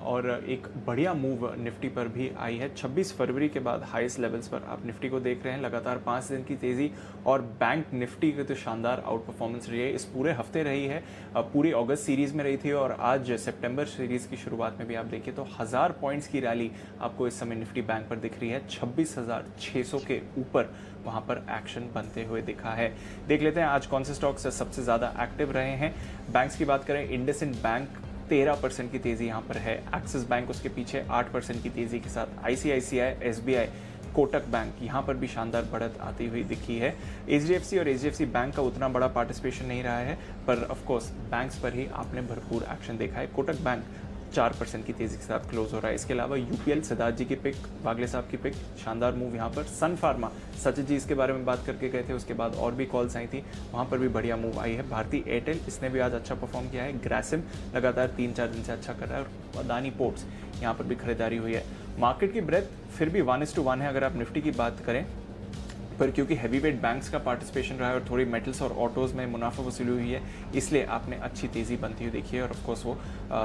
और एक बढ़िया मूव निफ्टी पर भी आई है। 26 फरवरी के बाद हाईएस्ट लेवल्स पर आप निफ्टी को देख रहे हैं, लगातार 5 दिन की तेजी और बैंक निफ्टी की तो शानदार आउट परफॉर्मेंस रही है, इस पूरे हफ्ते रही है, पूरी अगस्त सीरीज में रही थी और आज सितंबर सीरीज की शुरुआत में भी आप देखिए तो 1000 पॉइंट्स की रैली आपको इस समय निफ्टी बैंक पर दिख रही है। 26,600 के ऊपर वहां पर एक्शन बनते हुए दिखा है। देख लेते हैं आज कौन से स्टॉक्स सबसे ज्यादा एक्टिव रहे हैं। बैंक्स की बात करें, इंडसइंड बैंक 13% की तेजी यहां पर है, एक्सिस बैंक उसके पीछे 8% की तेजी के साथ, आईसीआईसीआई, एसबीआई, कोटक बैंक यहां पर भी शानदार बढ़त आती हुई दिखी है। एचडीएफसी और एचडीएफसी बैंक का उतना बड़ा पार्टिसिपेशन नहीं रहा है, पर ऑफ कोर्स बैंक्स पर ही आपने भरपूर एक्शन देखा है। कोटक बैंक 4% की तेजी के साथ क्लोज हो रहा है। इसके अलावा यूपीएल, सिद्धार्थ जी की पिक, वागले साहब की पिक, शानदार मूव यहाँ पर। सन फार्मा, सचिन जी इसके बारे में बात करके गए थे, उसके बाद और भी कॉल्स आई थी, वहाँ पर भी बढ़िया मूव आई है। भारती एयरटेल, इसने भी आज अच्छा परफॉर्म किया है। ग्रासिम लगातार 3-4 दिन से अच्छा कर रहा है और अदानी पोर्ट्स यहाँ पर भी खरीदारी हुई है। मार्केट की ब्रेथ फिर भी 1:1 है अगर आप निफ्टी की बात करें, पर क्योंकि हैवीवेट बैंक्स का पार्टिसिपेशन रहा है और थोड़ी मेटल्स और ऑटोज में मुनाफा वसूली हुई है, इसलिए आपने अच्छी तेजी बनती हुई देखी है और ऑफकोर्स वो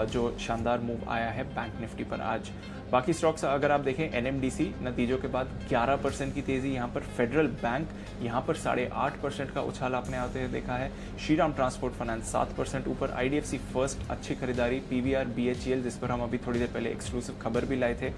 जो शानदार मूव आया है बैंक निफ्टी पर आज। बाकी स्टॉक्स अगर आप देखें, एनएमडीसी नतीजों के बाद 11% की तेजी यहाँ पर। फेडरल बैंक यहाँ पर 8.5% का उछाल आपने आते हुए देखा है। श्रीराम ट्रांसपोर्ट फाइनेंस 7% ऊपर। आईडीएफसी फर्स्ट अच्छी खरीदारी। पीवीआर, बीएचईएल जिस पर हम अभी थोड़ी देर पहले एक्सक्लूसिव खबर भी लाए थे,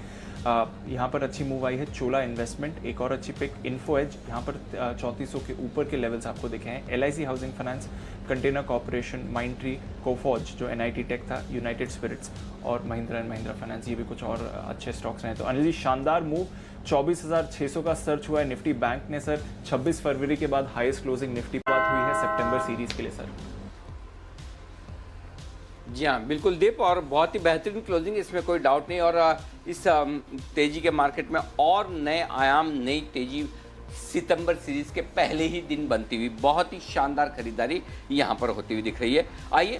यहाँ पर अच्छी मूव आई है। चोला इन्वेस्टमेंट एक और अच्छी पिक। इन्फो एज यहाँ पर 3400 के ऊपर के लेवल्स आपको दिखे हैं। एलआईसी हाउसिंग फाइनेंस, कंटेनर कॉर्पोरेशन, माइंडट्री, कोफॉज जो एनआईटी टेक था, यूनाइटेड स्पिरिट्स और महिंद्रा एंड महिंद्रा फाइनेंस, ये भी कुछ और अच्छे स्टॉक्स हैं। तो अनिल जी, शानदार मूव, 24,600 का सर्च हुआ है निफ्टी बैंक ने सर। 26 फरवरी के बाद हाईएस्ट क्लोजिंग निफ्टी बात हुई है सितंबर सीरीज के लिए सर। जी हाँ, बिल्कुल दीप, और बहुत ही बेहतरीन क्लोजिंग, इसमें कोई डाउट नहीं। और इस तेजी के मार्केट में और नए आयाम, नई तेजी सितंबर सीरीज के पहले ही दिन बनती हुई बहुत ही शानदार खरीदारी यहाँ पर होती हुई दिख रही है। आइए